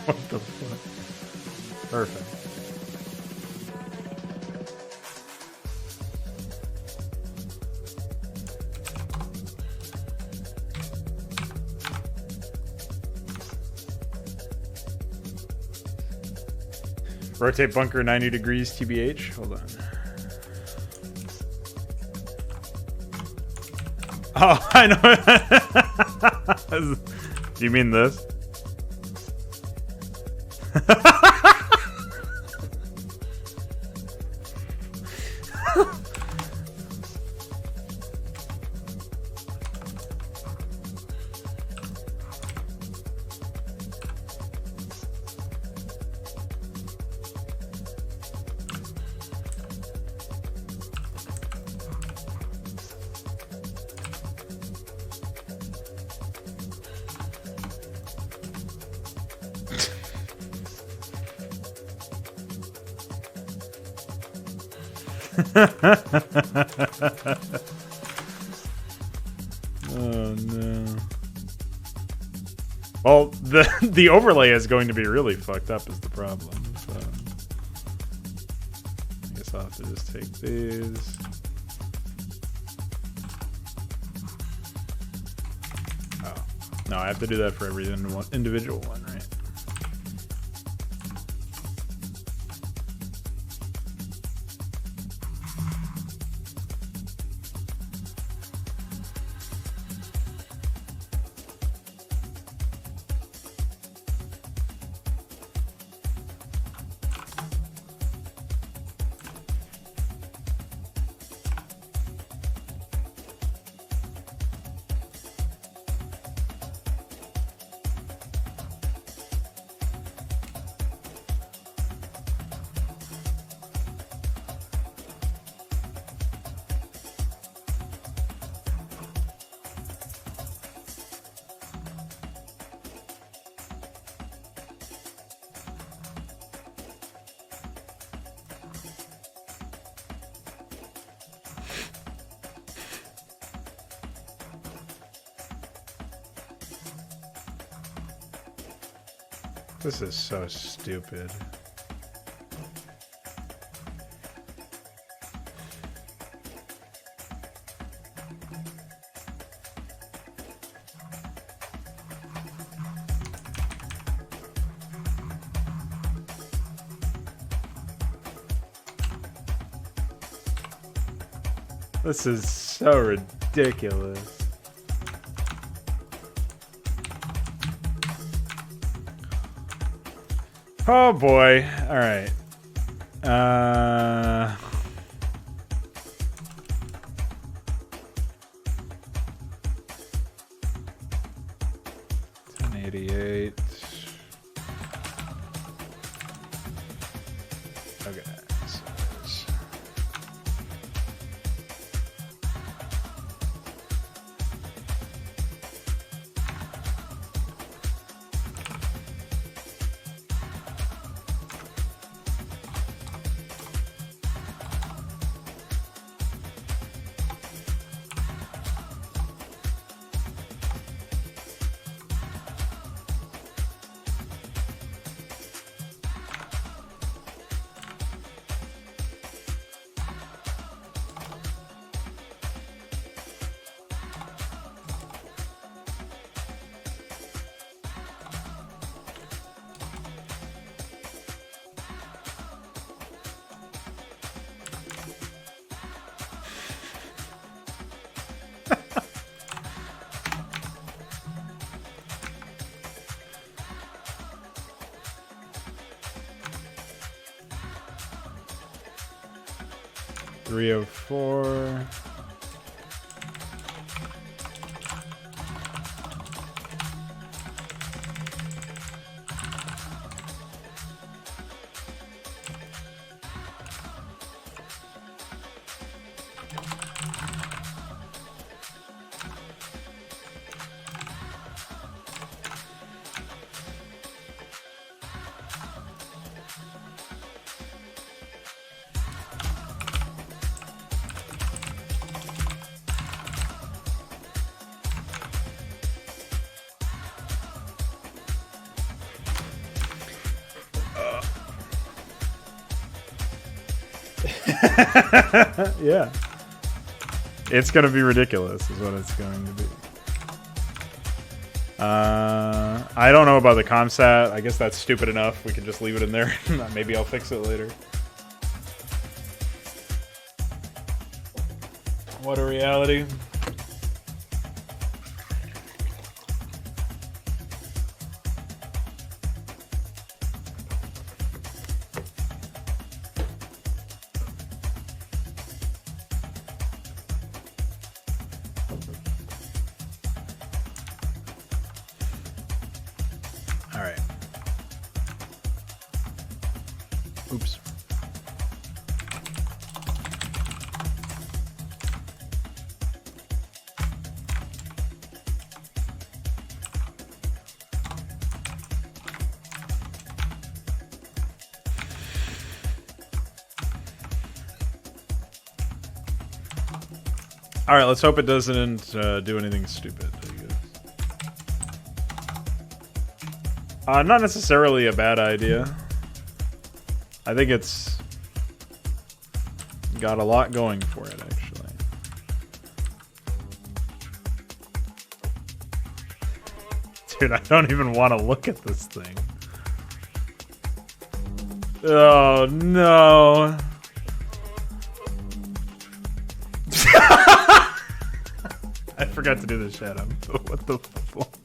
What the fuck? Perfect. Rotate bunker 90 degrees TBH. Hold on. Oh, I know. Do you mean this? Oh no. Well, the overlay is going to be really fucked up is the problem. So I guess I'll have to just take these. Oh. No, I have to do that for every individual one, right? This is so stupid. This is so ridiculous. Oh boy. All right. 1088. Okay. 304. Yeah. It's going to be ridiculous is what it's going to be. I don't know about the comsat. I guess that's stupid enough. We can just leave it in there. Maybe I'll fix it later. What a reality. All right. Oops. All right, let's hope it doesn't do anything stupid. Not necessarily a bad idea. I think it's got a lot going for it, actually. Dude, I don't even want to look at this thing. Oh, no. I forgot to do the shadow. What the fuck?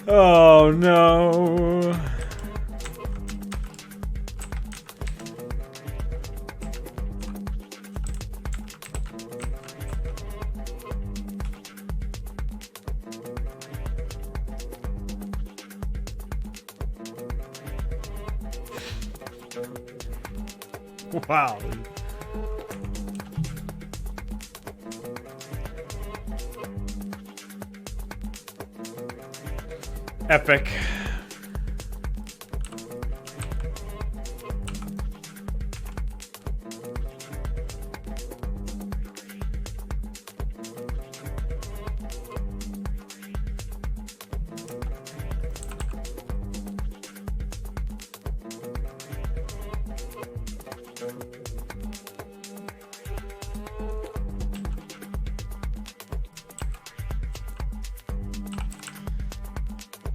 Oh no. Wow. Epic.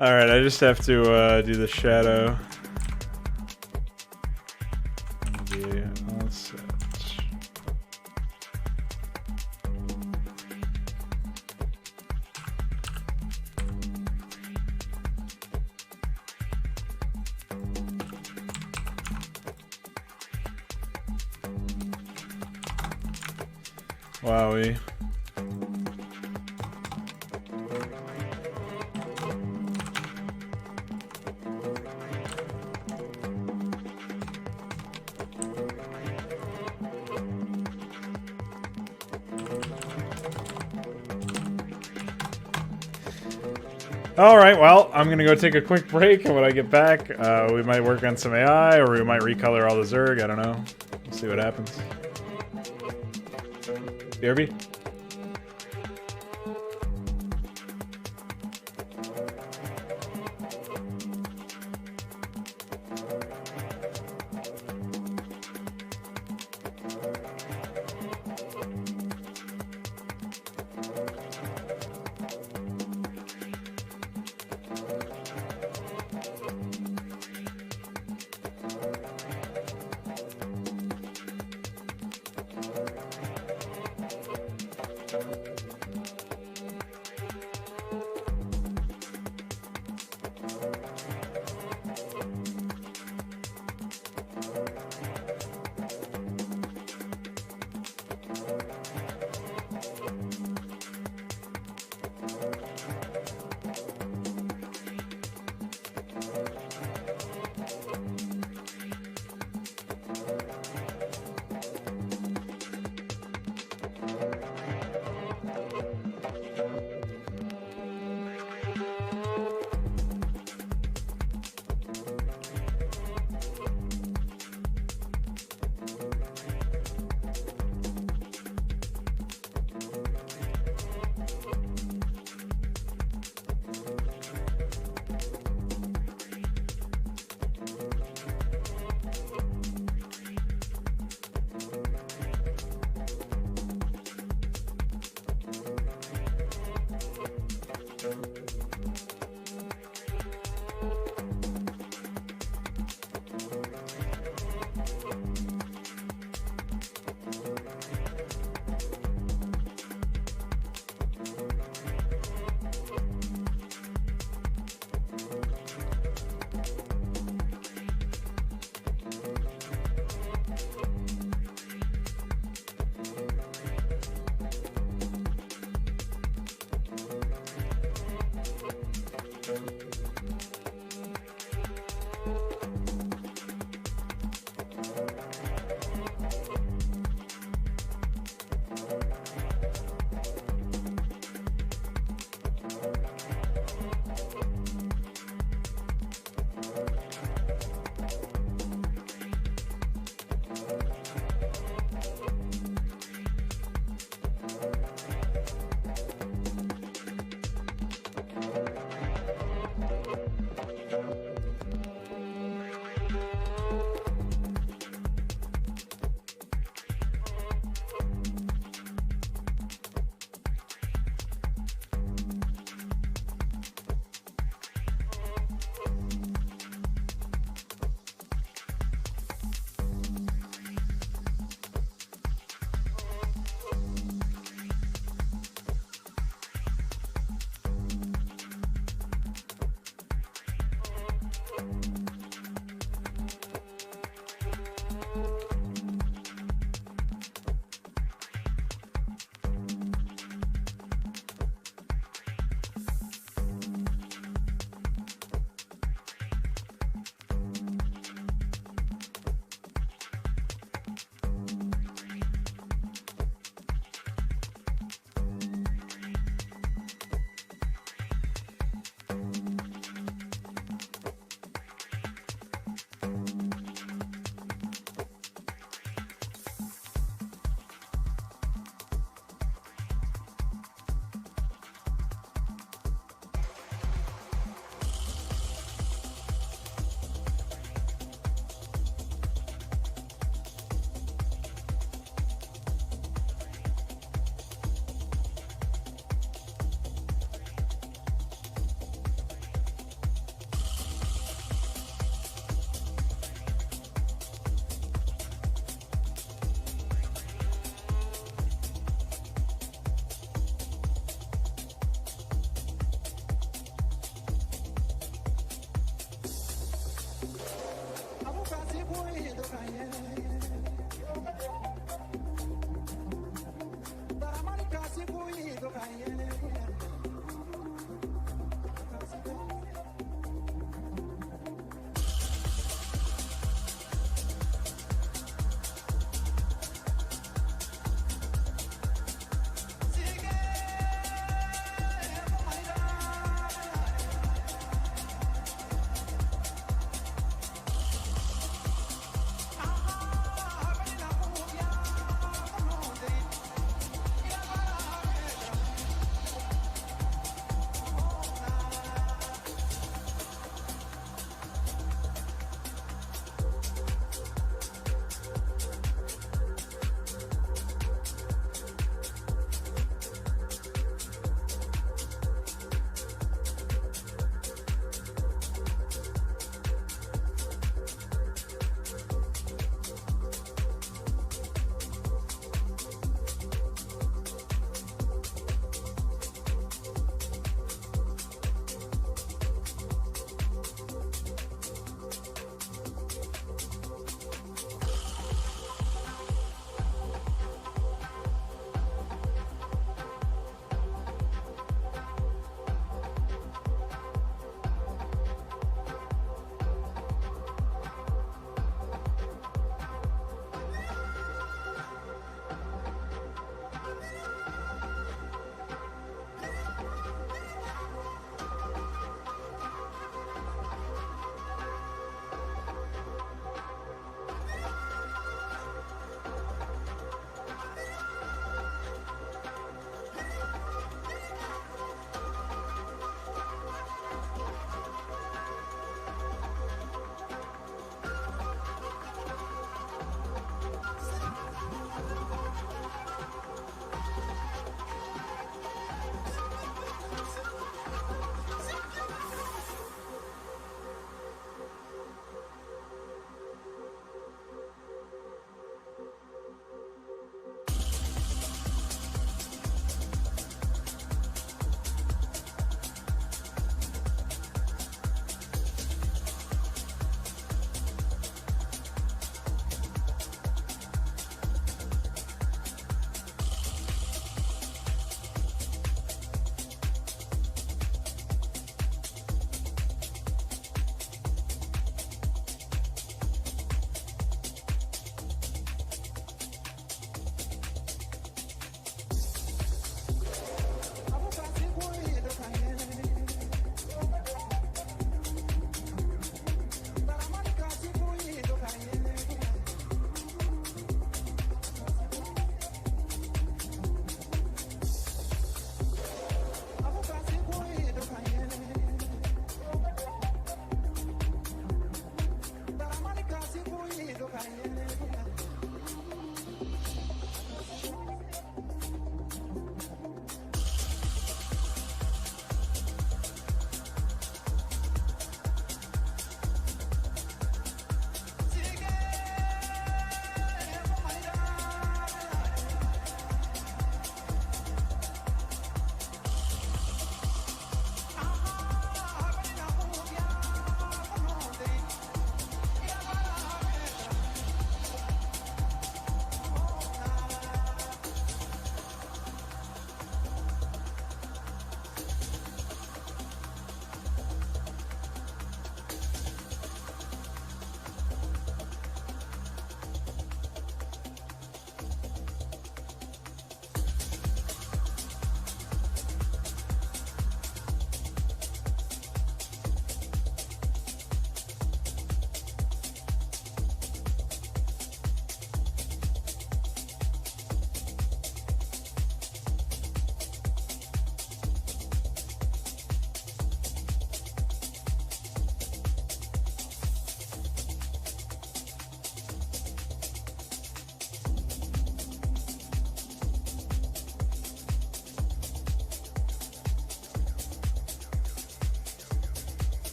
All right, I just have to do the shadow. Be all set. Wowie. All right, well, I'm going to go take a quick break, and when I get back, we might work on some AI, or we might recolor all the Zerg. I don't know. We'll see what happens. BRB?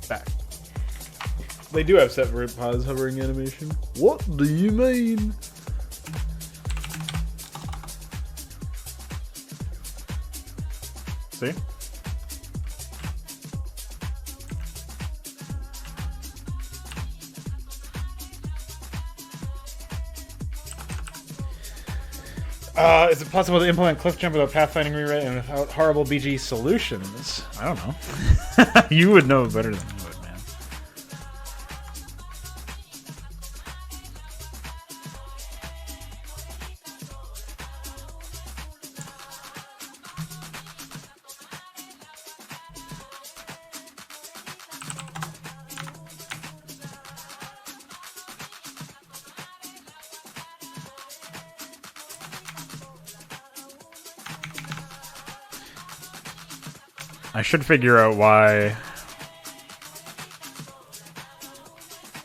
Back. They do have separate pause hovering animation. What do you mean? See? Is it possible to implement Cliff Jump without pathfinding rewrite and without horrible BG solutions? I don't know. You would know better than me would, man. I should figure out why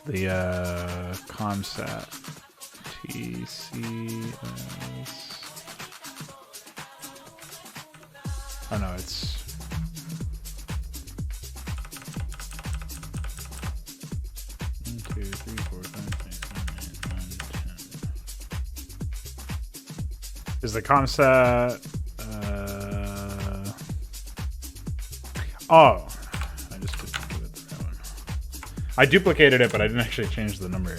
the comsat TCS. Oh no, it's 1, 2, 3, 4, 5, 6, 7, 8, 9, 10. Is the comsat? Oh, I just duplicated that one. I duplicated it, but I didn't actually change the number.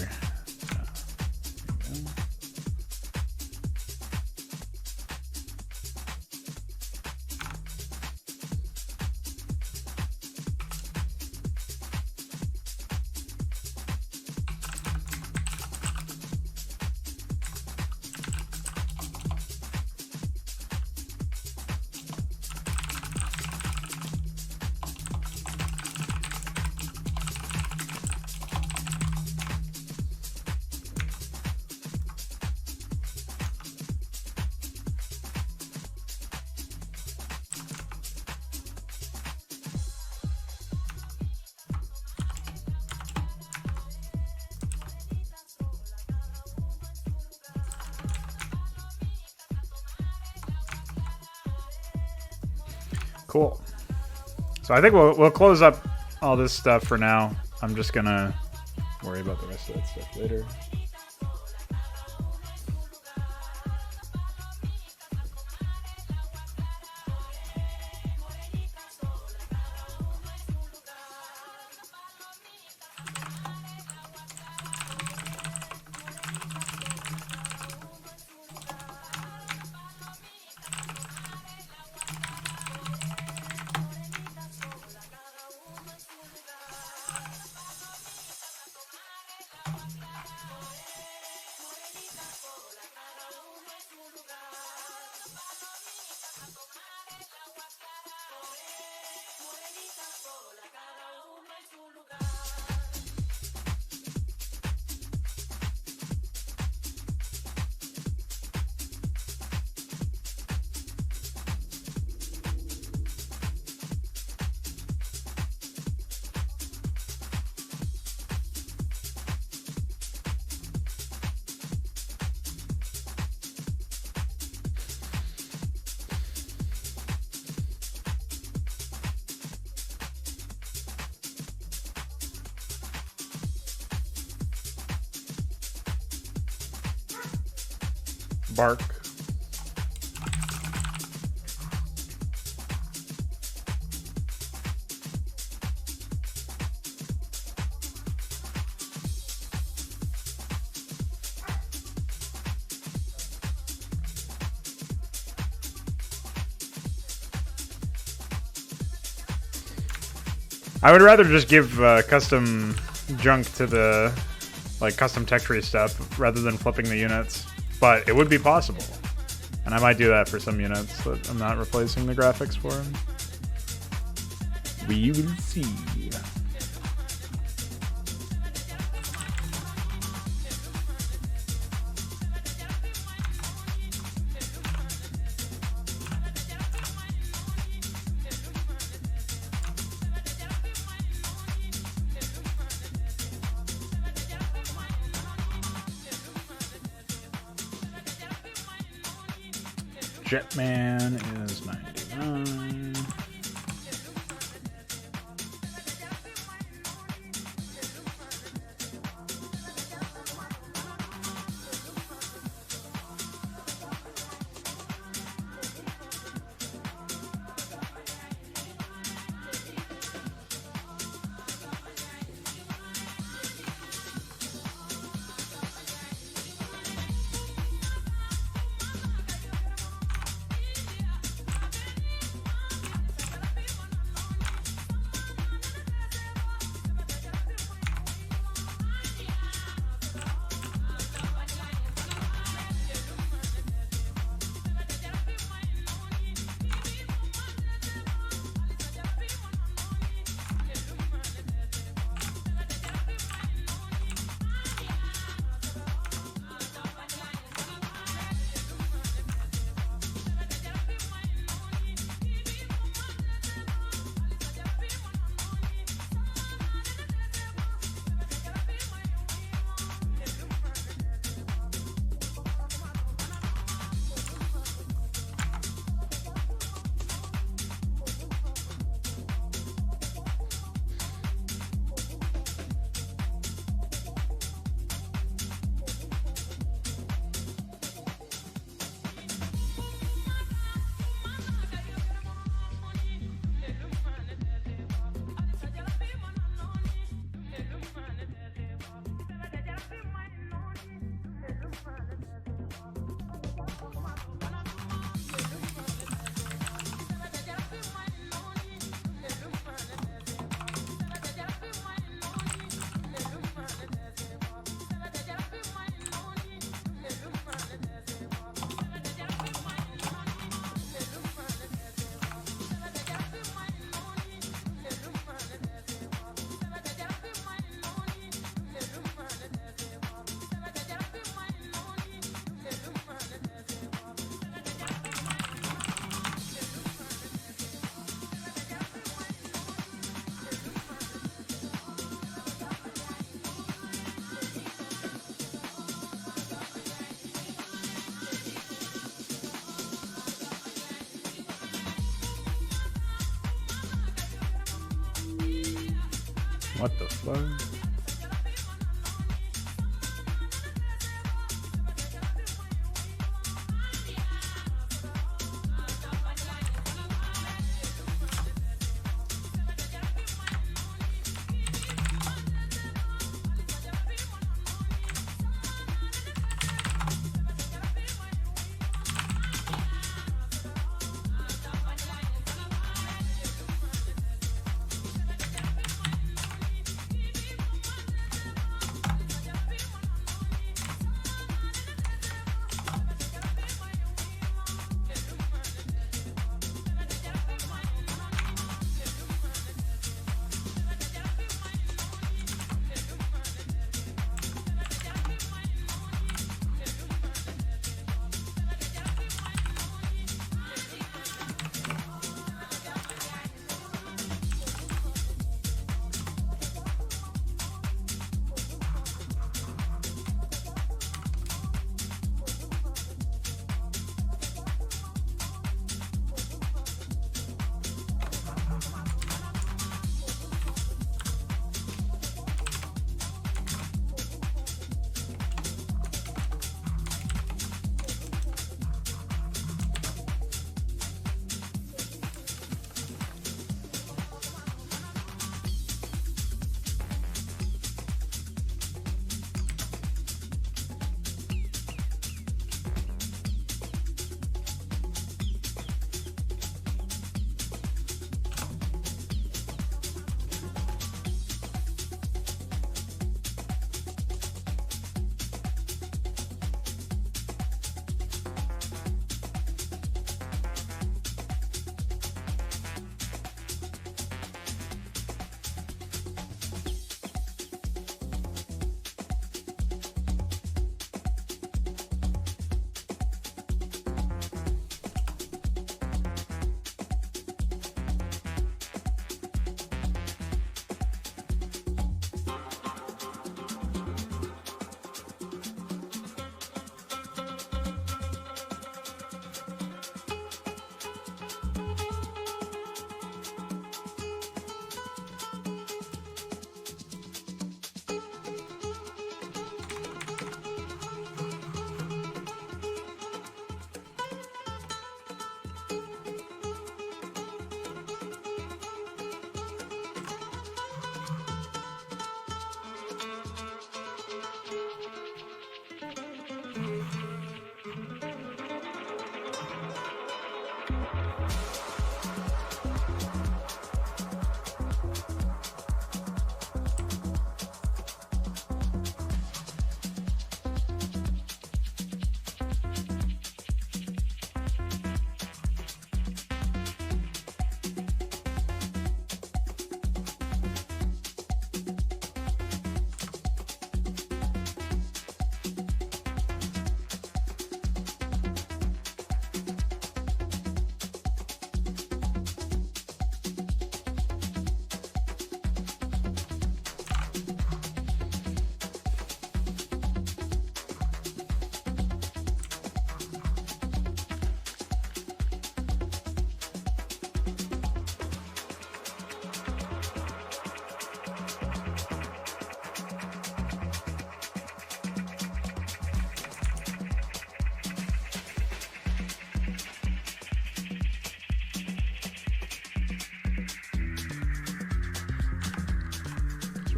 Cool. So I think we'll close up all this stuff for now. I'm just gonna worry about the rest of that stuff later. Bark. I would rather just give custom junk to the custom tech tree stuff rather than flipping the units. But it would be possible. And I might do that for some units that I'm not replacing the graphics for. We will see. Jetman is 99. What the fuck?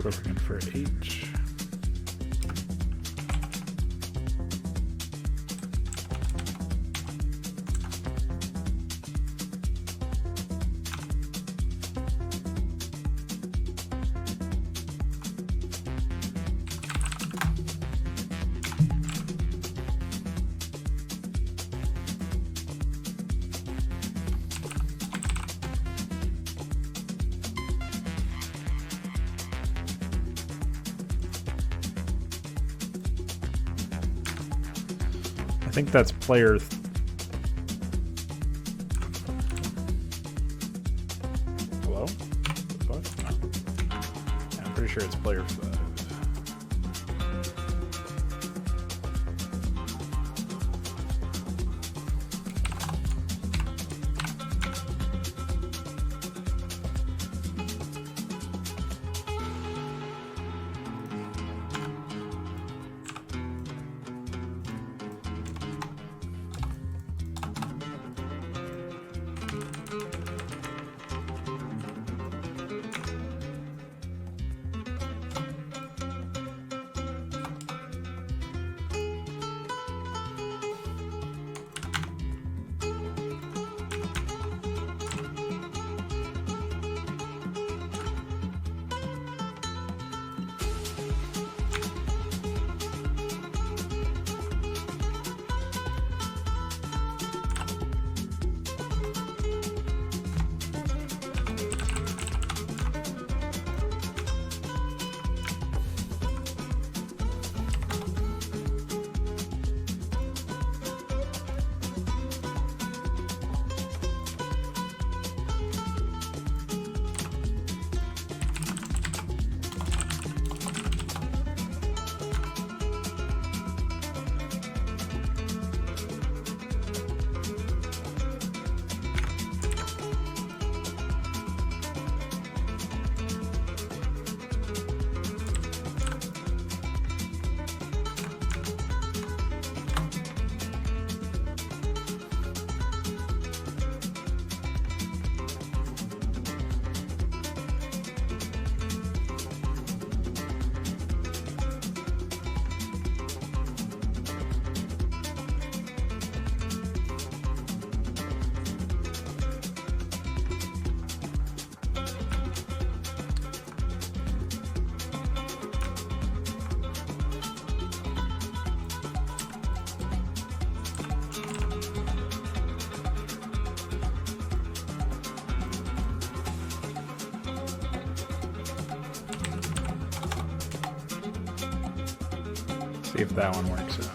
We're looking for H. I think that's player. Hello? What? Yeah, I'm pretty sure it's player 5. See if that one works out.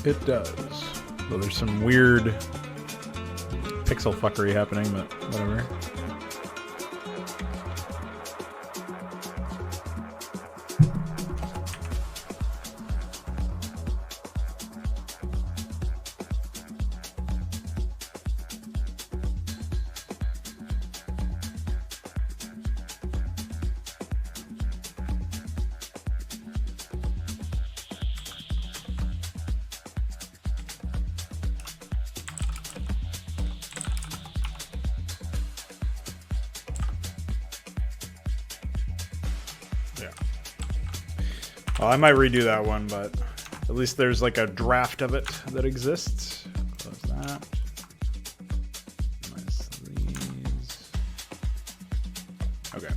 It does. So there's some weird pixel fuckery happening, but whatever. Well, I might redo that one, but at least there's like a draft of it that exists. Close that. Minus these. Okay.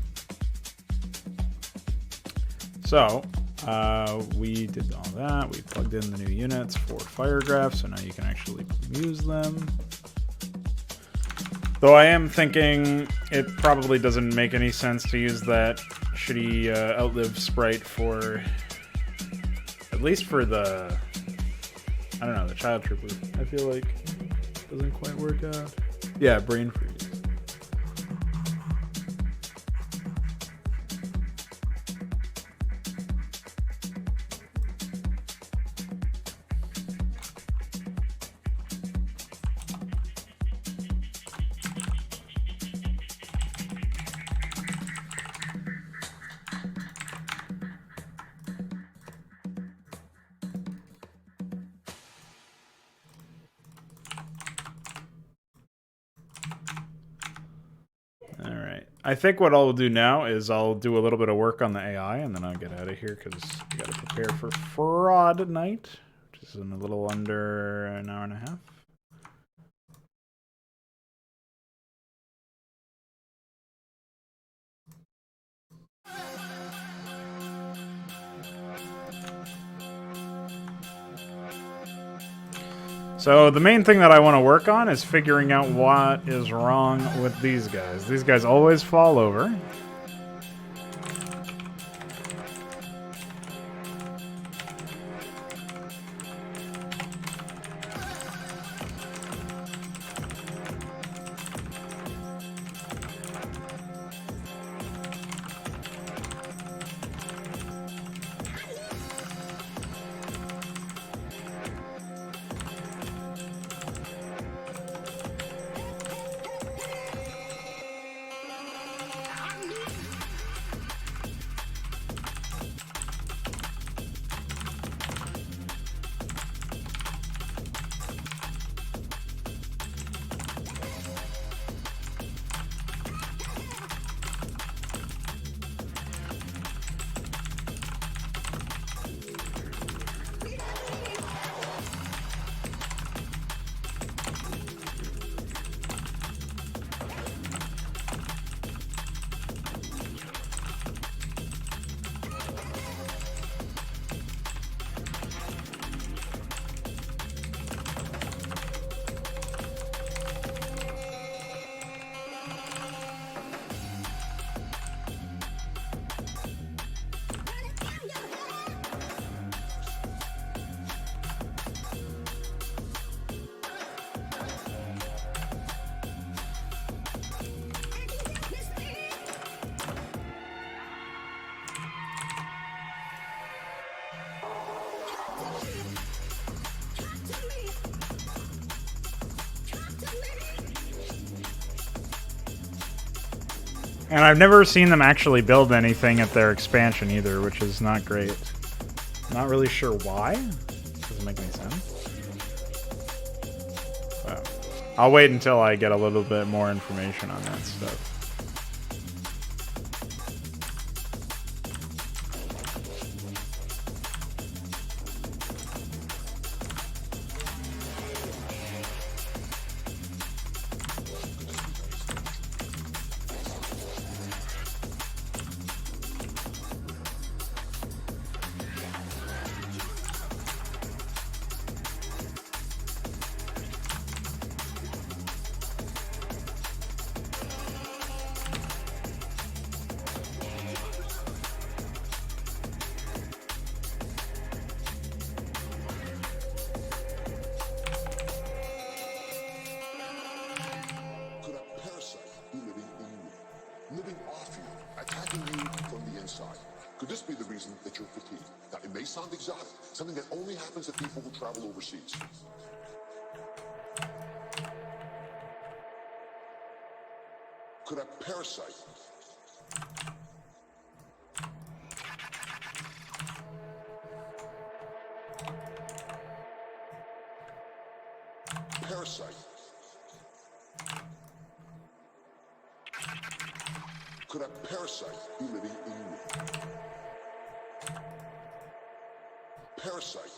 So, we did all that. We plugged in the new units for Firegraph, so now you can actually use them. Though I am thinking it probably doesn't make any sense to use that shitty outlive sprite for... At least for the, I don't know, the child trooper. I feel like it doesn't quite work out. Yeah, brain freeze. I think what I'll do now is I'll do a little bit of work on the AI, and then I'll get out of here because we got to prepare for fraud night, which is in a little under an hour and a half. So the main thing that I want to work on is figuring out what is wrong with these guys. These guys always fall over. And I've never seen them actually build anything at their expansion either, which is not great. Not really sure why. Doesn't make any sense. But I'll wait until I get a little bit more information on that stuff. inside. Could this be the reason that you're fatigued? Now, it may sound exotic, something that only happens to people who travel overseas. Could a parasite Could a parasite be living in you? Parasite.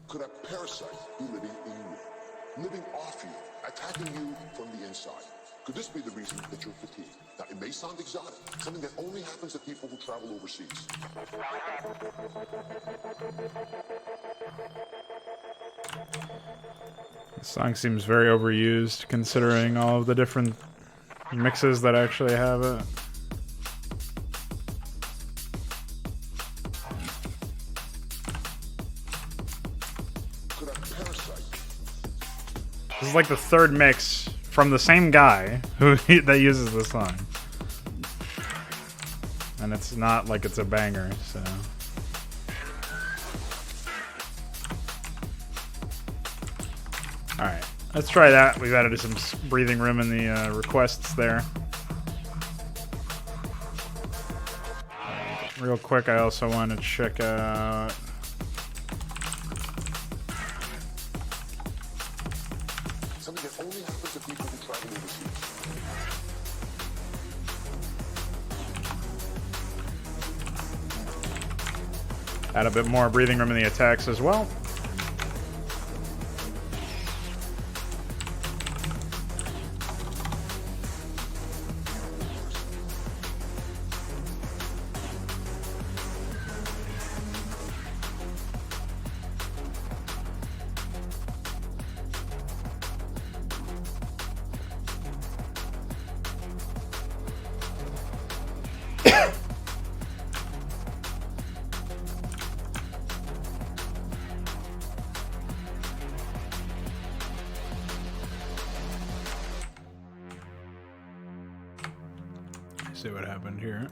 Could a parasite be living in you? Living off you, attacking you from the inside. Could this be the reason that you're fatigued? Now, it may sound exotic, something that only happens to people who travel overseas. The song seems very overused, considering all of the different mixes that actually have it. This is like the third mix from the same guy that uses this song. And it's not like it's a banger, so... Alright, let's try that. We've added some breathing room in the requests there. Real quick, I also want to check out... Something that only happens to people who travel overseas. Add a bit more breathing room in the attacks as well. See what happened here.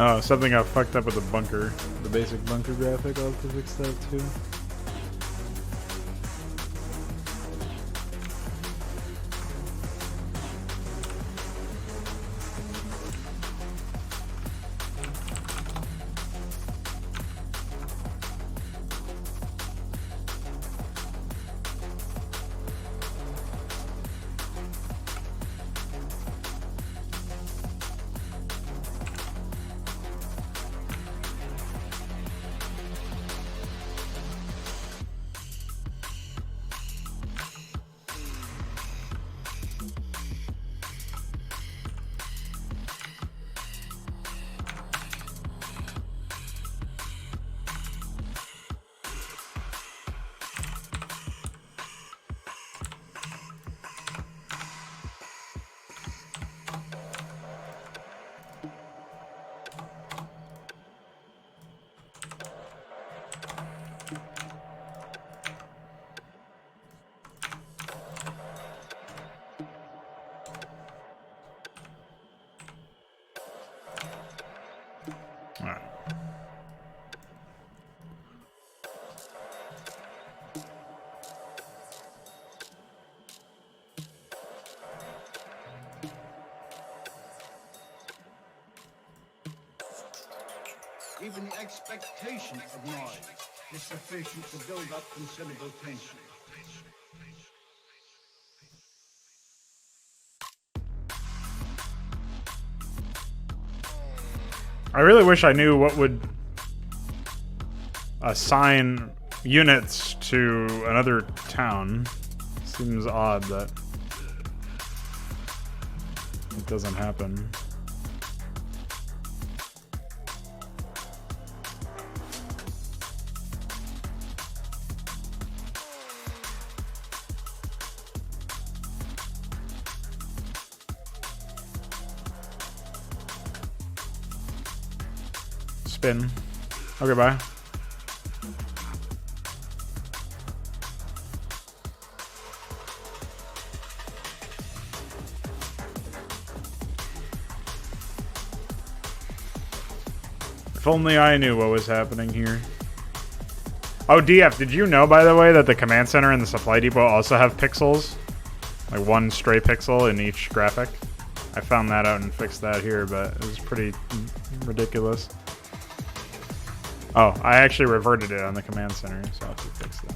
Oh, something got fucked up with the bunker. The basic bunker graphic. I'll have to fix that too. even the expectation of noise is sufficient to build up considerable tension. I really wish I knew what would assign units to another town. Seems odd that it doesn't happen. Spin. Okay, bye. If only I knew what was happening here. Oh, DF, did you know, by the way, that the command center and the supply depot also have pixels? Like one stray pixel in each graphic? I found that out and fixed that here, but it was pretty ridiculous. Oh, I actually reverted it on the command center, so I'll have to fix that.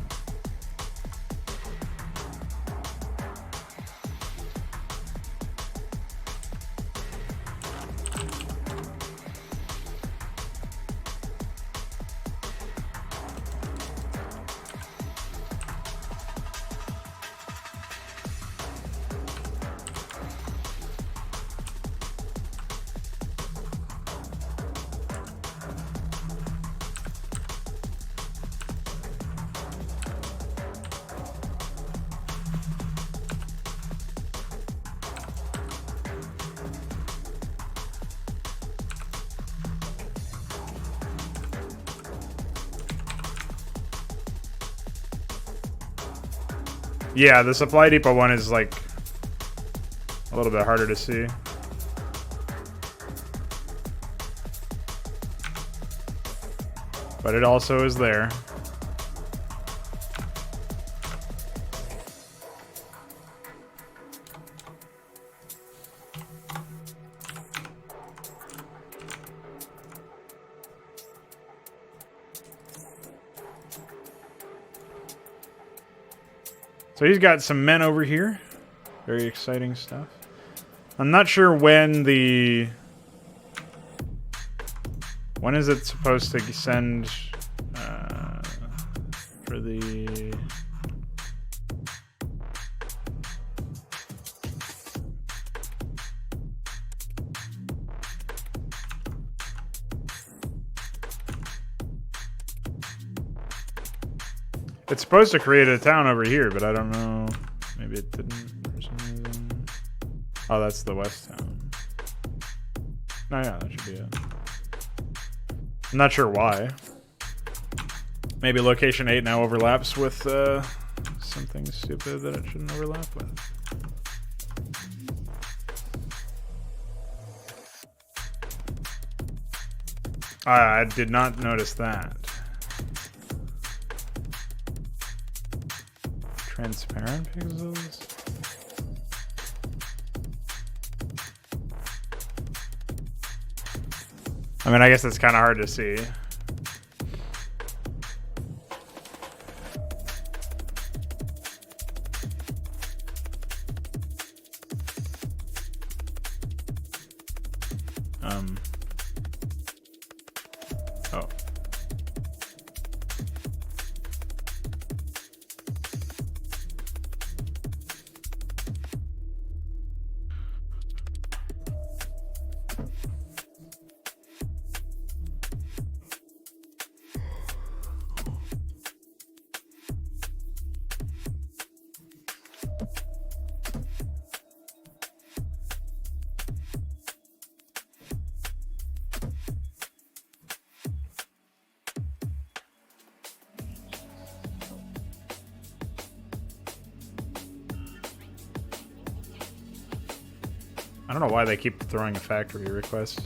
Yeah, the supply depot one is like a little bit harder to see. But it also is there. So he's got some men over here. Very exciting stuff. I'm not sure when the... When is it supposed to send for the... It's supposed to create a town over here, but I don't know. Maybe it didn't for some reason. Oh, that's the west town. Oh yeah, that should be it. I'm not sure why. Maybe location 8 now overlaps with something stupid that it shouldn't overlap with. I did not notice that. Transparent pixels? I mean, I guess it's kind of hard to see. Oh. I don't know why they keep throwing a factory request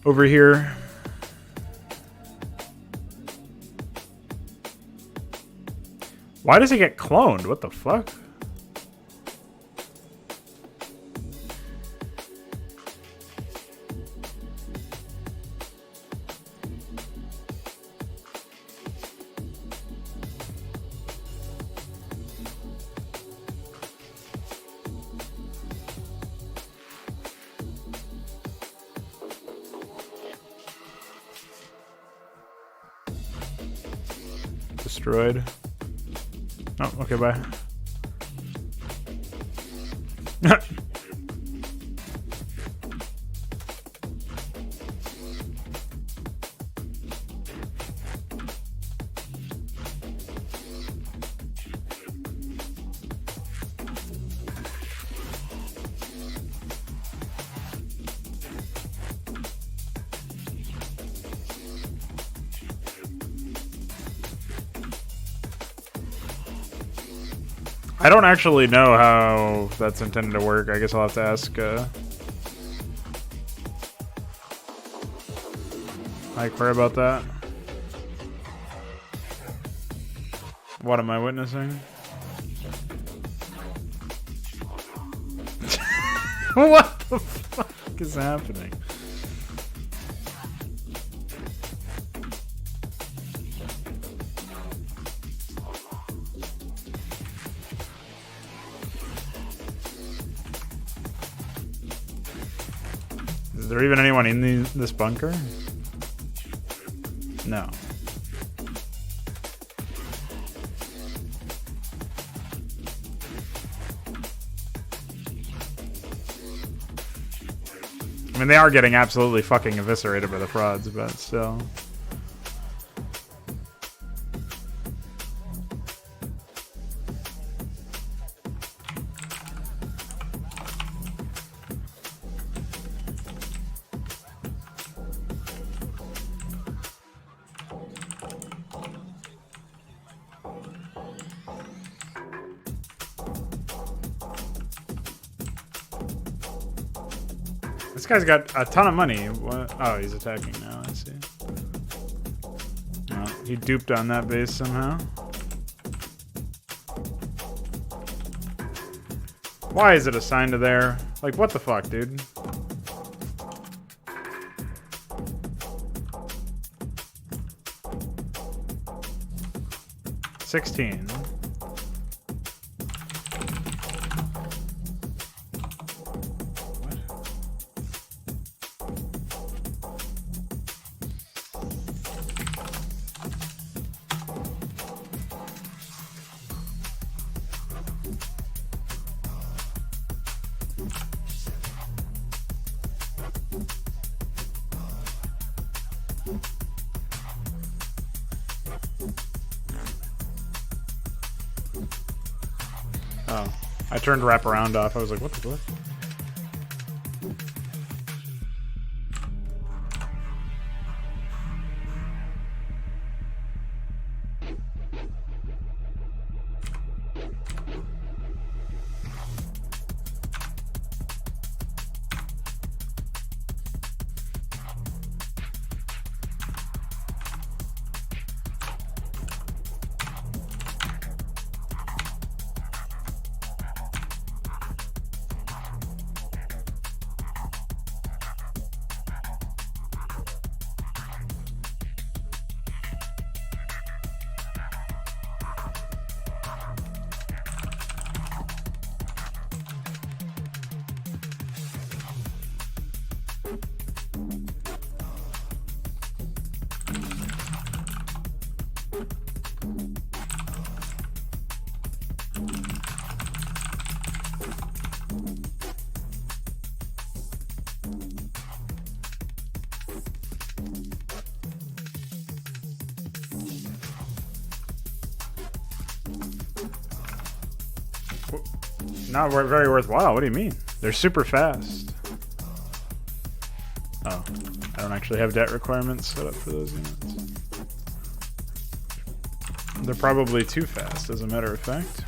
over here. Why does it get cloned? What the fuck? destroyed. Oh, okay, bye. I don't actually know how that's intended to work. I guess I'll have to ask Query about that. What am I witnessing? What the fuck is happening? Is there even anyone in this bunker? No. I mean, they are getting absolutely fucking eviscerated by the frauds, but still. This guy's got a ton of money. What? Oh, he's attacking now, I see. Well, he duped on that base somehow. Why is it assigned to there? Like, what the fuck, dude? $16. Oh, I turned wraparound off. I was like, what the fuck? Not very worthwhile. What do you mean? They're super fast. Oh, I don't actually have debt requirements set up for those units. They're probably too fast, as a matter of fact.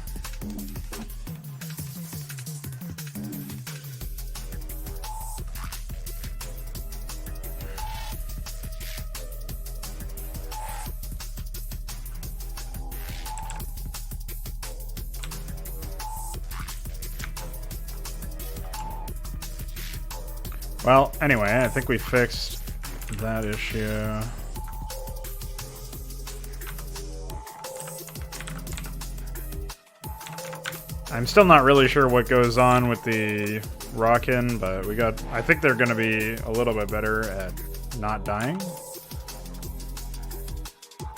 Well, anyway, I think we fixed that issue. I'm still not really sure what goes on with the Rockin', but I think they're going to be a little bit better at not dying.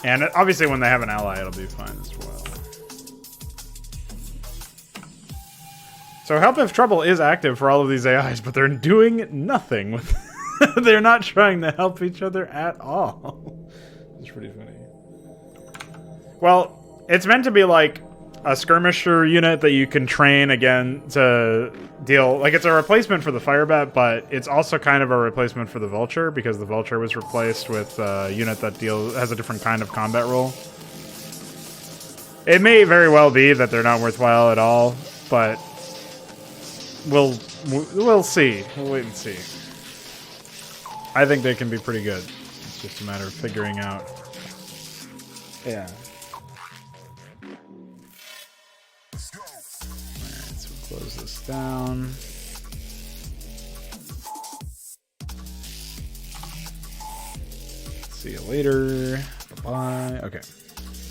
And obviously when they have an ally, it'll be fine as well. So Help If Trouble is active for all of these AIs, but they're doing nothing with they're not trying to help each other at all. It's pretty funny. Well, it's meant to be like a skirmisher unit that you can train again to deal... Like, it's a replacement for the Firebat, but it's also kind of a replacement for the Vulture, because the Vulture was replaced with a unit that has a different kind of combat role. It may very well be that they're not worthwhile at all, but we'll see. We'll wait and see. I think they can be pretty good. It's just a matter of figuring out. Yeah. Alright, so we'll close this down. See you later. Bye-bye. Okay.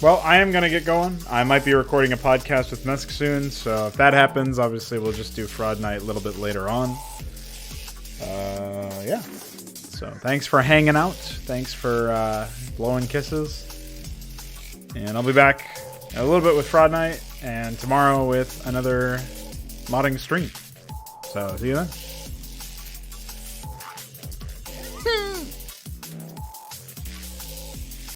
Well, I am going to get going. I might be recording a podcast with Musk soon, so if that happens, obviously we'll just do Fraud Night a little bit later on. Yeah. So thanks for hanging out. Thanks for blowing kisses. And I'll be back a little bit with Fraud Night, and tomorrow with another modding stream. So see you then.